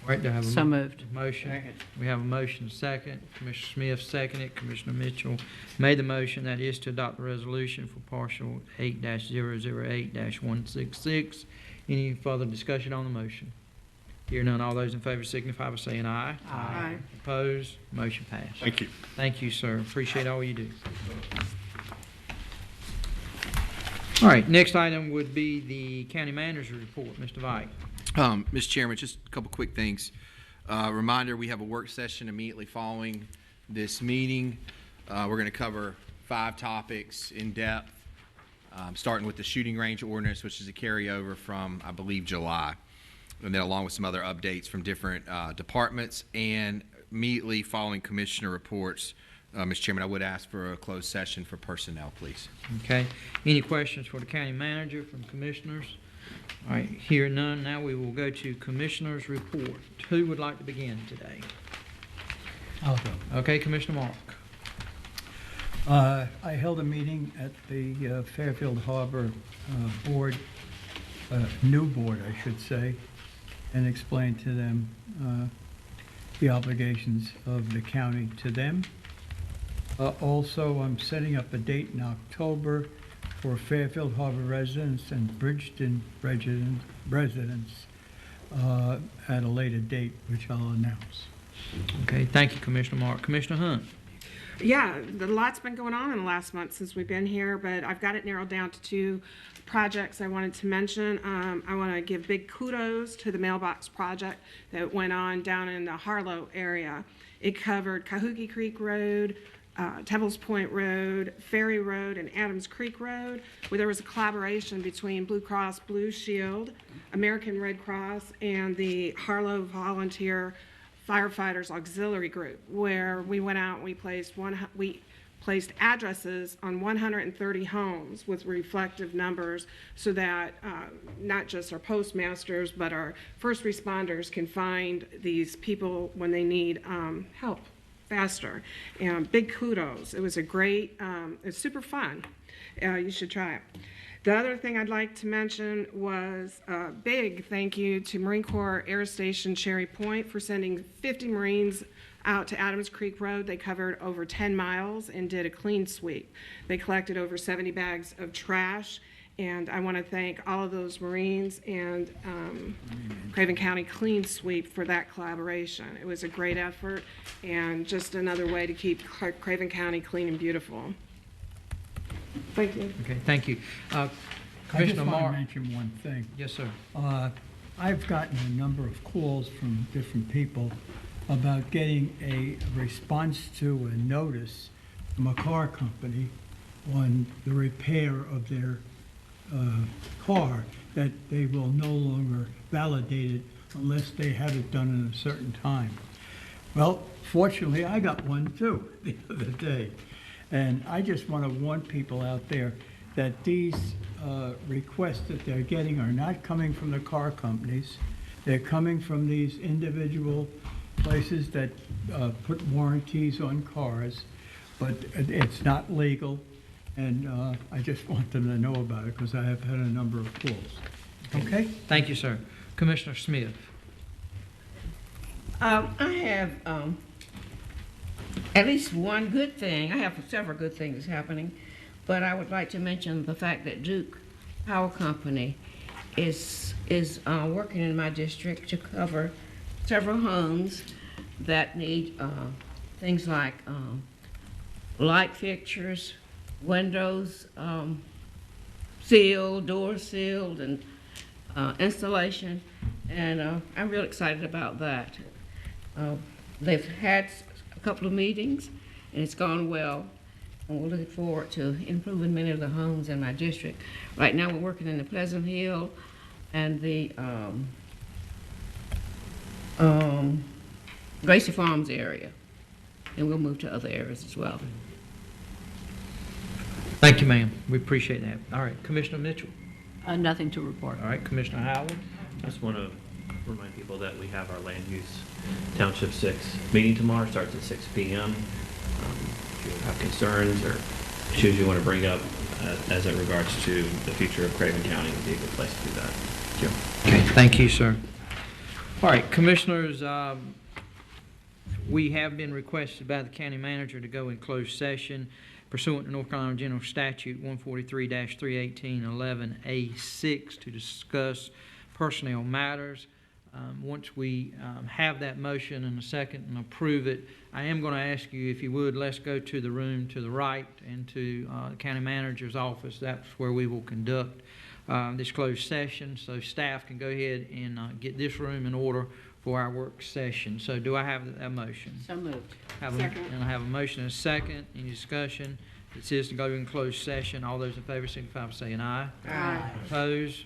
S1: All right, do I have a
S20: So moved.
S1: motion? We have a motion second. Commissioner Smith seconded. Commissioner Mitchell made the motion. That is to adopt the resolution for partial 8-008-166. Any further discussion on the motion? Hear none, all those in favor signify by saying aye.
S12: Aye.
S1: Opposed? Motion passed.
S11: Thank you.
S1: Thank you, sir. Appreciate all you do. All right, next item would be the county manager's report. Mr. Vite.
S13: Mr. Chairman, just a couple quick things. Reminder, we have a work session immediately following this meeting. We're going to cover 5 topics in depth, starting with the shooting range ordinance, which is a carryover from, I believe, July, and then along with some other updates from different departments, and immediately following commissioner reports. Mr. Chairman, I would ask for a closed session for personnel, please.
S1: Okay. Any questions for the county manager from commissioners? All right, hear none. Now we will go to commissioners' report. Who would like to begin today?
S9: I'll go.
S1: Okay, Commissioner Mark.
S9: I held a meeting at the Fairfield Harbor board, new board, I should say, and explained to them the obligations of the county to them. Also, I'm setting up a date in October for Fairfield Harbor residents and Bridgeton residents at a later date, which I'll announce.
S1: Okay, thank you, Commissioner Mark. Commissioner Hunt.
S14: Yeah, a lot's been going on in the last month since we've been here, but I've got it narrowed down to 2 projects I wanted to mention. I want to give big kudos to the mailbox project that went on down in the Harlow area. It covered Cahoogee Creek Road, Temples Point Road, Ferry Road, and Adams Creek Road, where there was a collaboration between Blue Cross Blue Shield, American Red Cross, and the Harlow Volunteer Firefighters Auxiliary Group, where we went out and we placed addresses on 130 homes with reflective numbers so that not just our postmasters but our first responders can find these people when they need help faster. And big kudos. It was a great, it's super fun. You should try it. The other thing I'd like to mention was a big thank you to Marine Corps Air Station Cherry Point for sending 50 Marines out to Adams Creek Road. They covered over 10 miles and did a clean sweep. They collected over 70 bags of trash, and I want to thank all of those Marines and Craven County Clean Sweep for that collaboration. It was a great effort and just another way to keep Craven County clean and beautiful. Thank you.
S1: Okay, thank you.
S9: I
S1: Commissioner
S9: just want
S1: Mark.
S9: to mention one thing.
S1: Yes, sir.
S9: I've gotten a number of calls from different people about getting a response to a notice from a car company on the repair of their car, that they will no longer validate it unless they have it done in a certain time. Well, fortunately, I got one too the other day. And I just want to warn people out there that these requests that they're getting are not coming from the car companies. They're coming from these individual places that put warranties on cars, but it's not legal. And I just want them to know about it because I have had a number of calls. Okay?
S1: Thank you, sir. Commissioner Smith.
S12: I have at least one good thing. I have several good things happening, but I would like to mention the fact that Duke Power Company is working in my district to cover several homes that need things like light fixtures, windows sealed, doors sealed, and installation, and I'm real excited about that. They've had a couple of meetings, and it's gone well, and we're looking forward to improving many of the homes in my district. Right now, we're working in the Pleasant Hill and the Gracie Farms area, and we'll move to other areas as well.
S1: Thank you, ma'am. We appreciate that. All right, Commissioner Mitchell.
S20: Nothing to report.
S1: All right, Commissioner Howard.
S17: I just want to remind people that we have our Land Use Township 6 meeting tomorrow. Starts at 6 p.m. If you have concerns or issues you want to bring up as it regards to the future of Craven County, would be a good place to do that. Thank you.
S1: Okay, thank you, sir. All right, Commissioners, we have been requested by the county manager to go in closed session pursuant to North Carolina General Statute 143-318-11A6 to discuss personnel matters. Once we have that motion in a second and approve it, I am going to ask you, if you would, let's go to the room to the right and to the county manager's office. That's where we will conduct this closed session, so staff can go ahead and get this room in order for our work session. So do I have a motion?
S20: So moved.
S14: Second.
S1: And I have a motion and a second. Any discussion? It says to go in closed session. All those in favor signify by saying aye.
S14: Aye.
S1: Opposed?